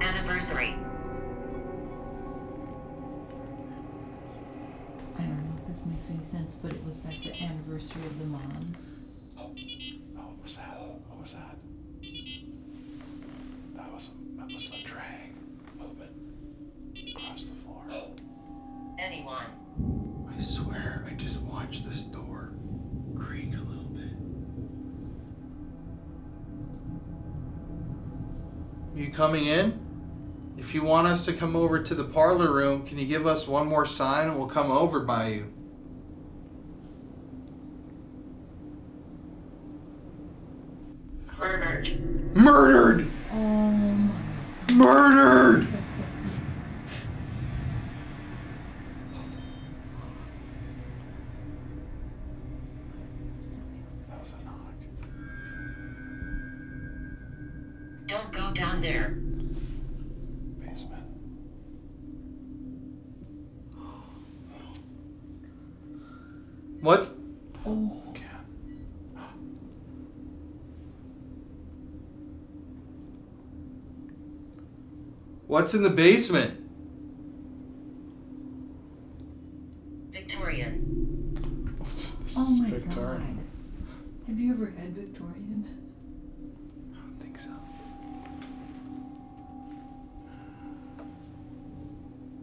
Anniversary. I don't know if this makes any sense, but it was like the anniversary of the moms. Oh, what was that? What was that? That was a drag movement across the floor. Anyone. I swear, I just watched this door creak a little bit. Are you coming in? If you want us to come over to the parlor room, can you give us one more sign and we'll come over by you? Murdered. Murdered! Murdered! That was a knock. Don't go down there. Basement. What? Oh. Cat. What's in the basement? Victorian. This Oh is my Victorian. God. Have you ever had Victorian? I don't think so.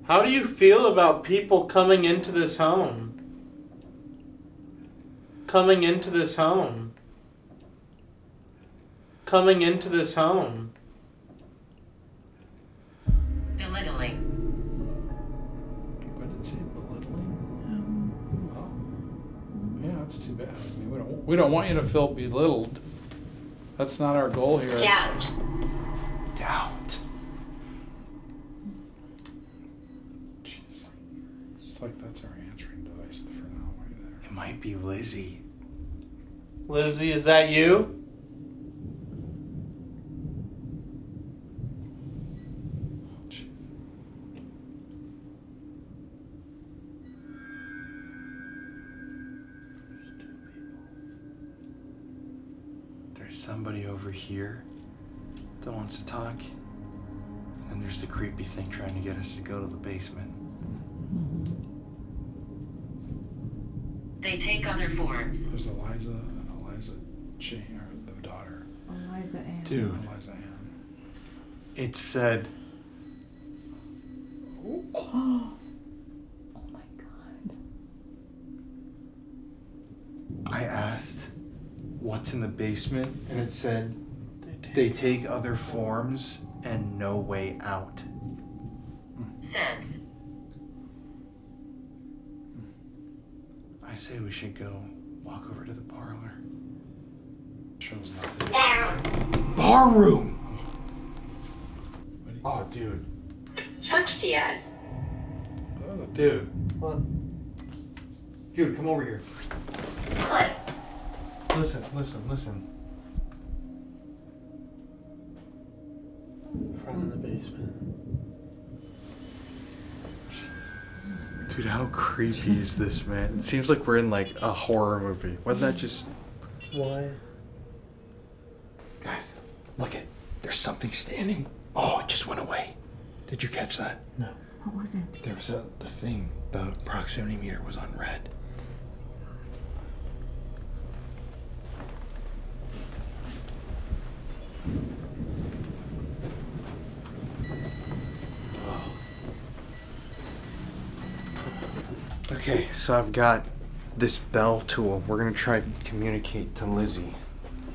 How do you feel about people coming into this home? Coming into this home. Coming into this home. Belittling. What did it say? Belittling? Oh. Yeah, that's too bad. I mean, we don't want you to feel belittled. That's not our goal here. Doubt. Doubt. Jeez. It's like that's our answering device for now, right there. It might be Lizzie. Lizzie, is that you? There's somebody over here that wants to talk. And then there's the creepy thing trying to get us to go to the basement. They take other forms. There's Eliza and Eliza Jane, or the daughter. Eliza Ann. Dude, Eliza Ann. it said, Oh my God. I asked, what's in the basement? And it said, they take other forms and no way out. Sense. I say we should go walk over to the parlor. Shows nothing. Bar room! Oh, dude. Fuchsias. That was a Dude. What? Dude, come over here. Clip. Listen, listen, listen. From the basement. Dude, how creepy is this, man? It seems like we're in like a horror movie. Wasn't that just... Why? Guys, look it. There's something standing. Oh, it just went away. Did you catch that? No. What was it? There was the thing. The proximity meter was on red. Okay, so I've got this bell tool. We're gonna try to communicate to Lizzie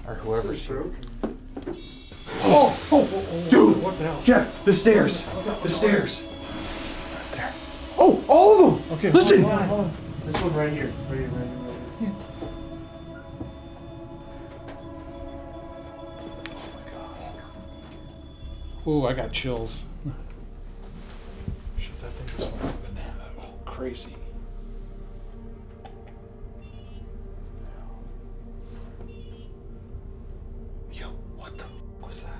or whoever's here. Oh, dude! What the hell? Jeff, the stairs. The stairs. Right there. Oh, all of them. Okay, listen. hold on. This one right here. Right here. Ooh, I got chills. Shit, that thing just went up and crazy. Yo, what the f was that?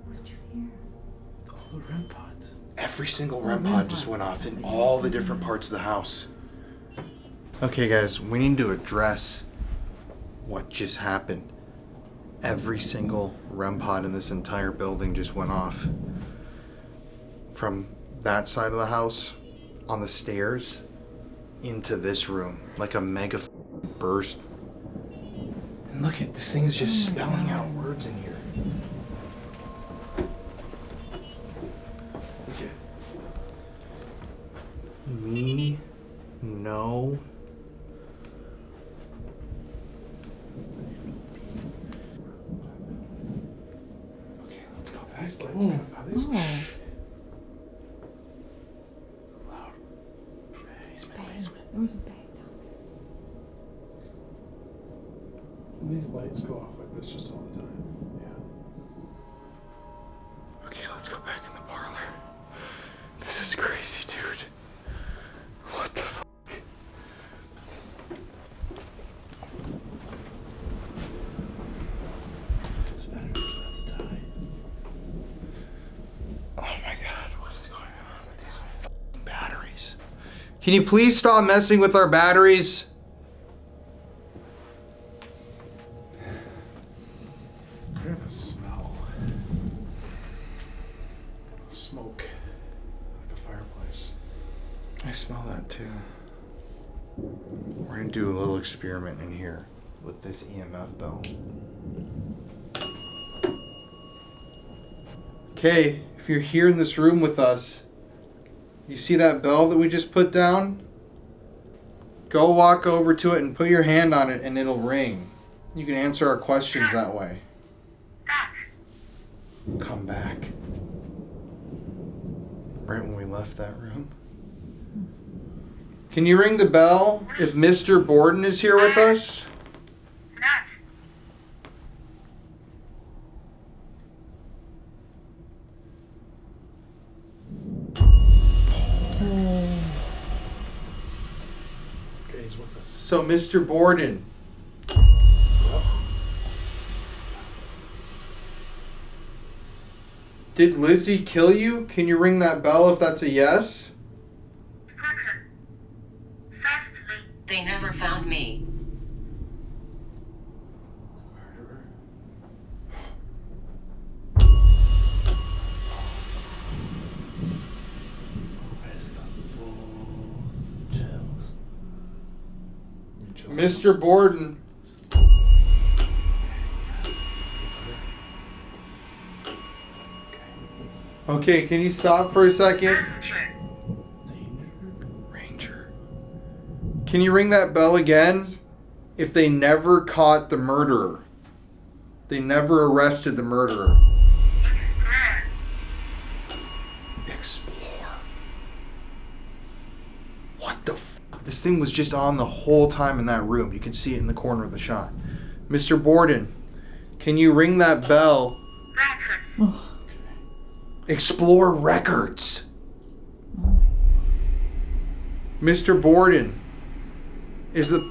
What did you hear? All the REM pods. Every single REM pod just went off in all the different parts of the house. Okay, guys, we need to address what just happened. Every single REM pod in this entire building just went off. From that side of the house, on the stairs, into this room. Like a mega burst. And look at this thing is just spelling out words in here. Okay. Me, no. Okay, let's go back. Let's go. Loud. Basement. There was a bang. These lights go off like this just all the time. Yeah. Okay, let's go back in the parlor. This is crazy, dude. What the fuck? This battery's about to die. Oh my god, what is going on with these fucking batteries? Can you please stop messing with our batteries? I have a smell. Smoke. Like a fireplace. I smell that too. We're gonna do a little experiment in here with this EMF bell. Okay, if you're here in this room with us, you see that bell that we just put down? Go walk over to it and put your hand on it and it'll ring. You can answer our questions that way. Come back. Right when we left that room. Can you ring the bell if Mr. Borden is here with us? Okay, he's with us. So, Mr. Borden. Did Lizzie kill you? Can you ring that bell if that's a yes? They never found me. Mr. Borden. Okay, can you stop for a second? Ranger. Can you ring that bell again? If they never caught the murderer. They never arrested the murderer. Explore. What the f? This thing was just on the whole time in that room. You can see it in the corner of the shot. Mr. Borden, can you ring that bell? Explore records. Mr. Borden is the...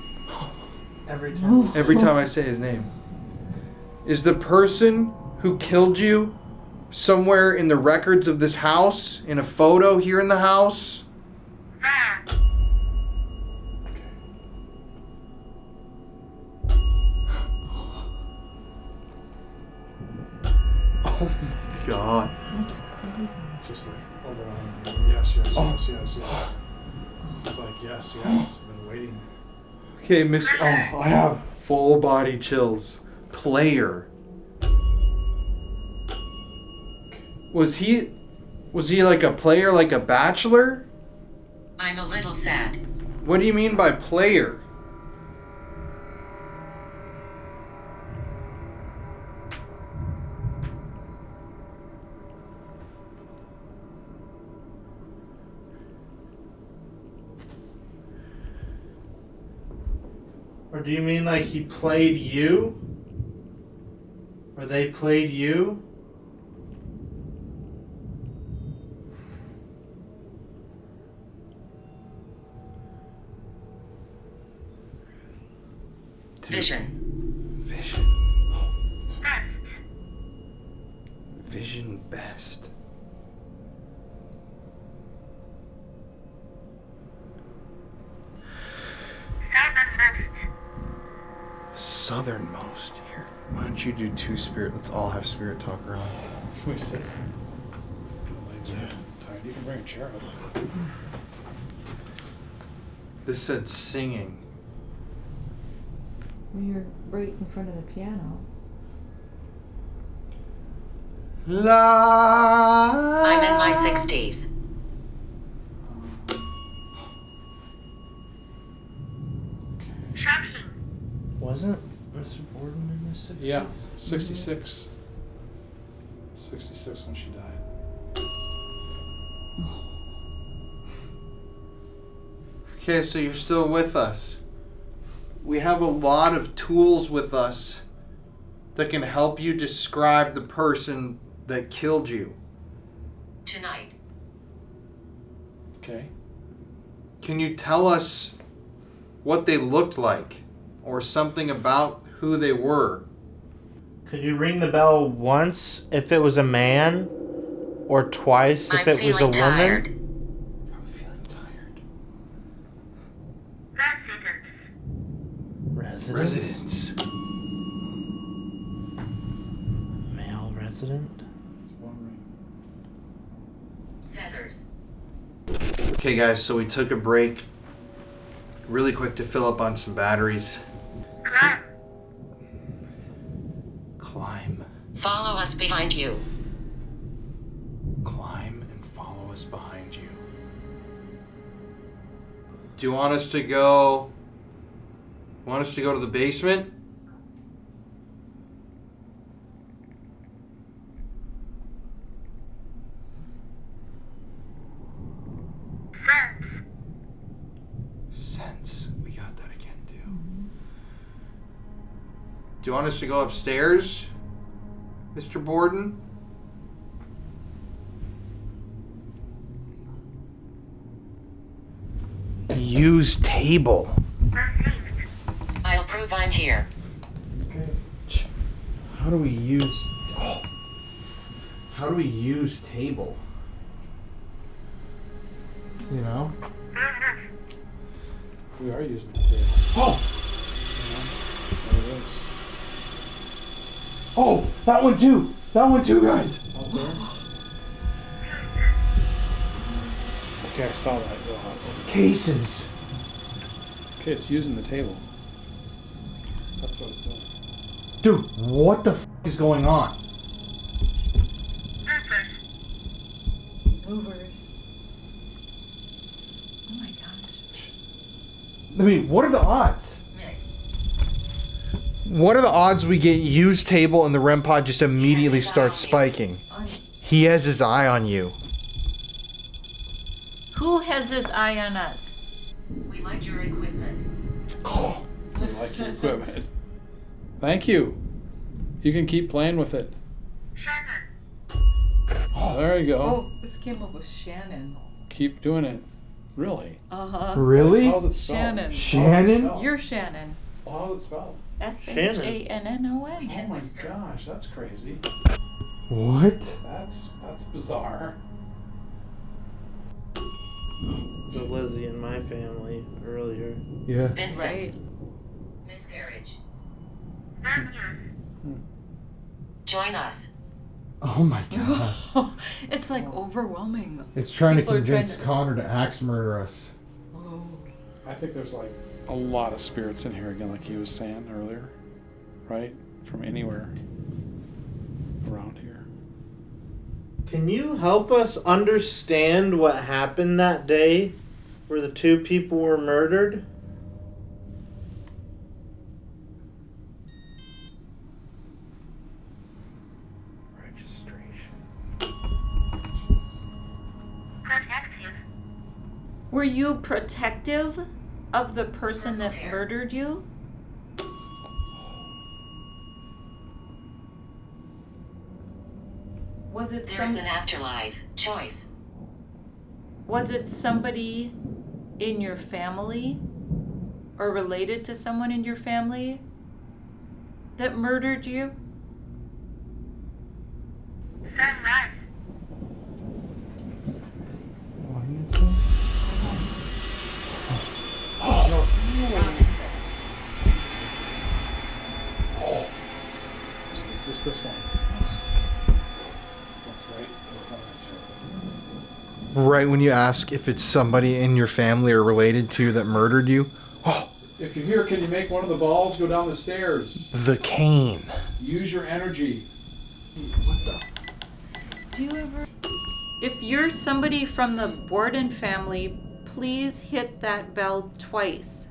Every time I say his name. Is the person who killed you somewhere in the records of this house? In a photo here in the house? Oh my god. Just like overwhelming. Yes, yes, yes, yes, yes. It's like, yes, yes. I've been waiting. Okay, Miss. Oh, I have full body chills. Player. Was he like a player, like a bachelor? I'm a little sad. What do you mean by player? Or do you mean like he played you? Or they played you? Vision. Vision. Vision best. Southernmost here. Why don't you do two spirit? Let's all have spirit talk around. Can we sit? My legs are tired. You can bring a chair up. This said singing. You're right in front of the piano. La. I'm in my 60s. Wasn't Mr. Borden in the 60s? Yeah, 66. 66 when she died. Okay, so you're still with us. We have a lot of tools with us that can help you describe the person that killed you. Tonight. Okay. Can you tell us what they looked like or something about who they were? Could you ring the bell once if it was a man? Or twice if it was a woman? Tired. I'm feeling tired. Residents. Male resident? Feathers. Okay, guys, so we took a break really quick to fill up on some batteries. Climb. Follow us behind you. Climb and follow us behind you. Do you want us to go? Want us to go to the basement? Sense. We got that again too. Do you want us to go upstairs, Mr. Borden? Use table. I'll prove I'm here. How do we use... Oh. How do we use table? You know? We are using the table. Oh! There it is. Oh! That one too! That one too, guys! Out there. Okay, I saw that. Cases. Okay, it's using the table. That's what it's doing. Dude, what the f is going on? Movers. Oh my gosh. I mean, what are the odds? What are the odds we get used table and the REM pod just immediately starts spiking? He has his eye on you. Who has his eye on us? We like your equipment. Oh. I like your equipment. Thank you. You can keep playing with it. Oh, there you go. Oh, this came up with Shannon. Keep doing it. Really? Uh-huh. Really? How's it spelled? Shannon. Shannon? You're Shannon. How's it spelled? S-H-A-N-N-O-N. That was Gosh, that's crazy. What? That's bizarre. The Lizzie in my family earlier. Yeah. Vincent. Right. Miscarriage. Join us. Oh my god. It's like overwhelming. It's trying People to are trying convince to- Connor to axe murder us. I think there's like a lot of spirits in here again, like he was saying earlier, right? From anywhere around here. Can you help us understand what happened that day where the 2 people were murdered? Were you protective of the person that murdered you? Was it There's an afterlife. Choice. Was it somebody in your family or related to someone in your family that murdered you? Sunrise. What do you say? Robinson. Just this one. That's right in front of us here. Right when you ask if it's somebody in your family or related to that murdered you. Oh, If you're here, can you make one of the balls go down the stairs? the cane. Use your energy. Do you ever... If you're somebody from the Borden family, please hit that bell twice.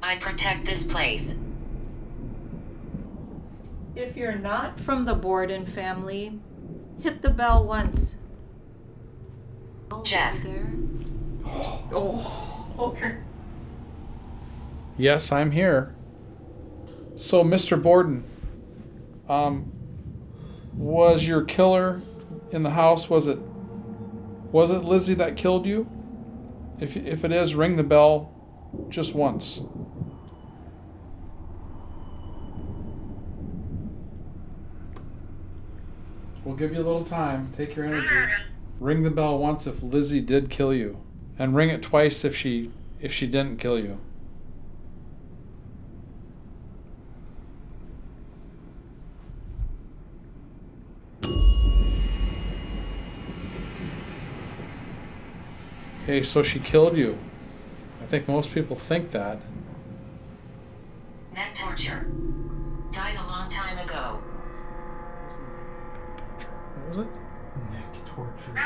I protect this place. If you're not from the Borden family, hit the bell once. Jeff. There. Oh, okay. Yes, I'm here. So, Mr. Borden, was your killer in the house? Was it Lizzie that killed you? If it is, ring the bell just once. We'll give you a little time. Take your energy. Ring the bell once if Lizzie did kill you, and ring it twice if she didn't kill you. Okay, so she killed you. I think most people think that. Neck torture. Died a long time ago. What was it? Neck torture.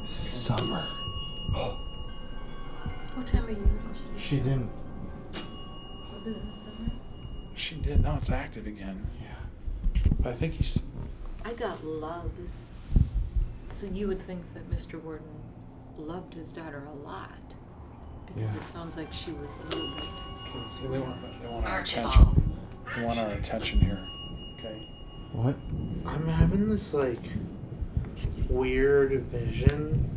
Summer. What time of year did She didn't. Was it in the summer? She did. Now it's active again. Yeah. But I think he's. I got loves. So you would think that Mr. Borden loved his daughter a lot. Because Yeah. it sounds like she was a little bit... They want our Archibald. attention. They want our attention here. Okay. What? I'm having this like weird vision.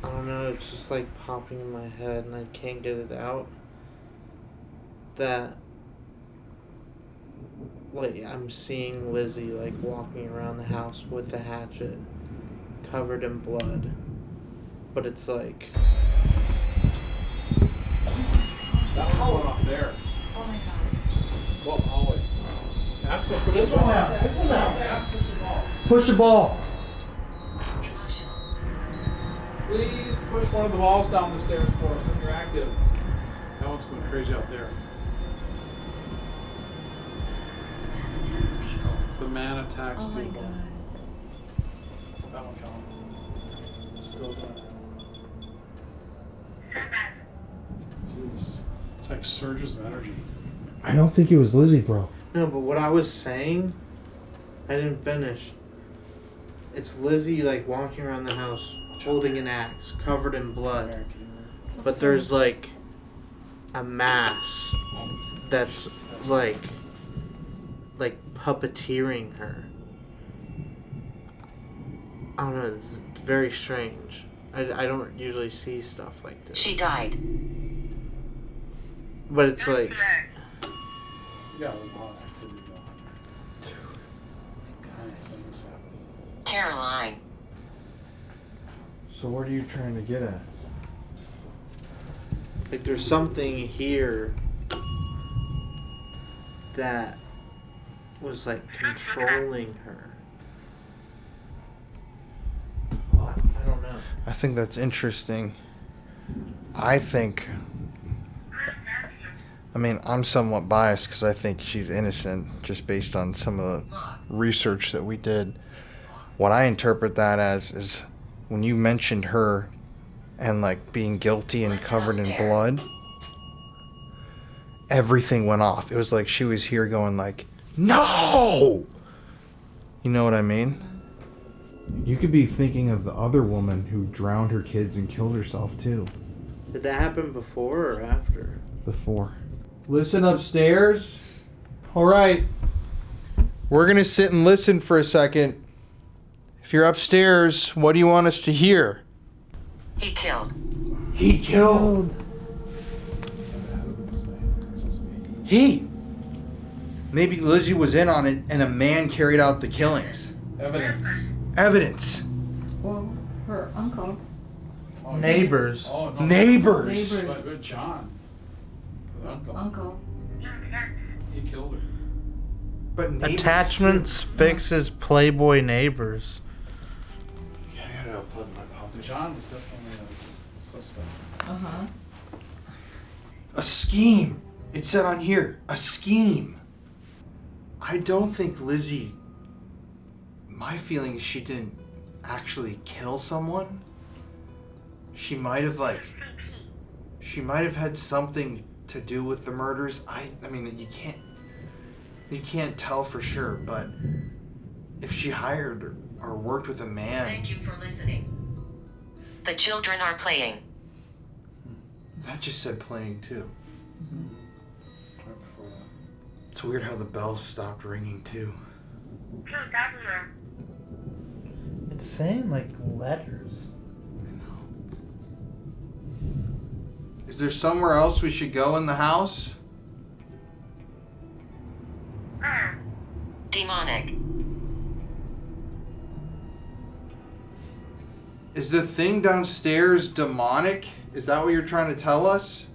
I don't know, it's just like popping in my head and I can't get it out. That like I'm seeing Lizzie like walking around the house with a hatchet covered in blood. But it's like That one's going off there. Oh my god. Well, always. Ask them for this one. Ask for the ball. Push the ball. Emotional. Please push one of the balls down the stairs for us if you're active. That one's going crazy out there. Man attacks people. The man attacks Oh my people. god. That one, Colin. Still doing it. Jeez. It's like surges of energy. I don't think it was Lizzie, bro. no, but what I was saying, I didn't finish. It's Lizzie like walking around the house holding an axe covered in blood. But there's like a mass that's like puppeteering her. I don't know, it's very strange. I don't usually see stuff like this. She died. But it's like Yeah, a lot of activity going on there. Tons of things happening. Caroline. So what are you trying to get at? Like there's something here that was like controlling her. Well, I don't know. I think that's interesting. I mean, I'm somewhat biased because I think she's innocent just based on some of the research that we did. What I interpret that as is when you mentioned her and like being guilty and covered in blood, everything went off. It was like she was here going like, no! You know what I mean? You could be thinking of the other woman who drowned her kids and killed herself too. Did that happen before or after? Before. Listen upstairs. All right. We're going to sit and listen for a second. If you're upstairs, what do you want us to hear? He killed. He killed. He. Maybe Lizzie was in on it and a man carried out the killings. Evidence. Well, her uncle. Neighbors. Oh, no. Neighbors. But John. Uncle. He killed her. But neighbors. Attachments fixes Playboy neighbors. John was definitely a suspect. Uh-huh. A scheme. It said on here, a scheme. I don't think Lizzie... My feeling is she didn't actually kill someone. She might have had something to do with the murders. I mean, you can't tell for sure, but if she hired or worked with a man... Thank you for listening. The children are playing. That just said playing too. Right before that. It's weird how the bells stopped ringing too. It's saying like letters. Is there somewhere else we should go in the house? Demonic. Is the thing downstairs demonic? Is that what you're trying to tell us?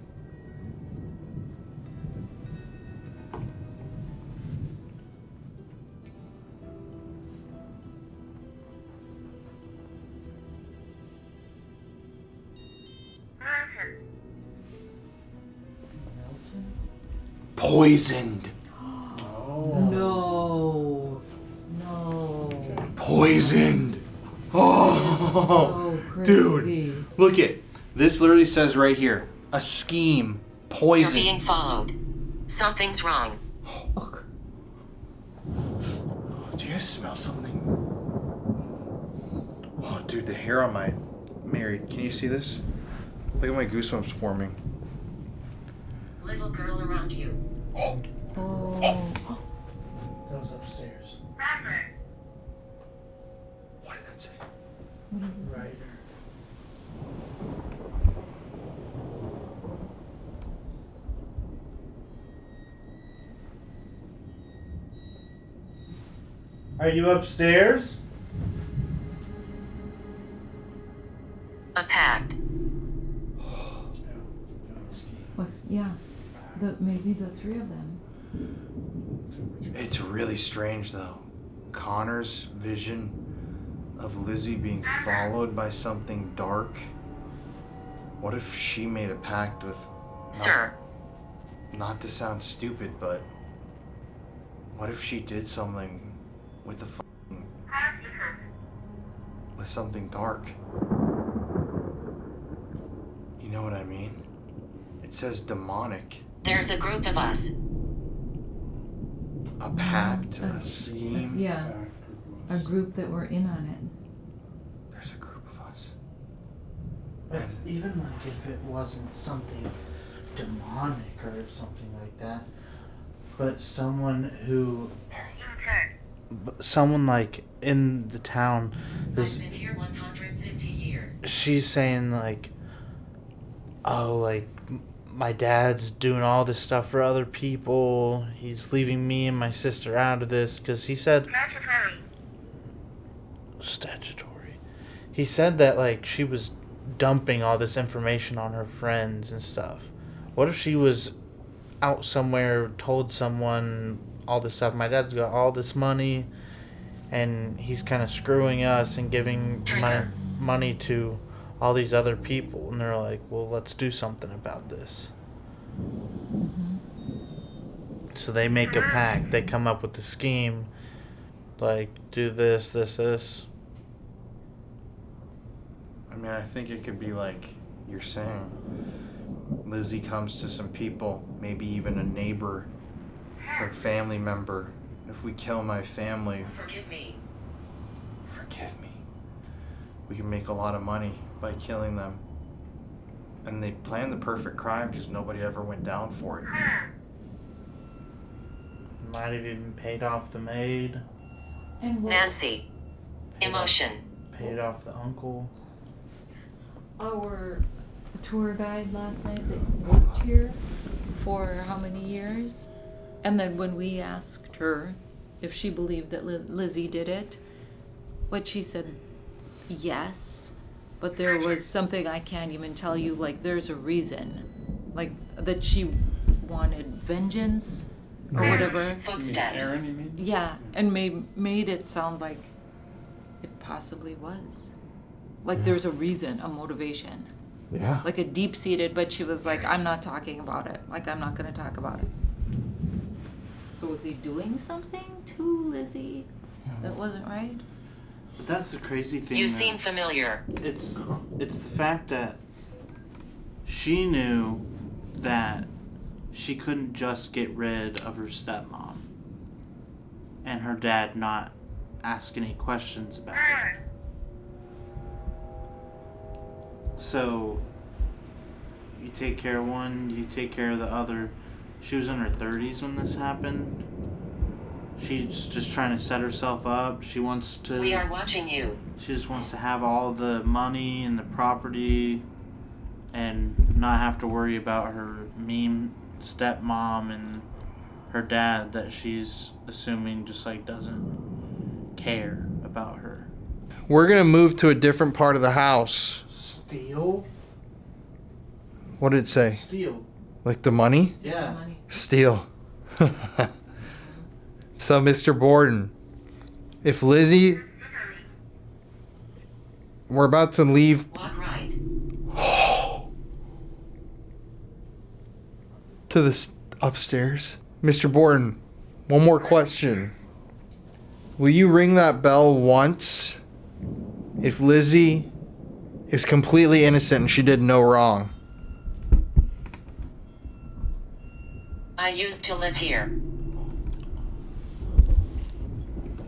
Poisoned. No. Poisoned. Oh, So crazy. dude. Look it. This literally says right here. A scheme. You're Poison. being followed. Something's wrong. Do you guys smell something? Oh, dude, the hair on my... Mary, can you see this? Look at my goosebumps forming. Little girl around you. Oh. That was upstairs. What did that say? Right. Are you upstairs? A pact. Yeah. Maybe the three of them. It's really strange, though. Connor's vision of Lizzie being followed by something dark. What if she made a pact with... Sir. Not to sound stupid, but... What if she did something with the with something dark? You know what I mean? It says demonic. There's a group of us. A pact? A scheme? Yeah. A group that were in on it. There's a group of us. But even like if it wasn't something demonic or something like that, but someone who... Someone like in the town is... I've been here 150 years. She's saying like, oh, like my dad's doing all this stuff for other people. He's leaving me and my sister out of this because he said statutory. He said that, like, she was dumping all this information on her friends and stuff. What if she was out somewhere, told someone all this stuff? My dad's got all this money, and he's kind of screwing us and giving money to all these other people. And they're like, well, let's do something about this. So they make a pact. They come up with the scheme. Like, do this, this, this. I mean, I think it could be like you're saying. Lizzie comes to some people, maybe even a neighbor or family member. If we kill my family, Forgive me. forgive me. We can make a lot of money by killing them. And they planned the perfect crime because nobody ever went down for it. Might have even paid off the maid. And Nancy. Emotion. Paid off the uncle. our tour guide last night that worked here for how many years? And then when we asked her if she believed that Lizzie did it, what she said, yes, but there was something I can't even tell you, like there's a reason, like that she wanted vengeance or whatever. Footsteps. Aaron, you mean? Yeah, and made it sound like it possibly was. Like there's a reason, a motivation. Yeah. Like a deep-seated, but she was like, I'm not talking about it. Like, I'm not going to talk about it. So was he doing something to Lizzie that wasn't right? But that's the crazy thing. You seem familiar. It's the fact that she knew that she couldn't just get rid of her stepmom and her dad not ask any questions about it. So you take care of one, you take care of the other. She was in her 30s when this happened. She's just trying to set herself up. She wants to... We are watching you. She just wants to have all the money and the property and not have to worry about her mean stepmom and her dad that she's assuming just like doesn't care about her. We're going to move to a different part of the house. Steal? What did it say? Steal. Like the money? Yeah. Steal. So, Mr. Borden, if Lizzie... We're about to leave... Walk right. to the upstairs. Mr. Borden, one more question. Will you ring that bell once if Lizzie is completely innocent and she did no wrong? I used to live here.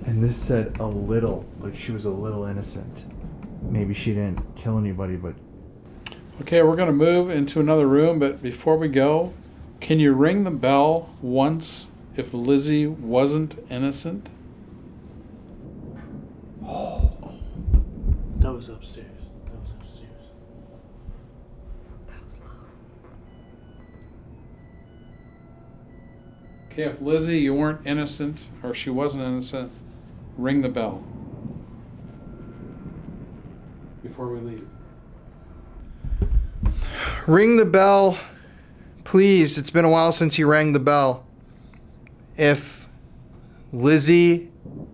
And this said a little, like she was a little innocent. Maybe she didn't kill anybody, but... Okay, we're going to move into another room, but before we go, can you ring the bell once if Lizzie wasn't innocent? That was upstairs. Okay, if Lizzie, you weren't innocent, or she wasn't innocent, ring the bell before we leave. Ring the bell, please. It's been a while since you rang the bell. If Lizzie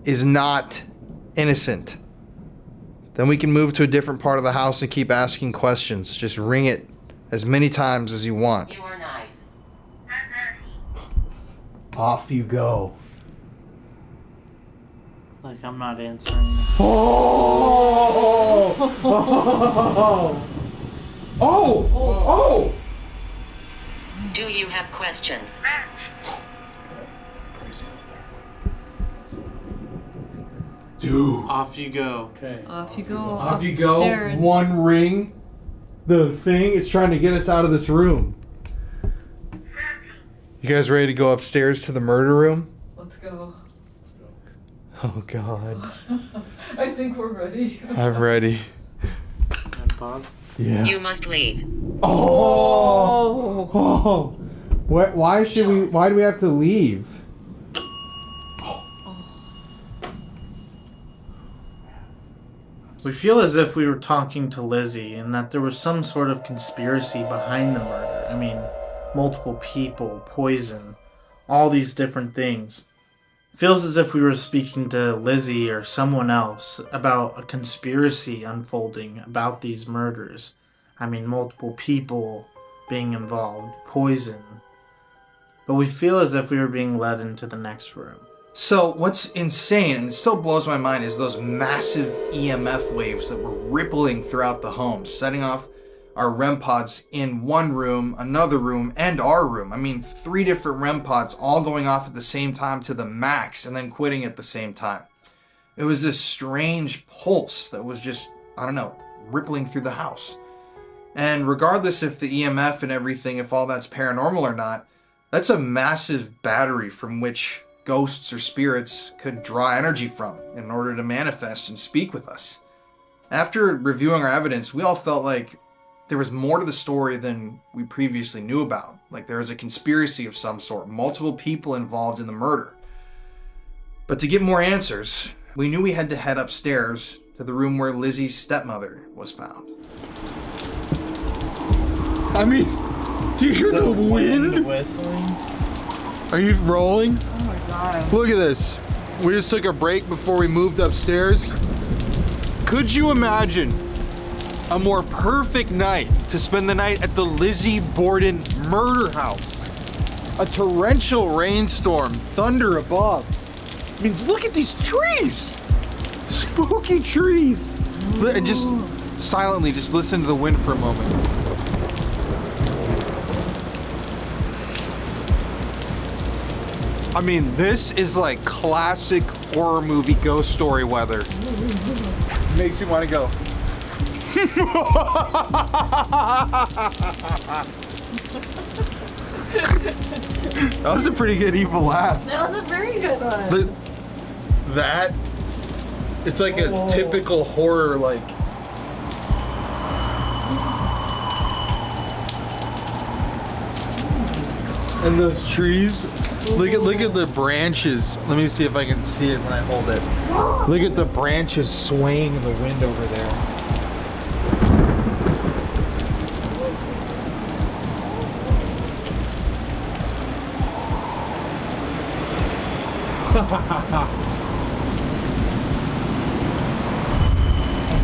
is not innocent, then we can move to a different part of the house and keep asking questions. Just ring it as many times as you want. You are nice. Off you go. Like I'm not answering. Oh! Oh! Oh! Oh! Do you have questions? Crazy out Dude. Off you go. there. Okay. Off you go. Off you go. upstairs. One ring. The thing is trying to get us out of this room. You guys ready to go upstairs to the murder room? Let's go. Oh, God. I think we're ready. I'm ready. And pause. Yeah. You must leave. Oh! Oh! Why should we? Why do we have to leave? house. We feel as if we were talking to Lizzie and that there was some sort of conspiracy behind the murder. I mean, multiple people, poison, all these different things. It feels as if we were speaking to Lizzie or someone else about a conspiracy unfolding about these murders. I mean, multiple people being involved, poison. But we feel as if we were being led into the next room. So what's insane, and it still blows my mind, is those massive EMF waves that were rippling throughout the home, setting off our REM pods in one room, another room, and our room. I mean, 3 different REM pods all going off at the same time to the max and then quitting at the same time. It was this strange pulse that was just, I don't know, rippling through the house. And regardless if the EMF and everything, if all that's paranormal or not, that's a massive battery from which ghosts or spirits could draw energy from in order to manifest and speak with us. After reviewing our evidence, we all felt like there was more to the story than we previously knew about. Like there was a conspiracy of some sort, multiple people involved in the murder. But to get more answers, we knew we had to head upstairs to the room where Lizzie's stepmother was found. I mean, do you hear the wind? Whistling. Are you rolling? Oh my god. Look at this. We just took a break before we moved upstairs. Could you imagine a more perfect night to spend the night at the Lizzie Borden Murder House? A torrential rainstorm, thunder above. I mean, look at these trees. Spooky trees. And just silently, just listen to the wind for a moment. I mean, this is like classic horror movie ghost story weather. Makes you want to go. That was a pretty good evil laugh. That was a very good one. It's like a typical horror, like. And those trees. Look at the branches. Let me see if I can see it when I hold it. Look at the branches swaying in the wind over there.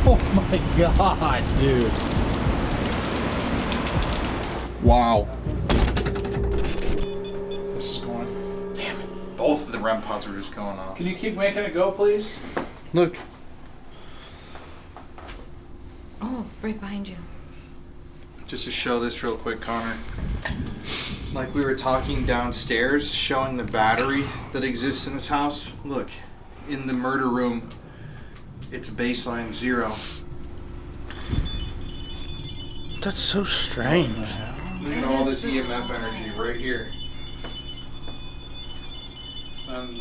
Oh my god, dude. Wow. This is going. Damn it. Both of the REM pods were just going off. Can you keep making it go, please? Look. Oh, right behind you. Just to show this real quick, Connor. Like we were talking downstairs, showing the battery that exists in this house. Look, in the murder room, it's baseline 0. That's so strange. Look at all this EMF energy right here.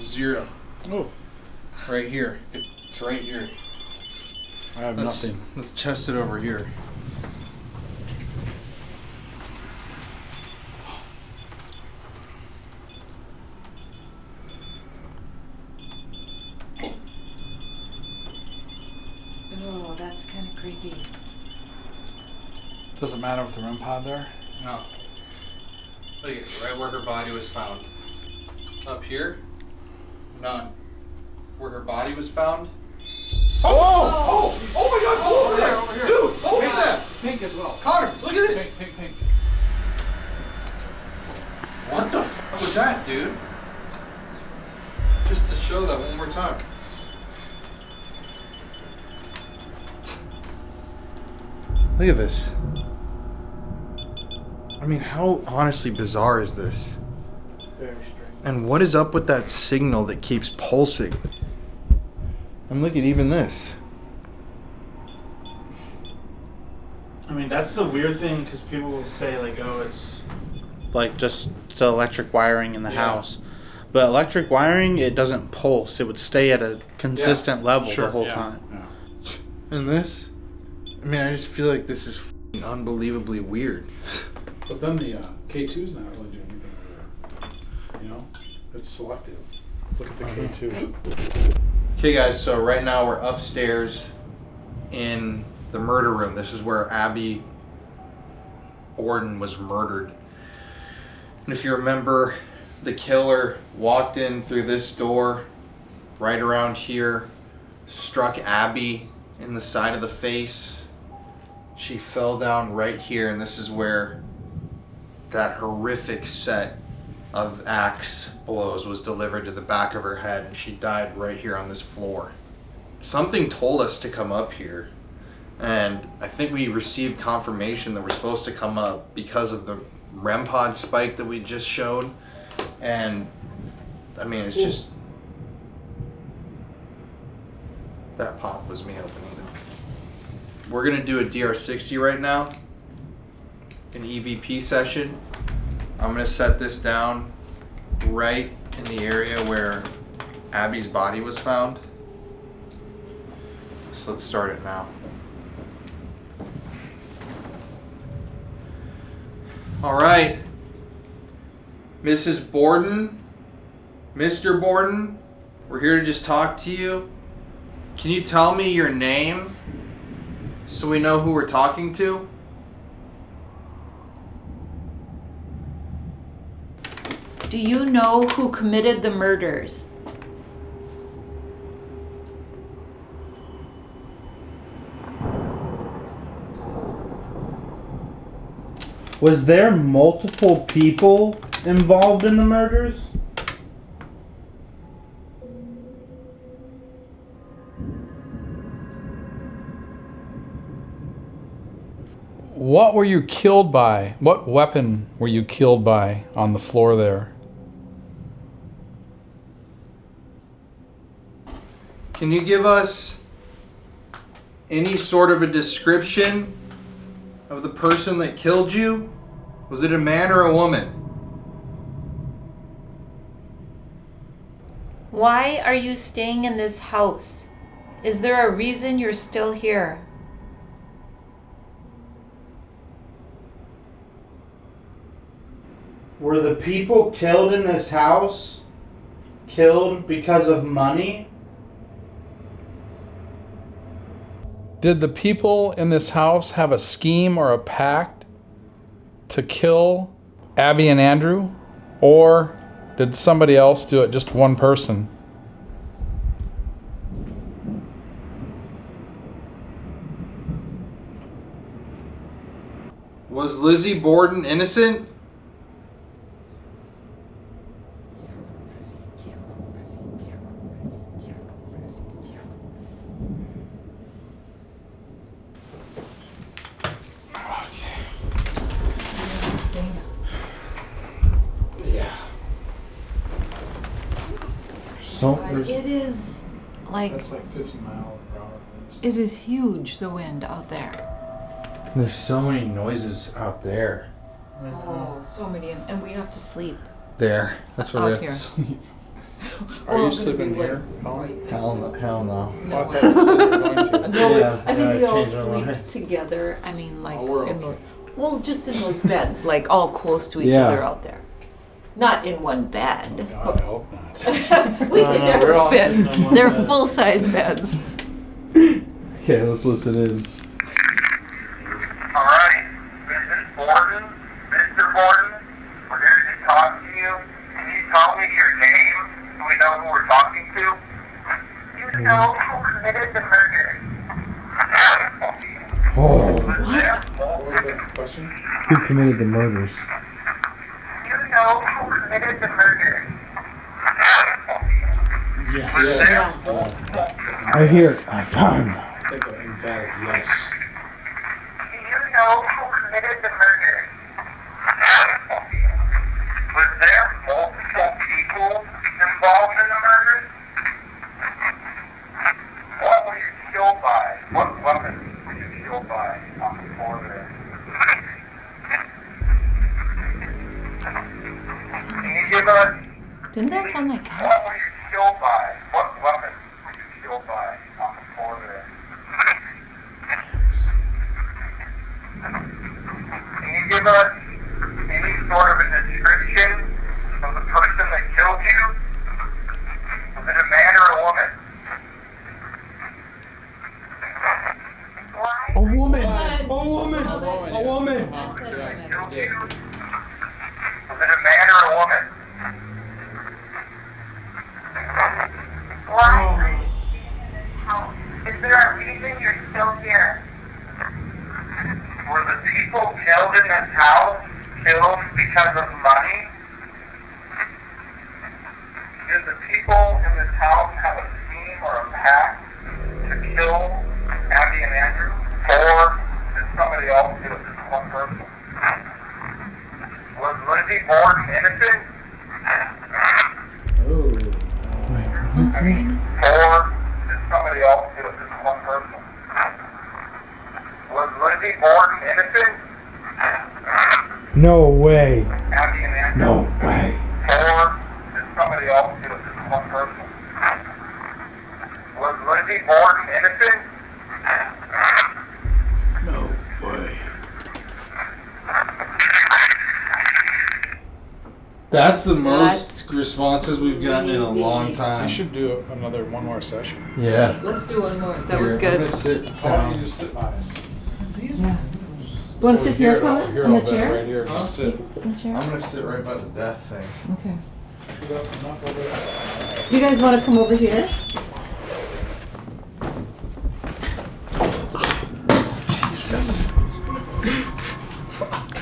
0. Oh, Right here. It's right here. I have nothing. Let's test it over here. Oh, that's kind of creepy. Doesn't matter with the REM pod there. No. Look at it, right where her body was found. Up here, none. Where her body was found. Oh my god, go over there! Over here. Dude, over Pink. there! Pink as well. Connor, look at this! Pink. What the f was that, dude? Just to show that one more time. Look at this. I mean, how honestly bizarre is this? Very strange. And what is up with that signal that keeps pulsing? And look at even this. I mean, that's the weird thing because people will say, like, oh, it's like just the electric wiring in the house. But electric wiring, it doesn't pulse. It would stay at a consistent level the whole time. Yeah. And this? I mean, I just feel like this is f***ing unbelievably weird. But then the K2's not really doing anything over there. You know? It's selective. Look at the K2. Okay guys, so right now we're upstairs in the murder room. This is where Abby Borden was murdered. And if you remember, the killer walked in through this door right around here, struck Abby in the side of the face. She fell down right here, and this is where that horrific set of axe blows was delivered to the back of her head, and she died right here on this floor. Something told us to come up here, and I think we received confirmation that we're supposed to come up because of the REM pod spike that we just showed. And I mean, it's just, that pop was me opening it. We're gonna do a DR60 right now, an EVP session. I'm gonna set this down right in the area where Abby's body was found. So let's start it now. All right, Mrs. Borden, Mr. Borden, we're here to just talk to you. Can you tell me your name so we know who we're talking to? Do you know who committed the murders? Was there multiple people involved in the murders? What were you killed by? What weapon were you killed by on the floor there? Can you give us any sort of a description of the person that killed you? Was it a man or a woman? Why are you staying in this house? Is there a reason you're still here? Were the people killed in this house killed because of money? Did the people in this house have a scheme or a pact to kill Abby and Andrew? Or did somebody else do it, just one person? Was Lizzie Borden innocent? It is like, That's like 50 miles per hour. it is huge, the wind out there. There's so many noises out there. Oh, so many, and we have to sleep. There. That's where we Out have here. to sleep. Are you sleeping here, Colin? Hell no. Hell no. Oh, I thought you said you were going to. No, Yeah, I think we all changed my sleep mind. together. I mean, like, Oh, we're in okay. well, just in those beds, like all close to each Yeah. other out there. Not in one bed. God, I hope not. We could no, never we're all fit. in one They're bed. full-size beds. Okay, let's listen in. Alright, Mrs. Borden, Mr. Borden, we're here to talk to you. Can you tell me your name so we know who we're talking to? You know who committed the murder. Oh, What was the question? who committed the murders? You know who committed the murder. Yes. Yes. I hear. I found. I think an emphatic yes. Do you know who committed the murder? Was there multiple people involved in the murder? What were you killed by? What weapon were you killed by on the floor there? Can you give us Didn't that sound like what cats? were you killed by? What weapon were you killed by on the floor there? Can you give us any sort of a description of the person that killed you? Was it a man or a woman? woman! A woman! A woman! Was it a man or a woman? Why are you in this house? Is there a reason you're still here? Were the people killed in this house killed because of money? Did the people in this house have a scheme or a pact to kill Abby and Andrew? Or did somebody else do it, just one person? Was Lizzie Borden innocent? Oh. I mean, or did somebody else do it, just one person? Was Lizzie Borden innocent? No way. Abby and Andrew? No way. Or did somebody else do it, just one person? Was Lizzie Borden innocent? No way. That's the most responses we've gotten in a long We time. should do one more session. Yeah. Let's do one more. That was Here, good. I'm gonna sit How about you down. just sit by us? Yeah. You want to sit here, Colin? Here, On the I'll bet chair? right here. Just You sit. can sit in the chair. I'm gonna sit right by the death thing. Okay. Sit up and up over there. Do you guys want to come over here? Jesus.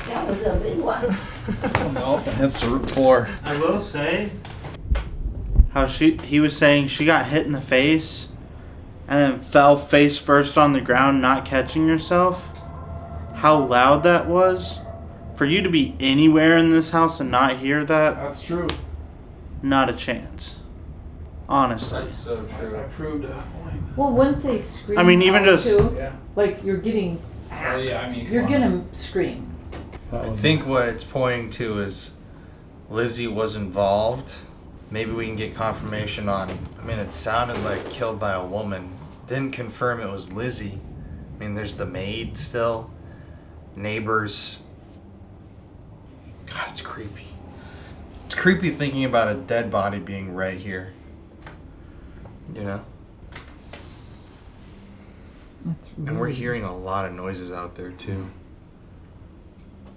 That was a big one. When the elephant hits the floor. I will say how he was saying she got hit in the face and then fell face first on the ground, not catching herself. How loud that was. For you to be anywhere in this house and not hear that, That's true. not a chance. Honestly. That's so true. I proved a point. Well, wouldn't they scream? I mean, even out just- too? Yeah. Like you're getting. Oh, yeah, I mean, come You're on. gonna scream. I think what it's pointing to is Lizzie was involved. Maybe we can get confirmation on. I mean, it sounded like killed by a woman. Didn't confirm it was Lizzie. I mean, there's the maid still, neighbors. God, it's creepy. It's creepy thinking about a dead body being right here. You know? That's really... And we're hearing a lot of noises out there too.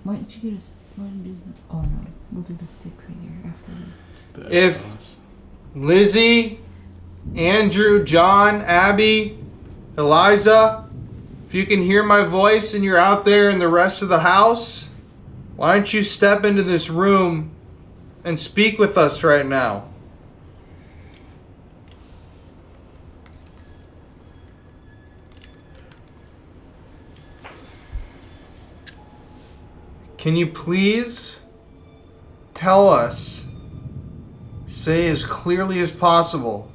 Why don't you get us? Why don't you do? Oh no, we'll do the stick figure after this. If Lizzie, Andrew, John, Abby, Eliza, if you can hear my voice and you're out there in the rest of the house, why don't you step into this room and speak with us right now? Can you please tell us, say as clearly as possible,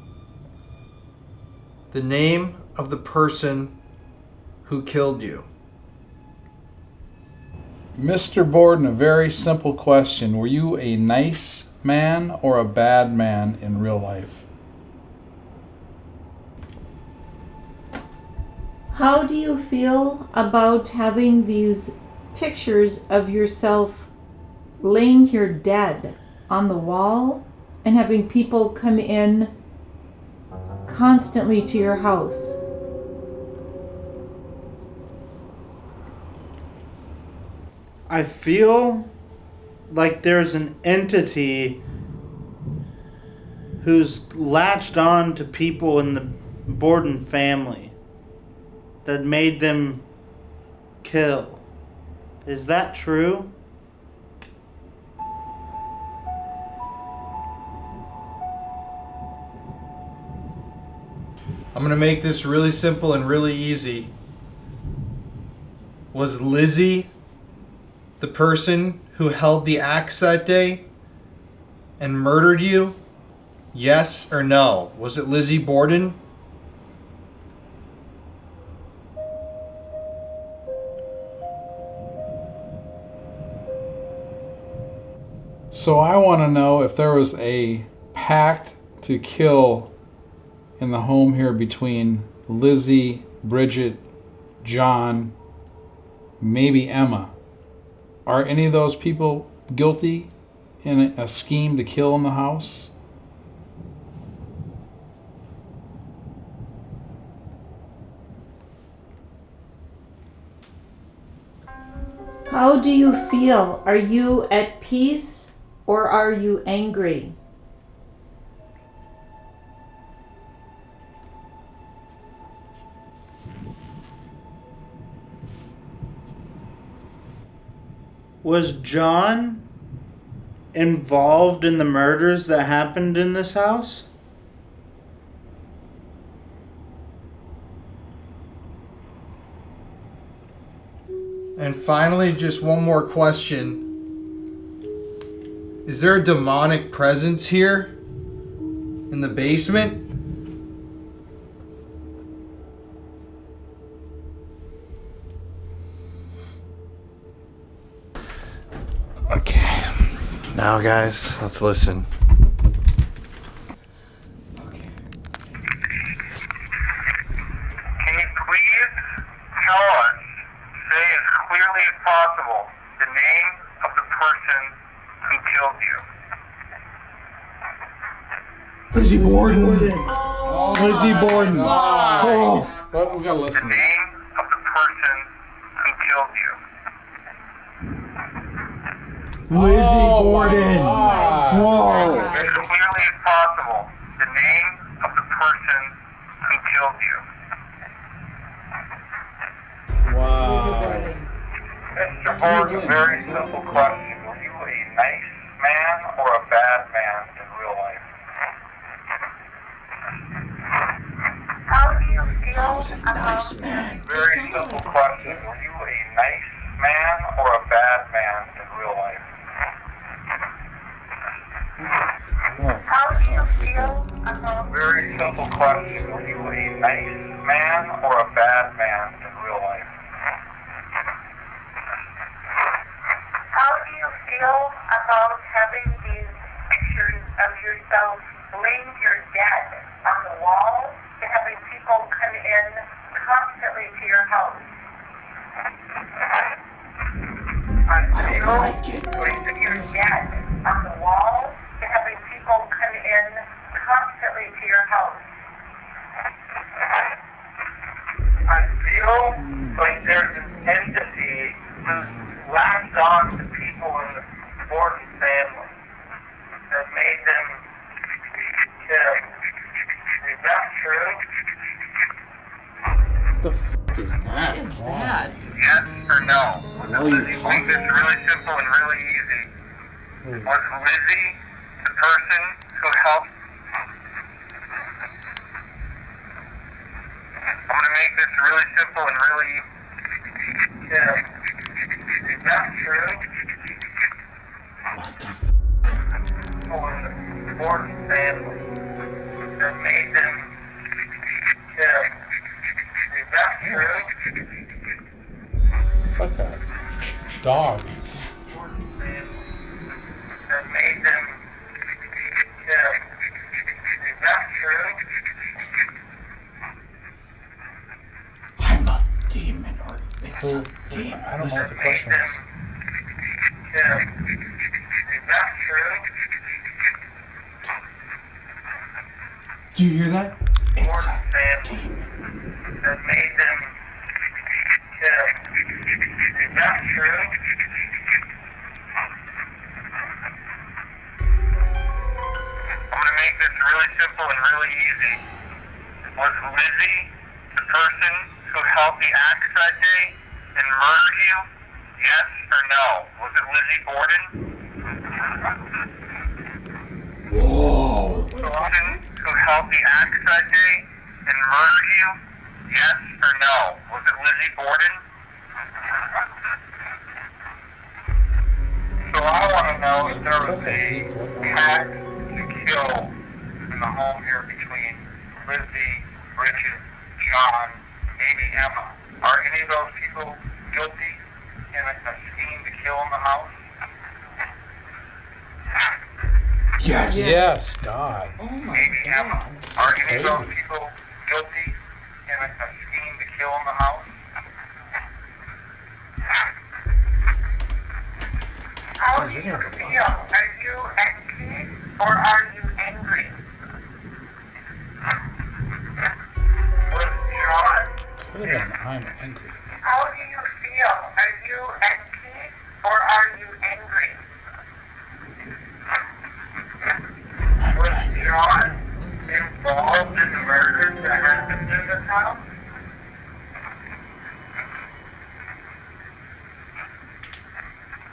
the name of the person who killed you? Mr. Borden, a very simple question. Were you a nice man or a bad man in real life? How do you feel about having these pictures of yourself laying here dead on the wall and having people come in constantly to your house? I feel like there's an entity who's latched on to people in the Borden family that made them kill. Is that true? I'm going to make this really simple and really easy. Was Lizzie the person who held the axe that day and murdered you? Yes or no? Was it Lizzie Borden? So I want to know if there was a pact to kill in the home here between Lizzie, Bridget, John, maybe Emma. Are any of those people guilty in a scheme to kill in the house? How do you feel? Are you at peace or are you angry? Was John involved in the murders that happened in this house? And finally, just one more question. Is there a demonic presence here? In the basement? Okay. Now, guys, let's listen. Can you please tell us, say as clearly as possible, the name of the person who killed you? Lizzie Borden. Oh, Lizzie Borden. Oh. Well, we gotta The listen. name of the person who killed you. Lizzie Borden. Whoa. As clearly as possible, the name of the person who killed you. Wow. Mr. Borden, a very simple question. Were you a nice man or a bad man in real life? How do you feel? I was a nice man. Very simple question. Were you a nice man or a bad man in real life? How do you feel about... Very simple question. Were you a nice man or a bad man in real life? How do you feel about having these pictures of yourself laying your dead on the wall and having people come in constantly to your house? I don't like it. Laying your dead on the wall and having people come in constantly to your house. I feel like there's an entity who's latched on to people in the Borden family that made them kill. Is that true? What the f*** is that? What is that? Yes or no? Lizzie, make this really simple and really easy. Was Lizzie the person who helped? I'm going to make this really simple and really easy. Is that true? What the f***? People in the Borden family that made them kill. Is that true? It's like a dog. That made them kill. Is that true? I'm a demon or it's a demon. I don't know what the question is. Kill. Is that true? Do you hear that? It's a Family that made them kill. Is that true? I'm going to make this really simple and really easy. Was Lizzie the person who held the axe that day and murdered you? Yes or no? Was it Lizzie Borden? Whoa. The person who held the axe that day and murdered you? Yes or no? Was it Lizzie Borden? So I want to know if there was a pact to kill in the home here between Lizzie, Bridget, John, maybe Emma. Are any of those people guilty in a scheme to kill in the house? Yes. Yes. God. Oh my Maybe Emma. God. Are any of those crazy. people guilty in a scheme to kill in the house? How do you feel? Are you at peace or are you angry? Was John? Could have been I'm angry. How do you feel? Are you at peace in this house?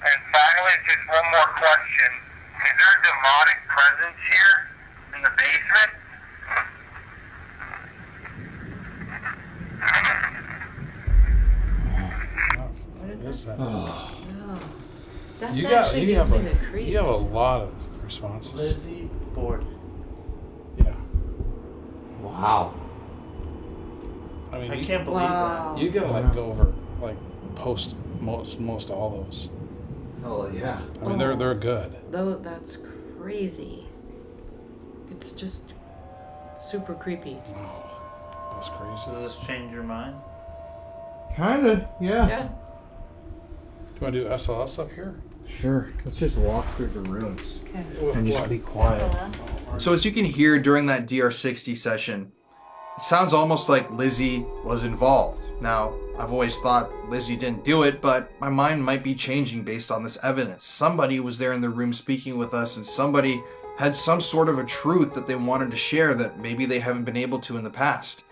And finally, just one more question. Is there a demonic presence here in the basement? What is that? That's You actually gives have me a, the creeps. you have a lot of responses. Lizzie Borden. Yeah. Wow. I mean, I you, can't believe Wow. you gotta like go over like post most all those. Oh yeah. I mean, they're good. Though that's crazy. It's just super creepy. Wow, that's crazy. that. Does this change your mind? Kinda, yeah. Yeah. Do you want to do SLS up here? Sure. Let's just walk through the rooms Okay. and just be quiet. So as you can hear during that DR60 session, it sounds almost like Lizzie was involved. Now, I've always thought Lizzie didn't do it, but my mind might be changing based on this evidence. Somebody was there in the room speaking with us, and somebody had some sort of a truth that they wanted to share that maybe they haven't been able to in the past.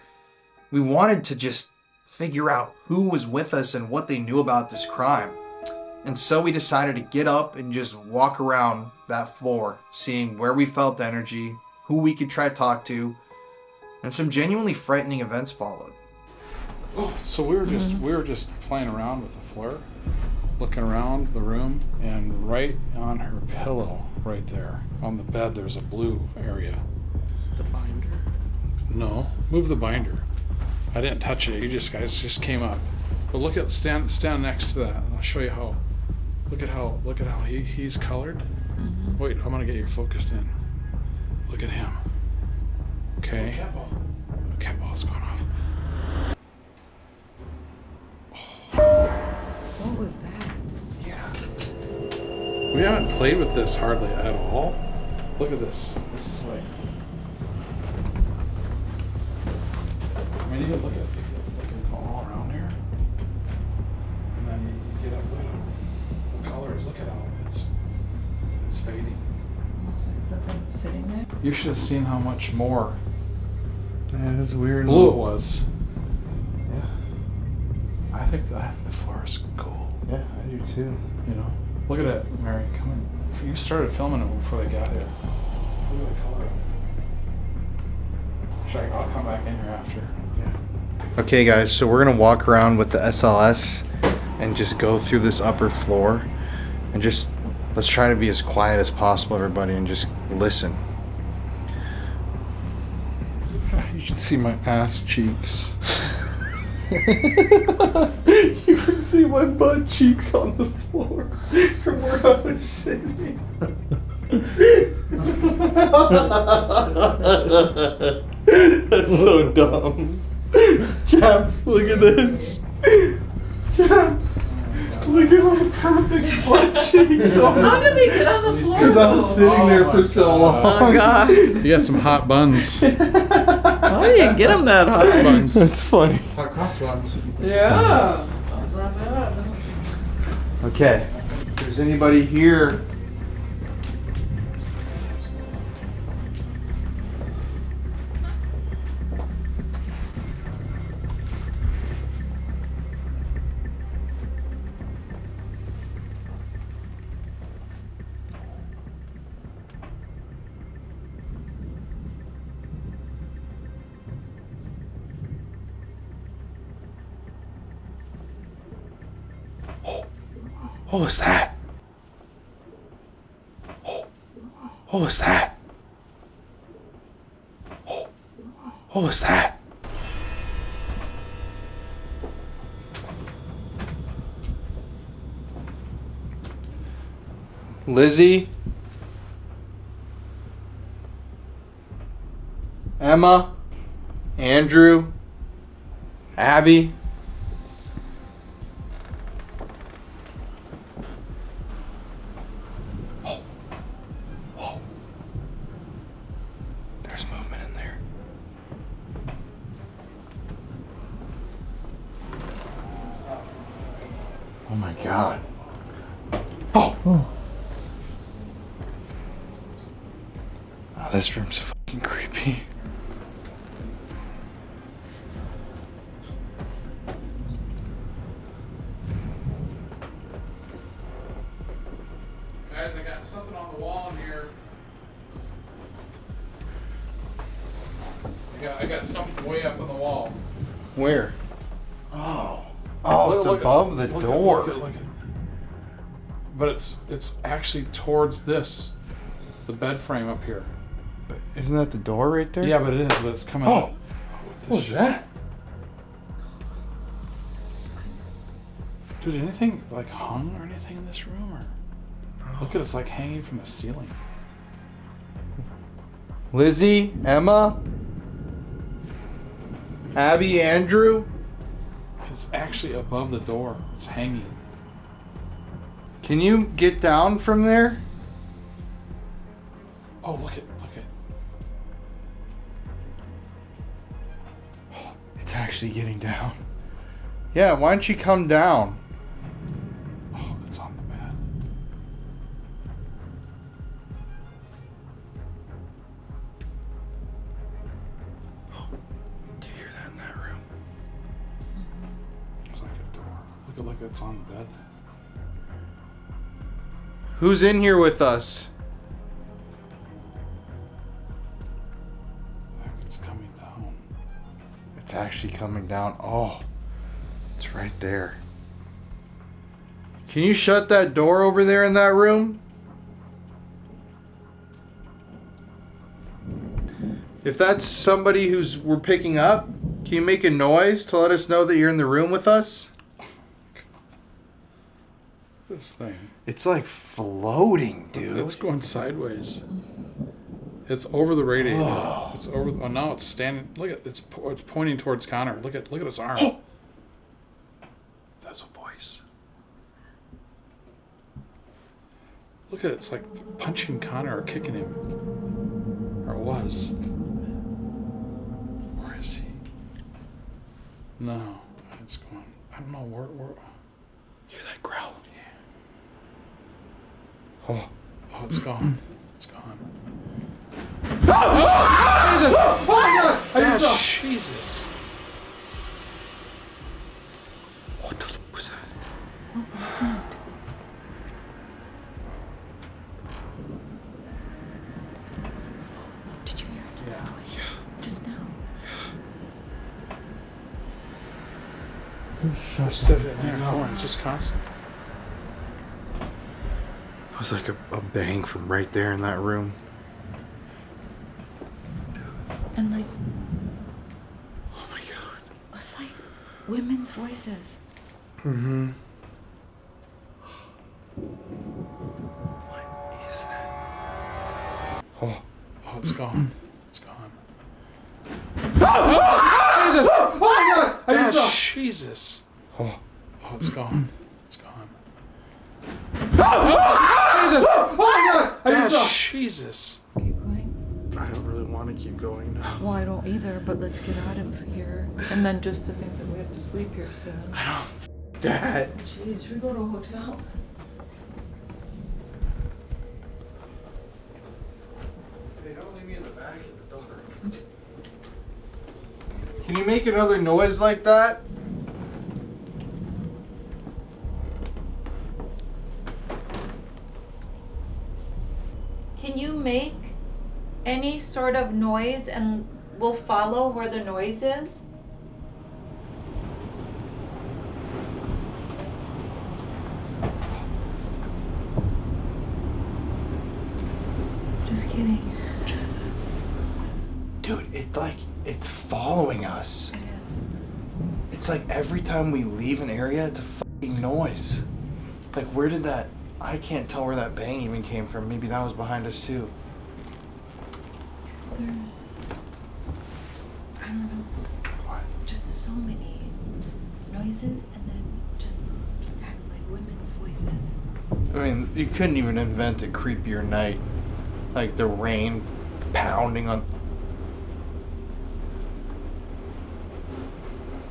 We wanted to just figure out who was with us and what they knew about this crime. And so we decided to get up and just walk around that floor, seeing where we felt energy, who we could try to talk to, and some genuinely frightening events followed. So we were just playing around with the floor, looking around the room, and right on her pillow, right there on the bed, there's a blue area. The binder. No, move the binder. I didn't touch it. You guys just came up. But look at stand next to that. I'll show you how. Look at how he's colored. Wait, I'm gonna get you focused in. Look at him. Okay. Cat ball's going off. What was that? Yeah. We haven't played with this hardly at all. Look at this. This is like. I mean, you can look at all around here, and then you get up. Look at the colors. Look at how it's fading. Looks like something sitting there. You should have seen how much more That is weird. blue it was. Yeah. I think the floor is cool. Yeah, I do too. You know, look at it, Mary. Come in. You started filming it before they got here. Look at the color. I'll come back in here after. Okay guys, so we're gonna walk around with the SLS and just go through this upper floor and just let's try to be as quiet as possible, everybody, and just listen. You can see my ass cheeks. You can see my butt cheeks on the floor from where I was sitting. That's so dumb. Jeff, look at this. Jeff, look at my perfect butt cheeks. How did they get on the floor? Because I was sitting there for so long. Oh god. You got some hot buns. How do you get them that hot? Buns. That's funny. Yeah. Okay, if there's anybody here. What was that? What was that? What was that? Lizzie? Emma? Andrew? Abby? There's movement in there. Oh my god. Oh, this room's fucking creepy. got something on the wall in here. I got something way up on the wall. Where? Oh, it's above the door. Look at. But it's actually towards the bed frame up here. But isn't that the door right there? Yeah, but it is. But it's coming. Oh, what was that? Dude, anything like hung or anything in this room? Or look at it's like hanging from the ceiling. Lizzie, Emma, Abby, Andrew. It's actually above the door. It's hanging. Can you get down from there? Oh, look at. Oh, it's actually getting down. Yeah, why don't you come down? Oh, it's on the bed. Oh, do you hear that in that room? It's like a door. Look, it's on the bed. Who's in here with us? It's coming down. It's actually coming down. Oh, it's right there. Can you shut that door over there in that room? If that's somebody we're picking up, can you make a noise to let us know that you're in the room with us? This thing. It's like floating, dude. It's going sideways. It's over the radiator. Oh. It's over. Oh, now it's standing. Look at it's pointing towards Connor. Look at its arm. That's a voice. Look at it. It's like punching Connor or kicking him. Or it was. Where is he? No, it's going. I don't know where. Hear that growl? Oh, it's gone. It's gone. Jesus! Oh my God! Jesus! What the f was that? What was it? Did you hear another voice? Just now. Just in there. Oh, it's just constant. It was like a bang from right there in that room. And like, Oh my God. it's like women's voices. Mm-hmm. What is that? Oh, it's gone. It's gone. Jesus! Oh my God! I just Jesus! Oh, it's gone. It's gone. Jesus! Oh my God! I just Jesus! Keep going. I don't really want to keep going now. Well, I don't either, but let's get out of here. And then just to think that we have to sleep here soon. I don't. Dad. Jeez, should we go to a hotel? Hey, don't leave me in the back of the door. Can you make another noise like that? Can you make any sort of noise and we'll follow where the noise is? Just kidding. Dude, it's following us. It is. It's like every time we leave an area, it's a fucking noise. Like, where did that... I can't tell where that bang even came from. Maybe that was behind us, too. There's, I don't know, just so many noises and then just kind of like women's voices. I mean, you couldn't even invent a creepier night. Like the rain pounding on...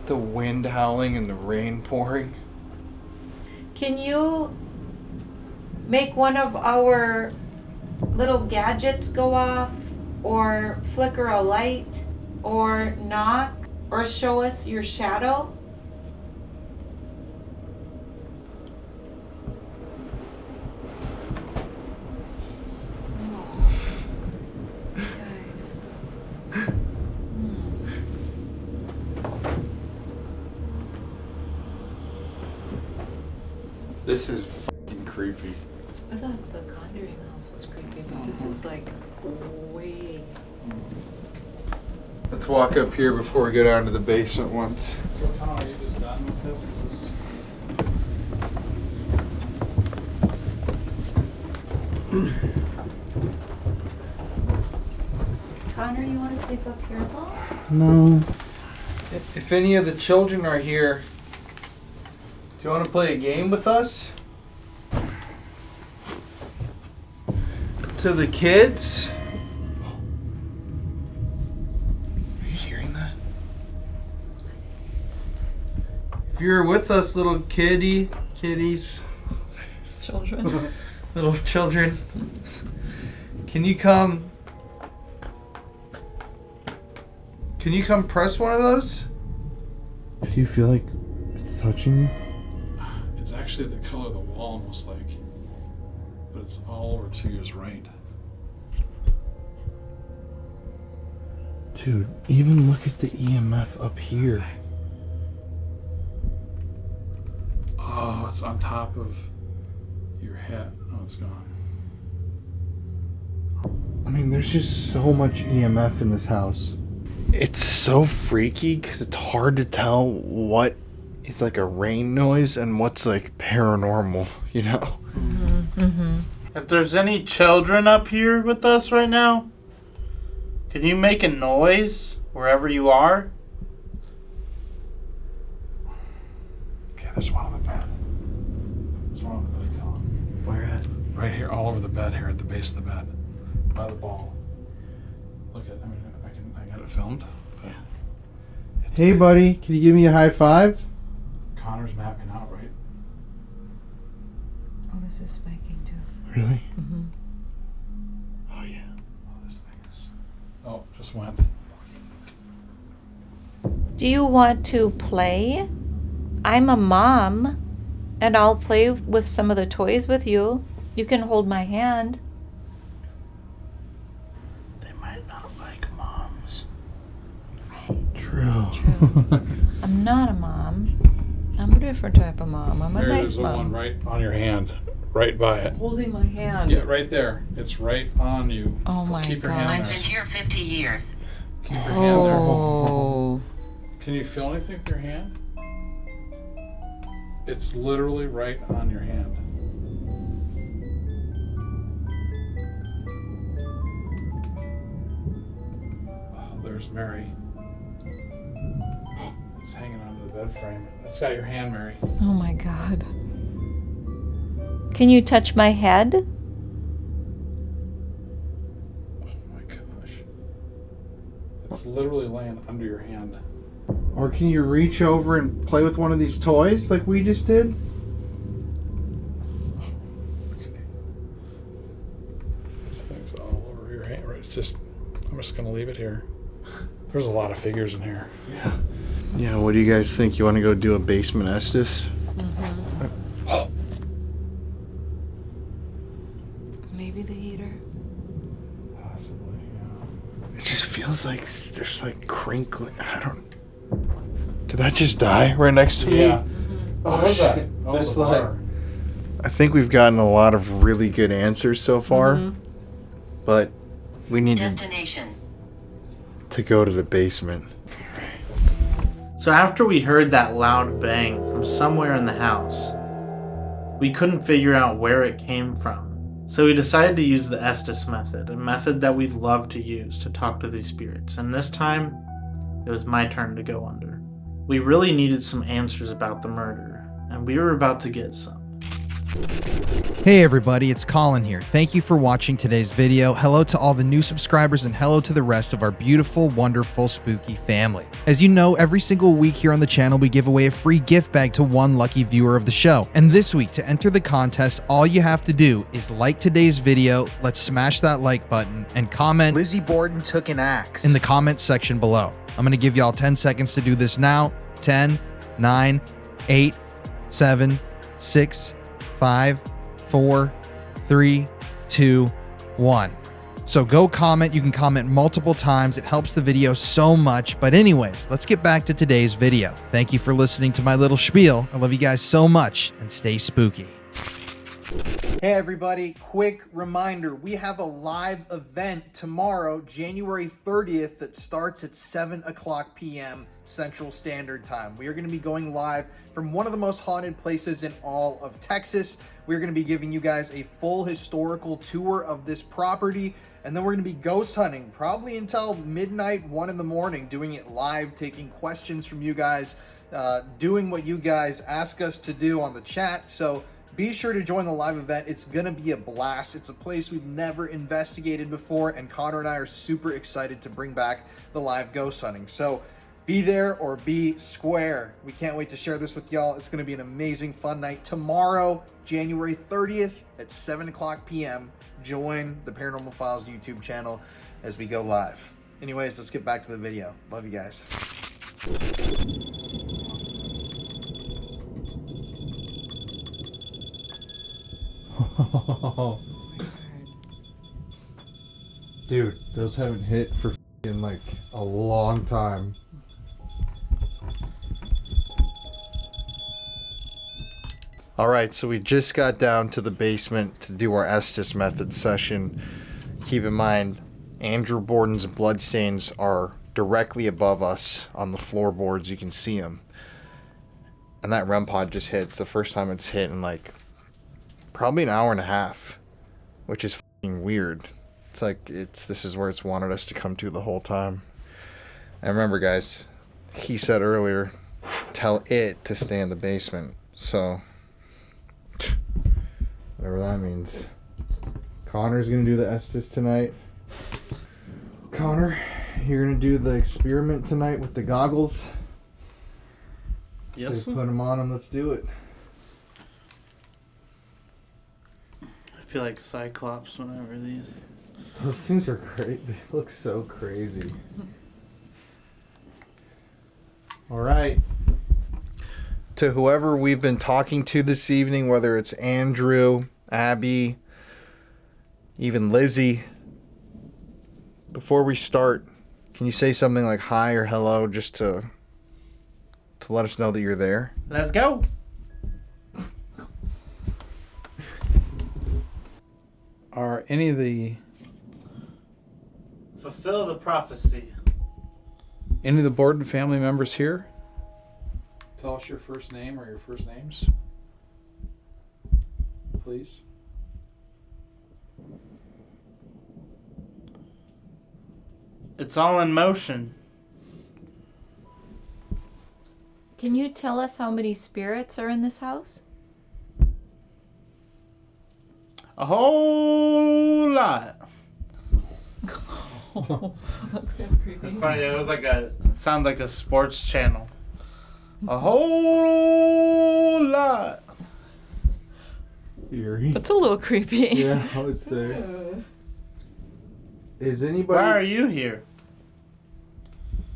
The wind howling and the rain pouring. Can you make one of our little gadgets go off, or flicker a light, or knock, or show us your shadow? This is fucking creepy. I thought the Conjuring house was creepy, but this is like way. Let's walk up here before we go down to the basement once. So, Connor, are you just done with this? Is this... Connor, you want to sleep up here, Paul? No. If any of the children are here, do you want to play a game with us? To the kids? Are you hearing that? If you're with us, little kitties, Children. little children, can you come? Can you come press one of those? Do you feel like it's touching you? It's actually the color of the wall, almost like, but it's all over to your right. Dude, even look at the EMF up here. Oh, it's on top of your head. Oh, it's gone. I mean, there's just so much EMF in this house. It's so freaky because it's hard to tell what is like a rain noise and what's like paranormal, you know? If there's any children up here with us right now, can you make a noise wherever you are? Okay, there's one on the bed. There's one on the bed, Colin. Where at? Right here, all over the bed here at the base of the bed. By the ball. Look at, I mean, I got it filmed. But Hey buddy, can you give me a high five? Connor's mapping out, right? Oh, this is spiking too. Really? Mm-hmm. Oh yeah. Oh, this thing is... Oh, just went. Do you want to play? I'm a mom, and I'll play with some of the toys with you. You can hold my hand. They might not like moms. True. I'm not a mom. I'm a different type of mom. I'm a nice There's the one mom. right on your hand. Right by it. Holding my hand. Yeah, right there. It's right on you. Oh my Keep your God. hand I've there. been here 50 years. Keep your hand there. Oh. Can you feel anything with your hand? It's literally right on your hand. Oh, there's Mary. It's hanging onto the bed frame. That's got your hand, Mary. Oh my God. Can you touch my head? Oh my gosh. It's literally laying under your hand. Or can you reach over and play with one of these toys like we just did? This thing's all over your hand. Right? It's just, I'm just gonna leave it here. There's a lot of figures in here. Yeah. Yeah, what do you guys think? You want to go do a basement Estes? Maybe the heater. Possibly, yeah. It just feels like there's like crinkling. I don't. Did that just die right next to me? Yeah. Oh, What was that? shit. Oh, This the light. bar. I think we've gotten a lot of really good answers so far, but we need Destination. to go to the basement. So after we heard that loud bang from somewhere in the house, we couldn't figure out where it came from. So we decided to use the Estes method, a method that we love to use to talk to these spirits. And this time, it was my turn to go under. We really needed some answers about the murder, and we were about to get some. Hey everybody, it's Colin here. Thank you for watching today's video. Hello to all the new subscribers and hello to the rest of our beautiful, wonderful, spooky family. As you know, every single week here on the channel, we give away a free gift bag to one lucky viewer of the show. And this week, to enter the contest, all you have to do is like today's video, let's smash that like button, and comment Lizzie Borden took an axe in the comment section below. I'm going to give y'all 10 seconds to do this now. 10, 9, 8, 7, 6, 5, 4, 3, 2, 1. So go comment. You can comment multiple times. It helps the video so much. But anyways, let's get back to today's video. Thank you for listening to my little spiel. I love you guys so much and stay spooky. Hey everybody, quick reminder, we have a live event tomorrow, January 30th, that starts at 7 o'clock p.m. Central Standard Time. We are going to be going live from one of the most haunted places in all of Texas. We're going to be giving you guys a full historical tour of this property, and then we're going to be ghost hunting probably until midnight, 1 in the morning, doing it live, taking questions from you guys, doing what you guys ask us to do on the chat. So be sure to join the live event. It's going to be a blast. It's a place we've never investigated before, and Connor and I are super excited to bring back the live ghost hunting. So be there or be square. We can't wait to share this with y'all. It's going to be an amazing, fun night. Tomorrow, January 30th at 7 o'clock p.m. Join the Paranormal Files YouTube channel as we go live. Anyways, let's get back to the video. Love you guys. Dude, those haven't hit for in like a long time. All right, so we just got down to the basement to do our Estes method session. Keep in mind, Andrew Bordon's bloodstains are directly above us on the floorboards. You can see them. And that REM pod just hit. It's the first time it's hit in like probably an hour and a half, which is f***ing weird. It's like this is where it's wanted us to come to the whole time. And remember, guys, he said earlier, tell it to stay in the basement. So whatever that means. Connor's gonna do the Estes tonight. Connor, you're gonna do the experiment tonight with the goggles. Yes. So put them on and let's do it. I feel like Cyclops when I wear these. Those things are great. They look so crazy. All right. To whoever we've been talking to this evening, whether it's Andrew, Abby, even Lizzie, before we start, can you say something like hi or hello just to let us know that you're there? Let's go. Are any of the Fulfill the prophecy. Borden family members here? Tell us your first name or your first names, please. It's all in motion. Can you tell us how many spirits are in this house? A whole lot. That's kind of creepy. It's funny. It was like sounds like a sports channel. A whole lot. Eerie. That's a little creepy. Yeah, I would say. Is anybody... Why are you here?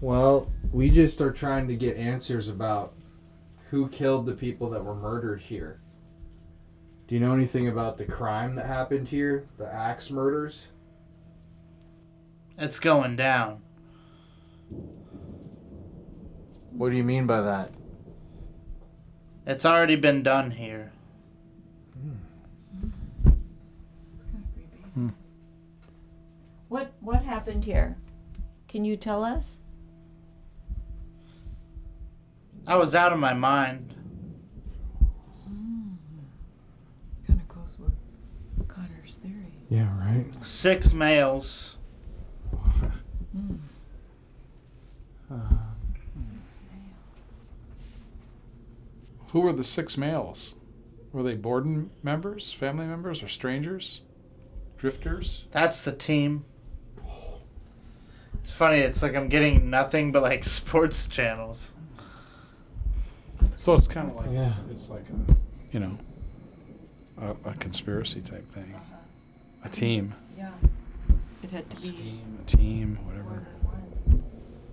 Well, we just are trying to get answers about who killed the people that were murdered here. Do you know anything about the crime that happened here? The axe murders? It's going down. What do you mean by that? It's already been done here. What happened here? Can you tell us? I was out of my mind. Kind of goes with Connor's theory. Yeah, right. 6 males. Who were the 6 males? Were they Borden members, family members, or strangers? Drifters? That's the team. It's funny, it's like I'm getting nothing but like sports channels. So it's kind of like, Yeah. it's like a conspiracy type thing. A team. Yeah. It had to A be scheme, a team, whatever.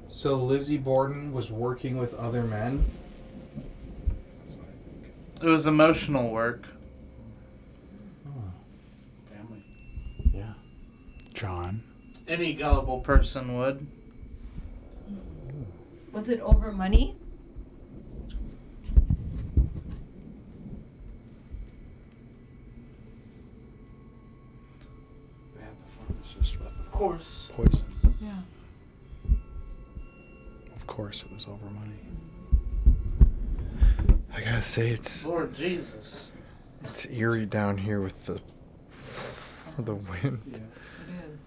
So Lizzie Borden was working with other men? That's what I think. It was emotional work. Family. Yeah. John. Any gullible person would. Was it over money? course. Poison. Yeah. Of course it was over money. I gotta say, it's Lord Jesus. it's eerie down here with the wind. It is.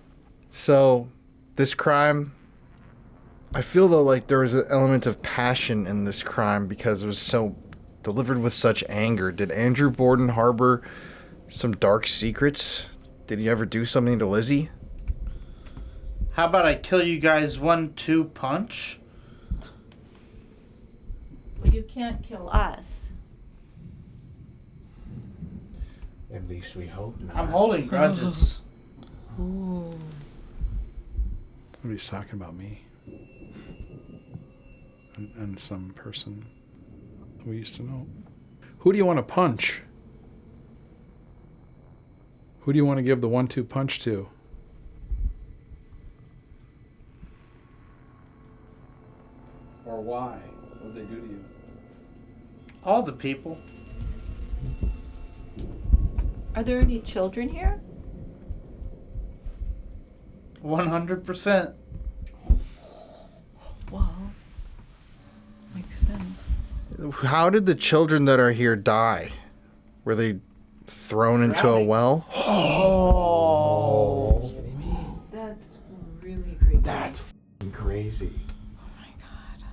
So, this crime, I feel though like there was an element of passion in this crime because it was so delivered with such anger. Did Andrew Borden harbor some dark secrets? Did he ever do something to Lizzie? How about I kill you guys 1-2 punch? Well, you can't kill us. At least we hope not. I'm holding grudges. Ooh. Somebody's talking about me. And some person we used to know. Who do you want to punch? Who do you want to give the 1-2 punch to? Or why? What did they do to you? All the people. Are there any children here? 100%. Well, makes sense. How did the children that are here die? Were they thrown into a well? Oh. That's really creepy. That's f***ing crazy. Oh my god.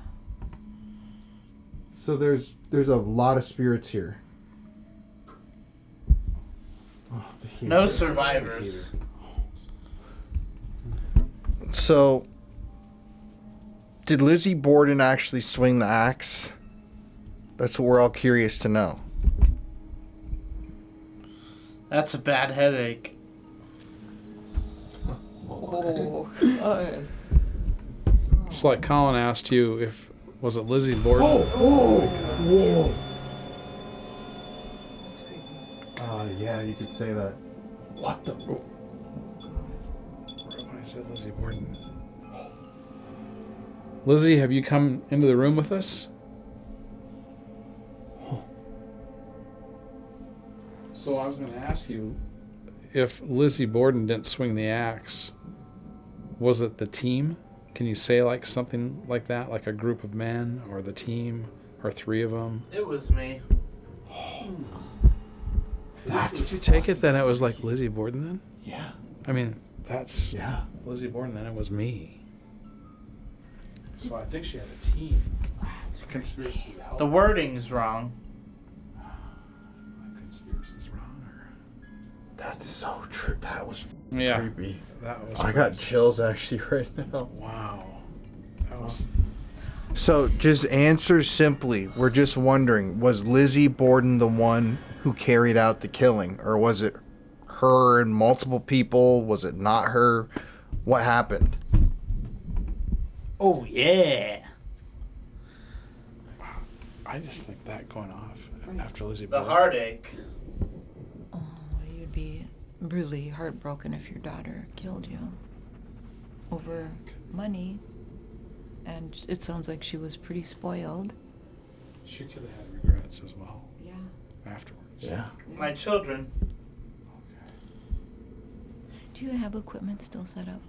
So there's a lot of spirits here. Oh, the heat. No It's a survivors. heater. So, did Lizzie Borden actually swing the axe? That's what we're all curious to know. That's a bad headache. Oh, God. Just like Colin asked you if, was it Lizzie Borden? Whoa! That's creepy. Yeah, you could say that. What the? When I said Lizzie Borden. Lizzie, have you come into the room with us? So I was going to ask you, if Lizzie Borden didn't swing the axe, was it the team? Can you say like something like that, like a group of men, or the team, or three of them? It was me. Did you take it that it was like Lizzie Borden then? Yeah. I mean, that's Yeah. Lizzie Borden, then it was me. So I think she had a team. Conspiracy to help. The wording's wrong. My conspiracy's wrong, or... That's so true. That was Yeah. creepy. That was I got crazy. chills actually right now. Wow. That was... So, just answer simply. We're just wondering, was Lizzie Borden the one who carried out the killing? Or was it her and multiple people? Was it not her? What happened? Oh, yeah. I just think that going off after Lizzie The Borden. heartache. Oh, you'd be really heartbroken if your daughter killed you over money. And it sounds like she was pretty spoiled. She could have had regrets as well Yeah. afterwards. Yeah. My children. Do you have equipment still set up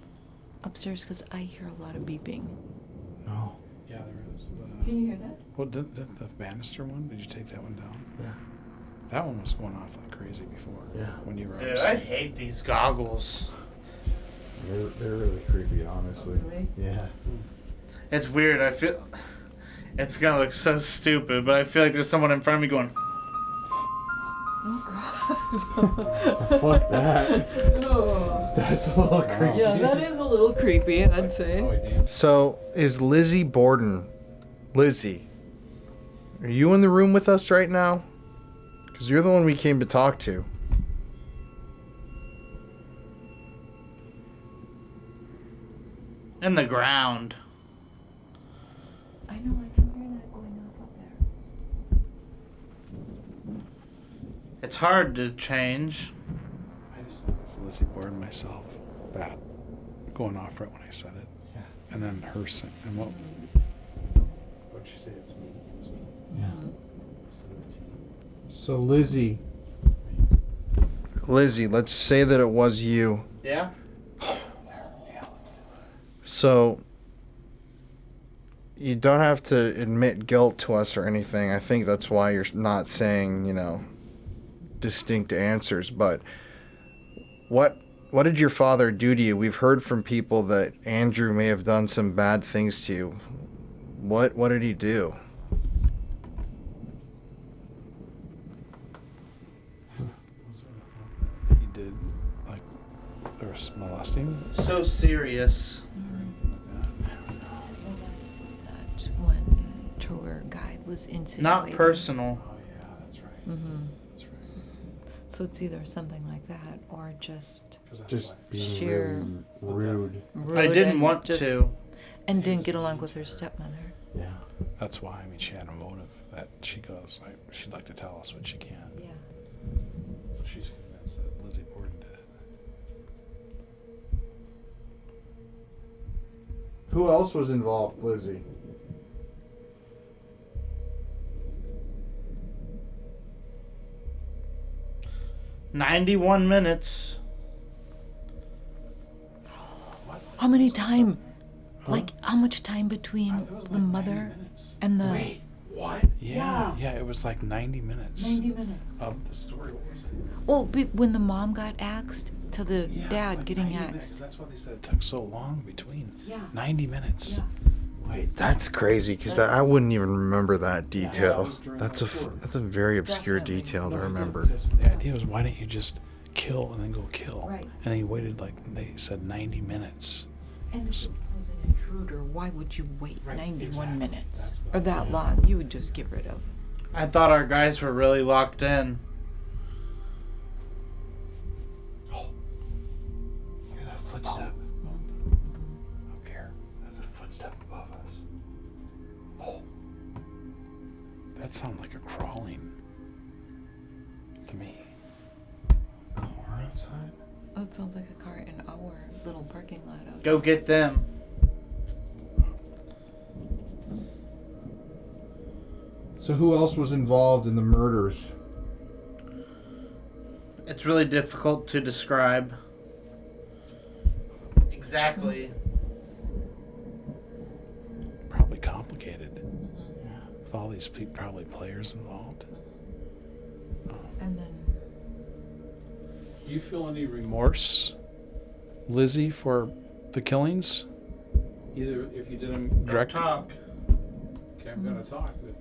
upstairs? Because I hear a lot of beeping. No. Yeah, there is. Can you hear that? Well, did the banister one? Did you take that one down? Yeah. That one was going off like crazy before. Yeah. When you were Dude, I upstairs. hate these goggles. They're really creepy, honestly. Really? Yeah. It's weird. I feel... It's gonna look so stupid, but I feel like there's someone in front of me going... Oh, Fuck that. God. That's a little creepy. Yeah, that is a little creepy, I'd say. So, is Lizzie Borden... Lizzie, are you in the room with us right now? Because you're the one we came to talk to. In the ground. I know, I can hear that going off up there. It's hard to change. I just think it's Lizzie Borden myself. That going off right when I said it. Yeah. And then her saying, and what'd she say? It's me. It was me. Yeah. Instead of the team. So Lizzie. Lizzie, let's say that it was you. Yeah? So, you don't have to admit guilt to us or anything. I think that's why you're not saying, you know, distinct answers. But what did your father do to you? We've heard from people that Andrew may have done some bad things to you. What did he do? He did, like, there was molesting. So serious. That one tour guide was insinuating. Not personal. Oh, yeah, that's right. Mm-hmm. That's right. So it's either something like that or just Sheer rude. I didn't and want just- to. And didn't get along with her stepmother. Yeah. That's why. I mean, she had a motive that she goes, she'd like to tell us what she can. Yeah. So she's convinced that Lizzie Borden did it. Who else was involved, Lizzie? "91 minutes. How many time? Like, how much time between the mother and the... Wait, what? Yeah, it was like 90 minutes. 90 minutes. Of the story. What was it? Oh, when the mom got axed to the dad getting 90 minutes, axed. 'cause that's why they said it took so long between. Yeah. 90 minutes. Yeah. Wait, that's crazy because I wouldn't even remember that detail. That's a very obscure detail to remember. The idea was, why didn't you just kill and then go kill? Right. And he waited, like they said, 90 minutes. And if it was an intruder, why would you wait 91 exactly. minutes? Or that long? You would just get rid of. I thought our guys were really locked in. Look at that footstep. Up here. There's a footstep above us. Oh. That sounded like a crawling to me. Car outside? That sounds like a car in our little parking lot out. Go get them. So who else was involved in the murders? It's really difficult to describe. Exactly. Probably complicated. With all these probably players involved. And then... Do you feel any remorse, Lizzie, for the killings? Either if you did them directly. Talk. Okay, I'm going to talk. But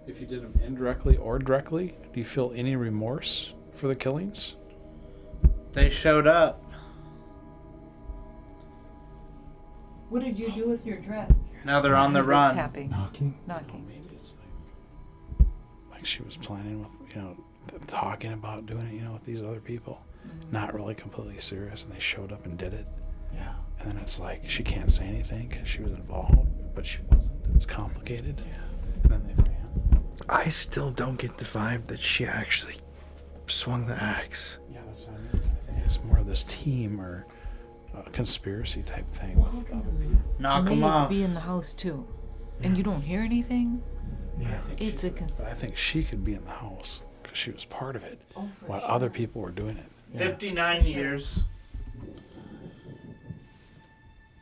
if you did them indirectly or directly, do you feel any remorse for the killings? They showed up. What did you do with your dress? Now they're on the He was run. Tapping. Knocking? Knocking. Maybe it's like she was planning with, talking about doing it, with these other people. Not really completely serious, and they showed up and did it. Yeah. And then it's like she can't say anything because she was involved, but she wasn't. It's complicated. Yeah. And then they ran. I still don't get the vibe that she actually swung the axe. Yeah, that's what I mean. I think it's more of this team or conspiracy type thing with other people. Knock May them off. be in the house too, and you don't hear anything. Yeah, I think It's a but I think she could be in the house because she was part of it for while sure. other people were doing it. 59 years.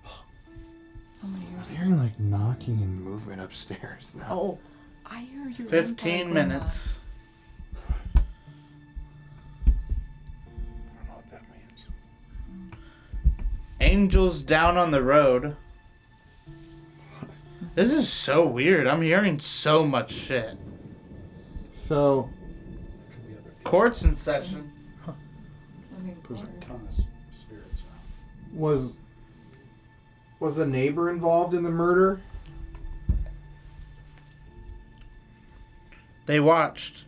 How many years? I'm hearing like knocking and movement upstairs now. Oh, I hear you. 15 minutes. I don't know what that means. Angels down on the road. This is so weird. I'm hearing so much shit. So, Could be other people. Court's in session. There's a ton of spirits around. was a neighbor involved in the murder? They watched.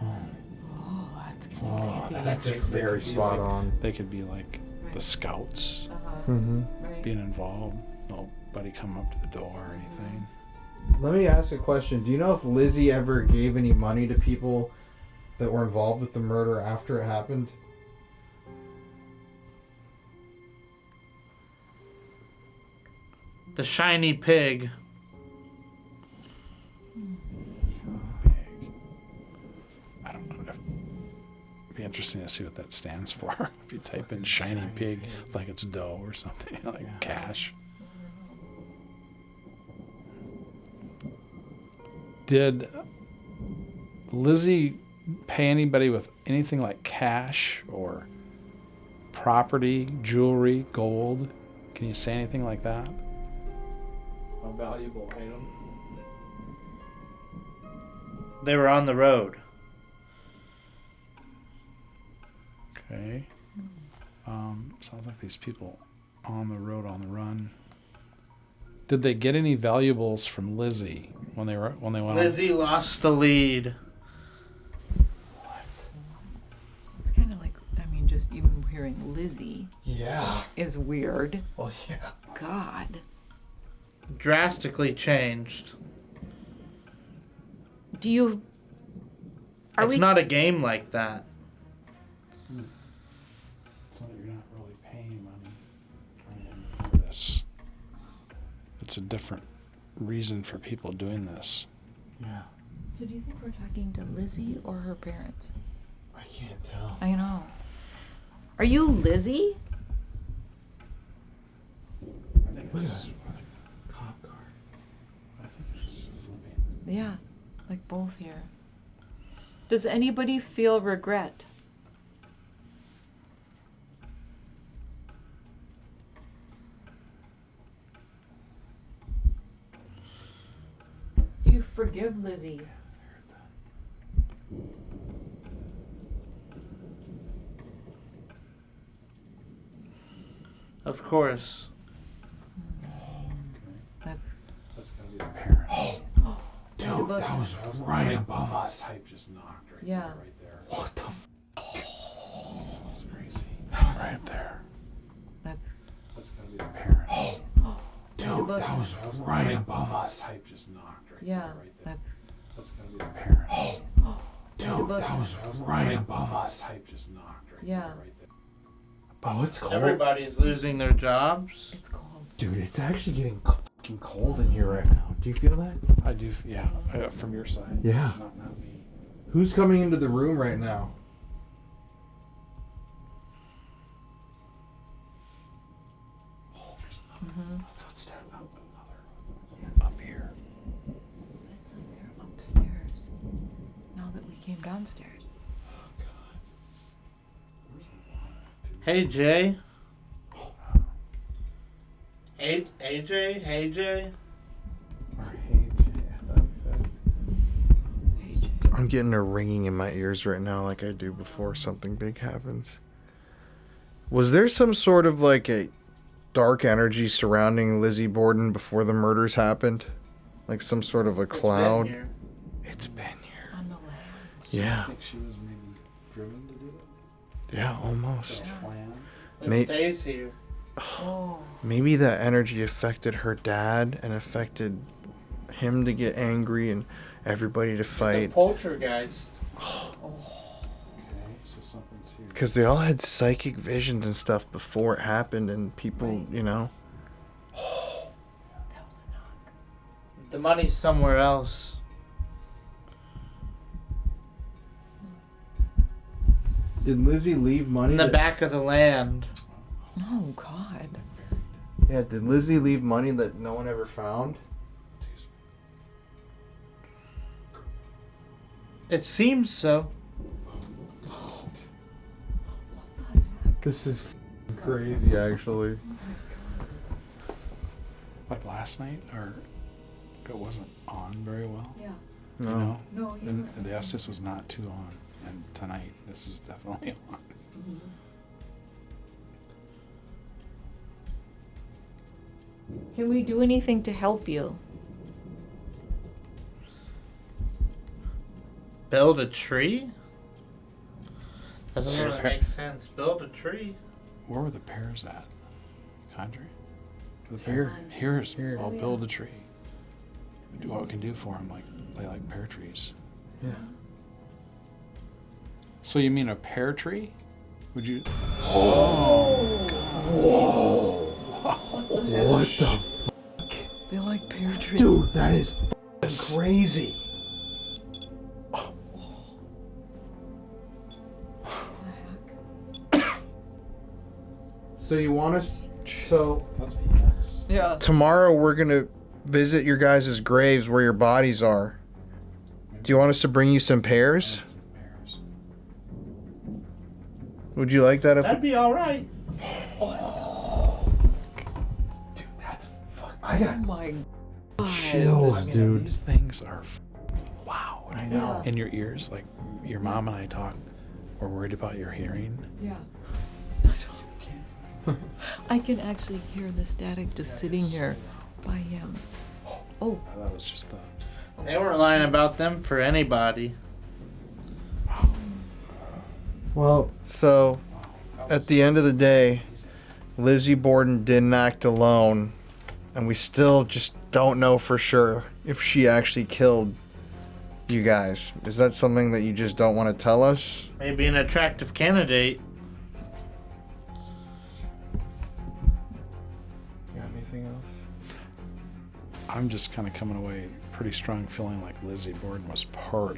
Oh, that's kind Oh, of creepy. that's very spot on. They could be like the scouts Mm-hmm. Right. being involved. Nobody come up to the door or anything. Let me ask a question. Do you know if Lizzie ever gave any money to people that were involved with the murder after it happened? The shiny pig. I don't know. It'd be interesting to see what that stands for. If you type in shiny pig, like it's dough or something, like cash. Did Lizzie pay anybody with anything like cash or property, jewelry, gold? Can you say anything like that? A valuable item? They were on the road. Okay. Sounds like these people on the road, on the run. Did they get any valuables from Lizzie when they went Lizzie lost the lead. It's kind of like, I mean, just even hearing Lizzie. Yeah. Is weird. Well, yeah. God. Drastically changed. Do you... It's not a game like that. So you're not really paying money for this. It's a different reason for people doing this. Yeah. So do you think we're talking to Lizzie or her parents? I can't tell. I know. Are you Lizzie? I think it's a cop car. I think it's flipping. Yeah, like both here. Does anybody feel regret? Do you forgive Lizzie? Of course. That's gotta be the parents. Dude, that was right above That us. pipe just knocked right Yeah. there, right there. What the That's crazy. Right there. That's gotta be the parents. Dude, that was right above us. That pipe just knocked right yeah. there, right there. That's gotta be the parents. Dude, that was right above us. That pipe just knocked right Yeah. there, right there. Oh, it's cold. Everybody's losing their jobs. it's cold. Dude, it's actually getting fucking cold in here right now. Do you feel that? I do, yeah. From your side. Yeah. Not me. Who's coming into the room right now? Oh, there's another footstep. Another. Up here. It's like they're upstairs. Now that we came downstairs. Hey, Jay. Hey, AJ. Hey, Jay. I'm getting a ringing in my ears right now like I do before something big happens. Was there some sort of like a dark energy surrounding Lizzie Borden before the murders happened? Like some sort of a cloud? It's been here. On the land. Yeah. I think she was maybe driven to do it. Yeah, almost. Plan. It stays here. Oh. Maybe that energy affected her dad and affected him to get angry and everybody to fight. The poltergeist. Okay, so something's here. Because they all had psychic visions and stuff before it happened, and people, you know. That was a knock. The money's somewhere else. Did Lizzie leave money? In the back of the land. Oh, God. Yeah, did Lizzie leave money that no one ever found? It seems so. This is crazy, actually. Like last night, or it wasn't on very well. Yeah. You No. know? No, you And the Estes was not too on. And tonight, this is definitely on. Can we do anything to help you? Build a tree? That doesn't Sure. really make sense. Build a tree. Where were the pears at? Country? The Here. Here's. Here. I'll build a tree. Do what we can do for them. Like they like pear trees. Yeah. So you mean a pear tree? Would you? What the fuck? They like pear trees. Dude, that is crazy. So you want us? So That's a yes. Yeah. tomorrow we're gonna visit your guys' graves where your bodies are, Do you want us to bring you some pears? Would you like that? If That'd be all right. I got my chills, dude. These things are, wow. I know. In your ears, like your mom and I talk, we're worried about your hearing. Yeah. I can actually hear the static just sitting here by him. Oh. That was just the... They weren't lying about them for anybody. Well, so at the end of the day, Lizzie Borden didn't act alone, and we still just don't know for sure if she actually killed you guys. Is that something that you just don't want to tell us? Maybe an attractive candidate. Got anything else? I'm just kind of coming away pretty strong feeling like Lizzie Borden was part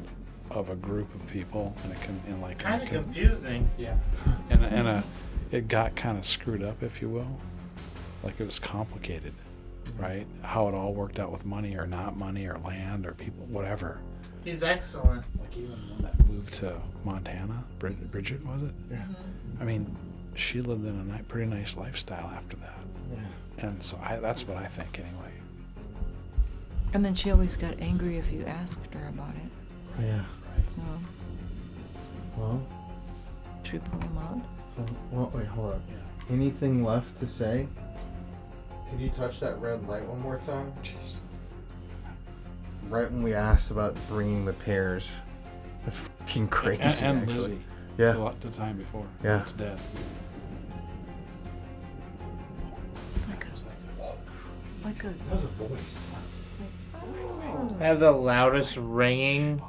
of a group of people, and it can, and like Kind of confusing. Yeah. And it got kind of screwed up, if you will. Like it was complicated, right? How it all worked out with money or not money or land or people, whatever. He's excellent. Like even when that moved to Montana, Bridget was it? Yeah. I mean, she lived in a pretty nice lifestyle after that. Yeah. And so that's what I think anyway. And then she always got angry if you asked her about it. Yeah. So, Well, should we pull him out? well, wait, hold up. Anything left to say? Could you touch that red light one more time? Jeez. Right when we asked about bringing the pears. That's fucking crazy. And actually. Lizzie. Yeah. A lot the time before. Yeah. It's dead. It's like a. That was a voice. I have the loudest ringing,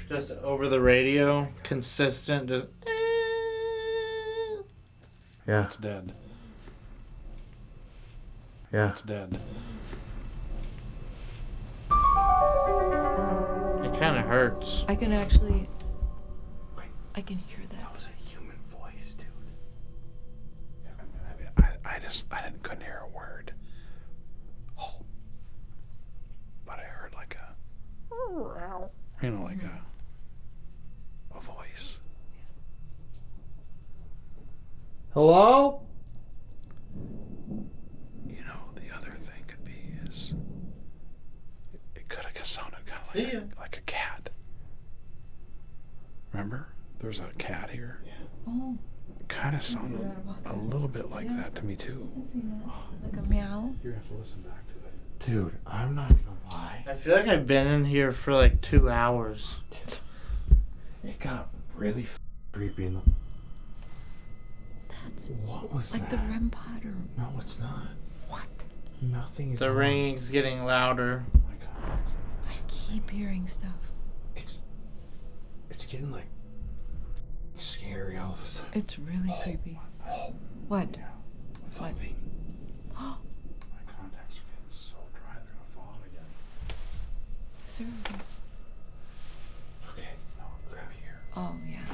just over the radio, consistent, just. Yeah. It's dead. Yeah. It's dead. It kind of hurts. I can actually. I can hear that. That was a human voice, dude. I couldn't hear a word. Oh. But I heard like a, like a voice. Hello? You know, the other thing could be is it could have sounded kind of like a cat. Remember? There's a cat here. Yeah. Oh. It kind of sounded a little bit like that to me too. Like a meow. You have to listen back to it. Dude, I'm not gonna lie. I feel like I've been in here for like 2 hours. It got really creepy in the. That's What was like that? the REM pod or. No, it's not. What? Nothing is. The on. ringing's getting louder. I keep hearing stuff. It's getting like scary all of a sudden. It's really creepy. What? What? My contacts are getting so dry they're gonna fall out again. Is there? Okay, no, grab here. Oh yeah.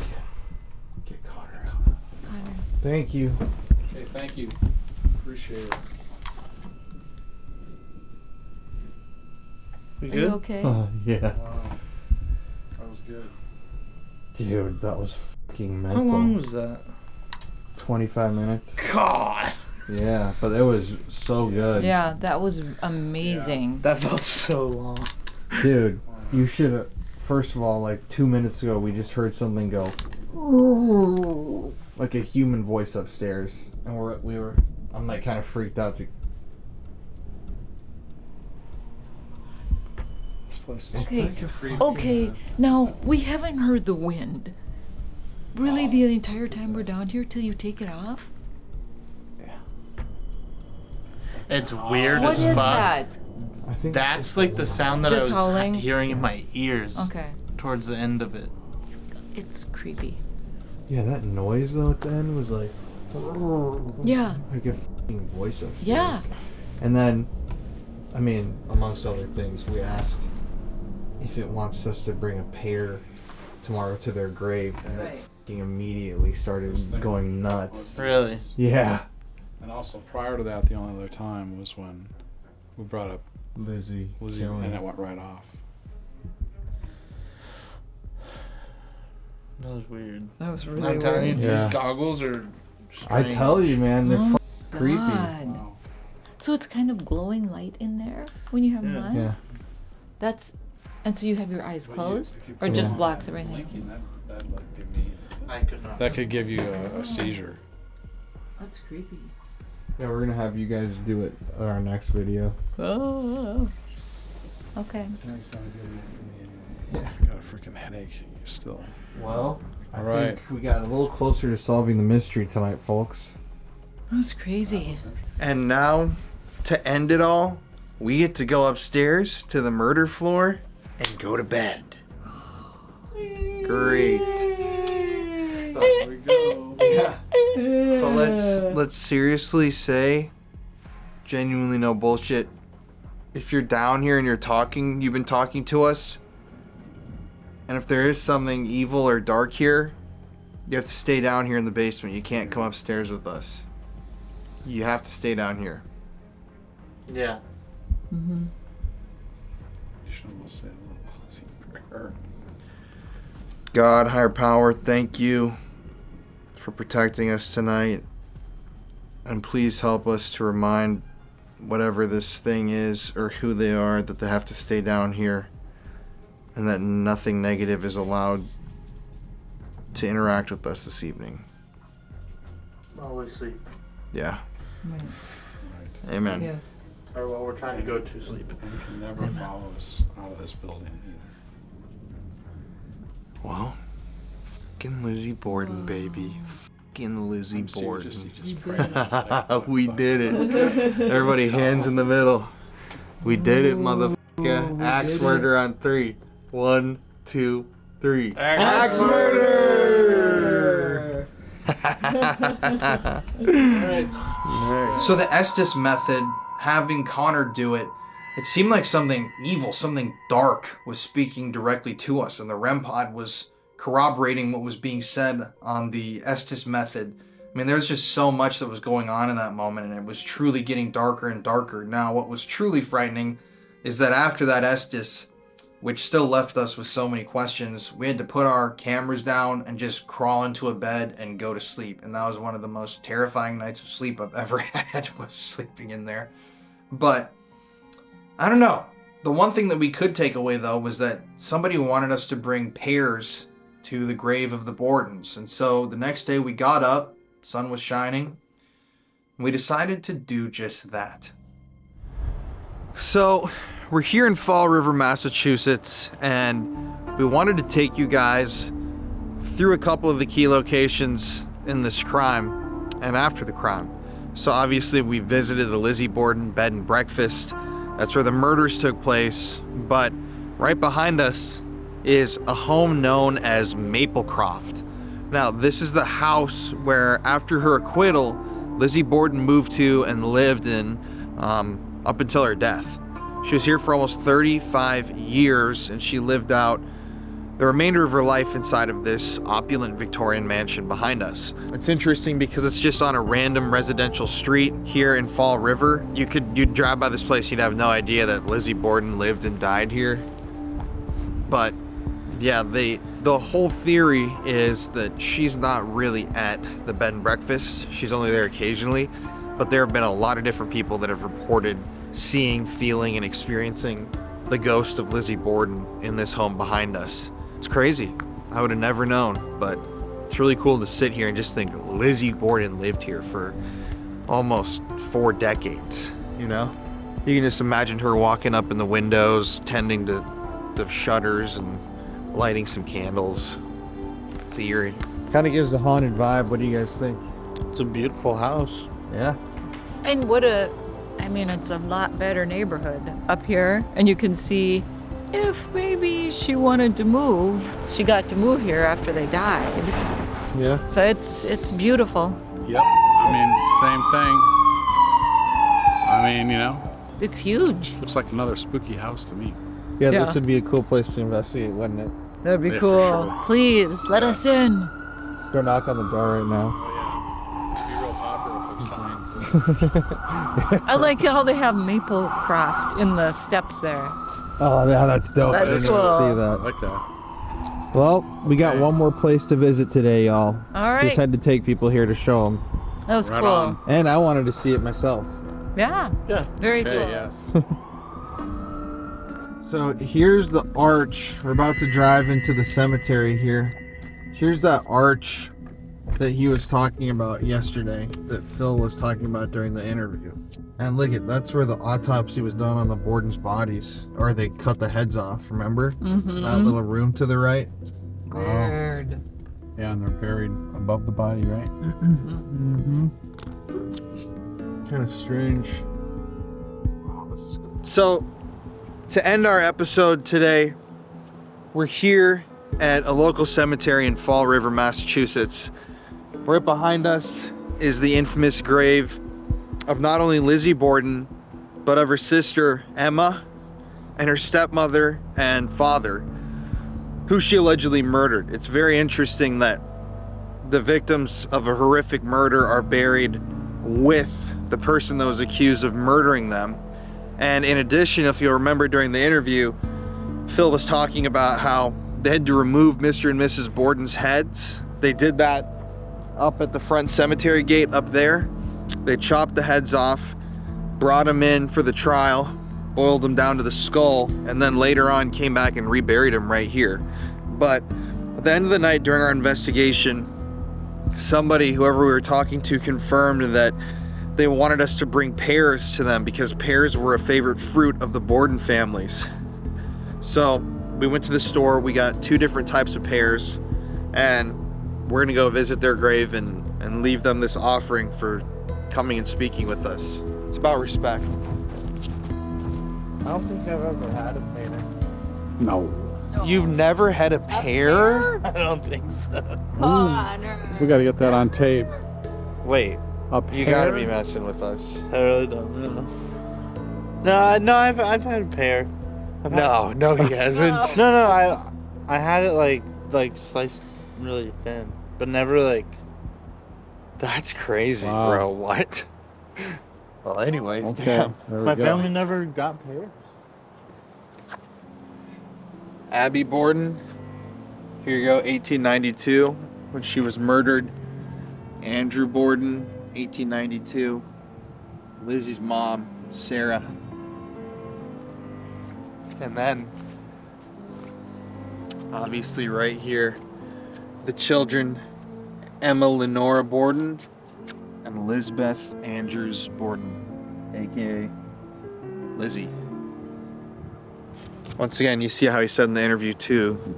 Get Connor out. Connor. Thank you. Okay, thank you. Appreciate it. We Are good? you okay? Yeah. Wow. That was good. Dude, that was fucking mental. How long was that? 25 minutes. God. Yeah, but it was so good. Yeah, that was amazing. That felt so long. Dude, you should have. First of all, like 2 minutes ago, we just heard something go. Like a human voice upstairs. And I'm like kind of freaked out. This place is Okay. freaky. Okay. Now we haven't heard the wind. Really, the entire time we're down here till you take it off? It's weird What as is fuck. that? I think That's like the sound that Just I was howling? hearing in my ears. Okay. Towards the end of it. It's creepy. Yeah, that noise though at the end was like. Yeah. Like a fucking voice upstairs. Yeah. And then, I mean, amongst other things, we asked if it wants us to bring a pear tomorrow to their grave, and it fucking immediately started going nuts. Really? Yeah. And also prior to that, the only other time was when we brought up Lizzie and killing. it went right off. That was weird. That was really I'm telling you, weird. these Yeah. goggles are I strange. tell you, man, they're creepy. God. So it's kind of glowing light in there when you have them on? Yeah. That's, and so you have your eyes closed? Or just blocks everything? I could not. That could give you a seizure. That's creepy. Yeah, we're gonna have you guys do it in our next video. Oh. Okay. Yeah. I got a freaking headache still. Well, I All right. think we got a little closer to solving the mystery tonight, folks. That was crazy. And now, to end it all, we get to go upstairs to the murder floor and go to bed. Great. There we go. Yeah. But let's seriously say, genuinely no bullshit. If you're down here and you've been talking to us, and if there is something evil or dark here, you have to stay down here in the basement. You can't come upstairs with us. You have to stay down here. Yeah. Mm-hmm. You should almost say a little closing prayer. God, higher power, thank you for protecting us tonight. And please help us to remind whatever this thing is or who they are that they have to stay down here. And that nothing negative is allowed to interact with us this evening. Always sleep. Yeah. Right. Amen. Yes. Or while we're trying to go to sleep. And can never follow us out of this building either. Well, fucking Lizzie Borden, baby. Fucking Lizzie Borden. We did it. Everybody, hands in the middle. We did it, motherfucker. Axe murder on 3. 1, 2, 3. Axe murder! So the Estes method, having Connor do it, it seemed like something evil, something dark was speaking directly to us, and the REM pod was corroborating what was being said on the Estes method. I mean, there was just so much that was going on in that moment, and it was truly getting darker and darker. Now, what was truly frightening is that after that Estes, which still left us with so many questions, we had to put our cameras down and just crawl into a bed and go to sleep. And that was one of the most terrifying nights of sleep I've ever had, was sleeping in there. But, I don't know. The one thing that we could take away, though, was that somebody wanted us to bring pears to the grave of the Bordons. And so the next day we got up, sun was shining, and we decided to do just that. So, we're here in Fall River, Massachusetts, and we wanted to take you guys through a couple of the key locations in this crime and after the crime. So obviously we visited the Lizzie Borden bed and breakfast. That's where the murders took place. But right behind us is a home known as Maplecroft. Now, this is the house where, after her acquittal, Lizzie Borden moved to and lived in up until her death. She was here for almost 35 years, and she lived out the remainder of her life inside of this opulent Victorian mansion behind us. It's interesting because it's just on a random residential street here in Fall River. You'd drive by this place, you'd have no idea that Lizzie Borden lived and died here. But yeah, the whole theory is that she's not really at the bed and breakfast. She's only there occasionally, but there have been a lot of different people that have reported seeing, feeling, and experiencing the ghost of Lizzie Borden in this home behind us. It's crazy. I would have never known, but it's really cool to sit here and just think Lizzie Borden lived here for almost 4 decades, you know? You can just imagine her walking up in the windows, tending to the shutters and lighting some candles. It's eerie. Kind of gives the haunted vibe. What do you guys think? It's a beautiful house. Yeah. And it's a lot better neighborhood up here. And you can see if maybe she wanted to move, she got to move here after they died. Yeah. So it's beautiful. Yep. Same thing. It's huge. Looks like another spooky house to me. Yeah, Yeah. this would be a cool place to investigate, wouldn't it? That'd be Yeah, for cool. sure. Please, let us in. Go knock on the door right now. Be real popular with signs. I like how they have Maplecroft in the steps there. Oh, yeah, that's dope. That's I didn't cool. even see I that. like that. Well, we got one more place to visit today, y'all. All right. Just had to take people here to show them. That was Right cool. on. And I wanted to see it myself. Yeah. Yeah. Very Okay, cool. yes. So here's the arch. We're about to drive into the cemetery here. Here's that arch that he was talking about yesterday, that Phil was talking about during the interview. And look at, that's where the autopsy was done on the Borden's bodies. Or they cut the heads off, remember? Mm-hmm. That little room to the right. Weird. Yeah, and they're buried above the body, right? Mm-hmm. Kind of strange. Wow, this is cool. So, to end our episode today, we're here at a local cemetery in Fall River, Massachusetts. Right behind us is the infamous grave of not only Lizzie Borden, but of her sister Emma and her stepmother and father, who she allegedly murdered. It's very interesting that the victims of a horrific murder are buried with the person that was accused of murdering them. And in addition, if you'll remember during the interview, Phil was talking about how they had to remove Mr. and Mrs. Borden's heads. They did that up at the front cemetery gate up there. They chopped the heads off, brought them in for the trial, boiled them down to the skull, and then later on came back and reburied them right here. But at the end of the night during our investigation, somebody, whoever we were talking to, confirmed that they wanted us to bring pears to them because pears were a favorite fruit of the Borden families. So we went to the store, we got 2 different types of pears, and we're gonna go visit their grave and leave them this offering for coming and speaking with us. It's about respect. I don't think I've ever had a pear. No. You've never had a pear? I don't think so. We got to get that on tape. Wait, A you pear? gotta be messing with us. I really don't know. No, I've had a pear. No, he hasn't. No, I had it like sliced really thin, but never like. That's crazy, Wow. bro. What? Well, anyways, Okay, damn. there we My go. family never got pears. Abby Borden, here you go, 1892, when she was murdered. Andrew Borden, 1892. Lizzie's mom, Sarah. And then, obviously right here, the children, Emma Lenora Borden and Elizabeth Andrews Borden, aka Lizzie. Once again, you see how he said in the interview too,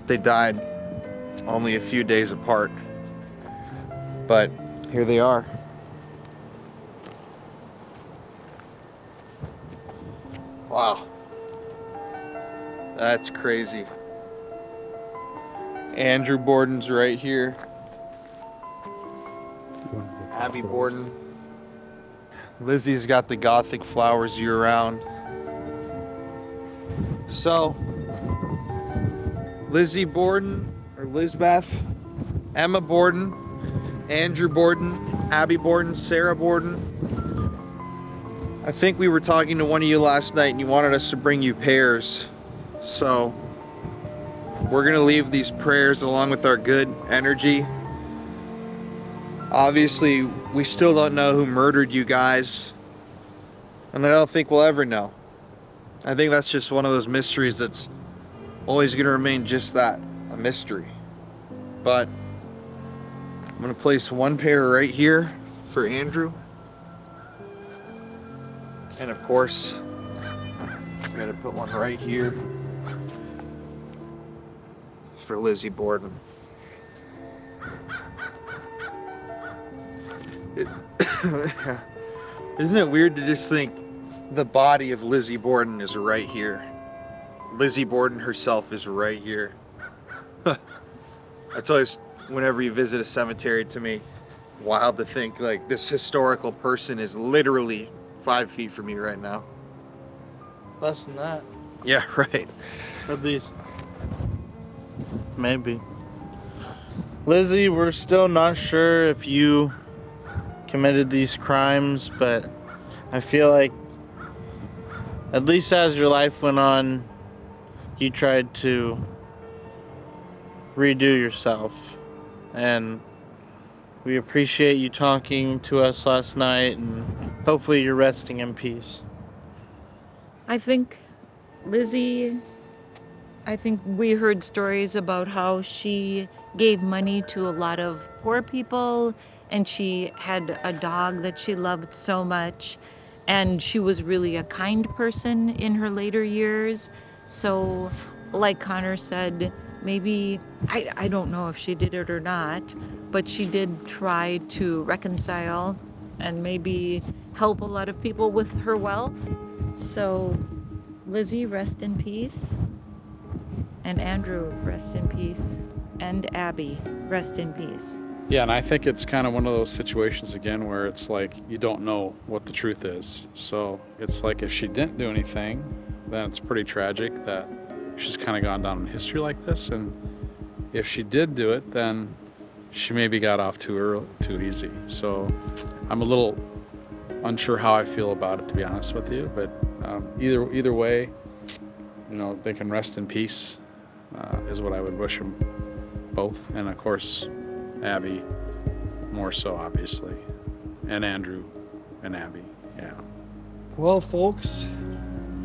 they died only a few days apart. But here they are. Wow. That's crazy. Andrew Borden's right here. Abby Borden. Lizzie's got the gothic flowers year round. So, Lizzie Borden, or Lizbeth, Emma Borden, Andrew Borden, Abby Borden, Sarah Borden. I think we were talking to one of you last night and you wanted us to bring you pears. So, we're gonna leave these prayers along with our good energy. Obviously, we still don't know who murdered you guys. And I don't think we'll ever know. I think that's just one of those mysteries that's always gonna remain just that, a mystery. But I'm gonna place one pear right here for Andrew. And of course, I'm gonna put one right here for Lizzie Borden. Isn't it weird to just think the body of Lizzie Borden is right here? Lizzie Borden herself is right here. That's always, whenever you visit a cemetery, to me, wild to think like this historical person is literally 5 feet from me right now. Less than that. Yeah, right. At least. Maybe. Lizzie, we're still not sure if you committed these crimes, but I feel like at least as your life went on, you tried to redo yourself. And we appreciate you talking to us last night, and hopefully you're resting in peace. I think Lizzie, we heard stories about how she gave money to a lot of poor people, and she had a dog that she loved so much, and she was really a kind person in her later years. So, like Connor said, maybe, I don't know if she did it or not, but she did try to reconcile and maybe help a lot of people with her wealth. So, Lizzie, rest in peace. And Andrew, rest in peace. And Abby, rest in peace. Yeah, and I think it's kind of one of those situations again where it's like you don't know what the truth is. So it's like if she didn't do anything, then it's pretty tragic that she's kind of gone down in history like this. And if she did do it, then she maybe got off too early, too easy. So I'm a little unsure how I feel about it, to be honest with you. But either way, you know, they can rest in peace, is what I would wish them both. And of course, Abby, more so, obviously. And Andrew and Abby, yeah. Well, folks,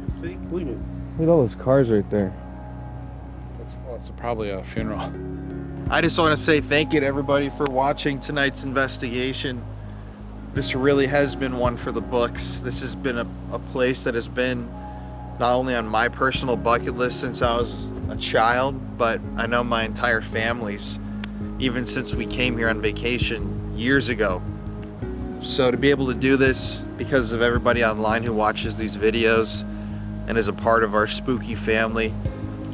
I think, look at all those cars right there. It's probably a funeral. I just want to say thank you to everybody for watching tonight's investigation. This really has been one for the books. This has been a place that has been not only on my personal bucket list since I was a child, but I know my entire family's, even since we came here on vacation years ago. So to be able to do this because of everybody online who watches these videos and is a part of our spooky family,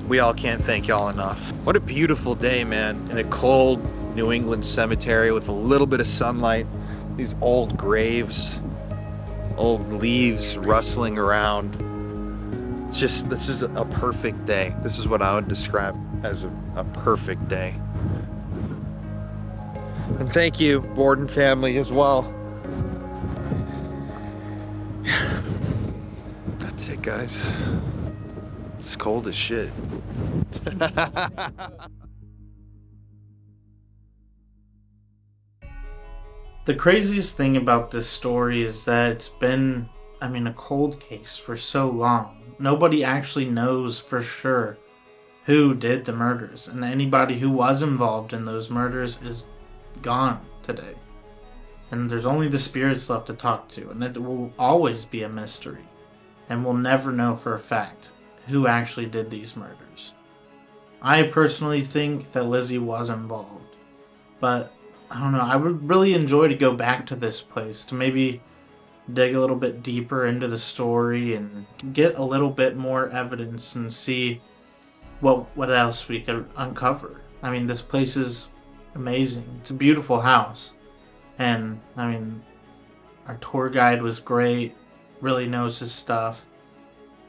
we all can't thank y'all enough. What a beautiful day, man, in a cold New England cemetery with a little bit of sunlight, these old graves, old leaves rustling around. It's just, this is a perfect day. This is what I would describe as a perfect day. And thank you, Borden family, as well. That's it, guys. It's cold as shit. The craziest thing about this story is that it's been, a cold case for so long. Nobody actually knows for sure who did the murders, and anybody who was involved in those murders is gone today. And there's only the spirits left to talk to, and it will always be a mystery. And we'll never know for a fact who actually did these murders. I personally think that Lizzie was involved, but I don't know, I would really enjoy to go back to this place to maybe dig a little bit deeper into the story and get a little bit more evidence and see what else we could uncover. This place is amazing. It's a beautiful house. And, our tour guide was great, really knows his stuff.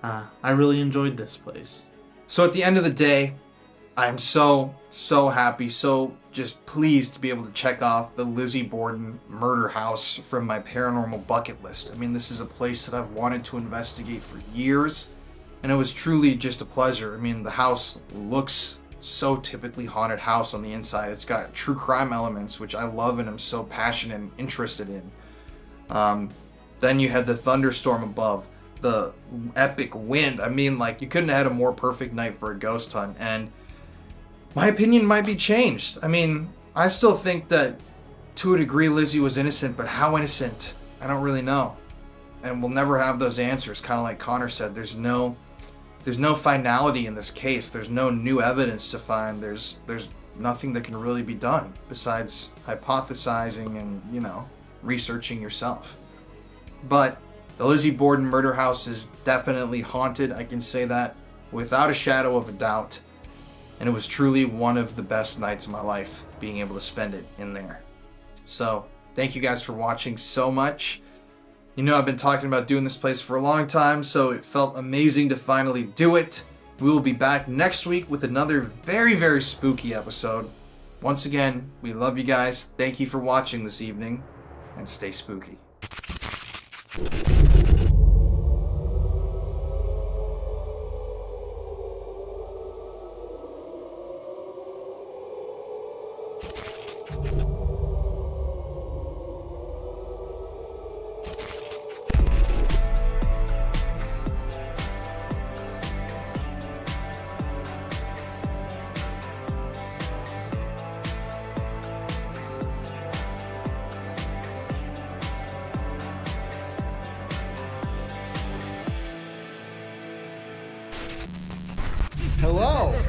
I really enjoyed this place. So at the end of the day, I'm so happy, so just pleased to be able to check off the Lizzie Borden Murder House from my paranormal bucket list. This is a place that I've wanted to investigate for years, and it was truly just a pleasure. The house looks so typically haunted house on the inside. It's got true crime elements, which I love and I'm so passionate and interested in. Then you had the thunderstorm above, the epic wind. You couldn't have had a more perfect night for a ghost hunt, and my opinion might be changed. I still think that to a degree Lizzie was innocent, but how innocent? I don't really know. And we'll never have those answers. Kind of like Connor said, there's no finality in this case. There's no new evidence to find. There's nothing that can really be done besides hypothesizing and, researching yourself. But the Lizzie Borden Murder House is definitely haunted. I can say that without a shadow of a doubt. And it was truly one of the best nights of my life being able to spend it in there. So thank you guys for watching so much. I've been talking about doing this place for a long time, so it felt amazing to finally do it. We will be back next week with another very, very spooky episode. Once again, we love you guys. Thank you for watching this evening, and stay spooky. Hello.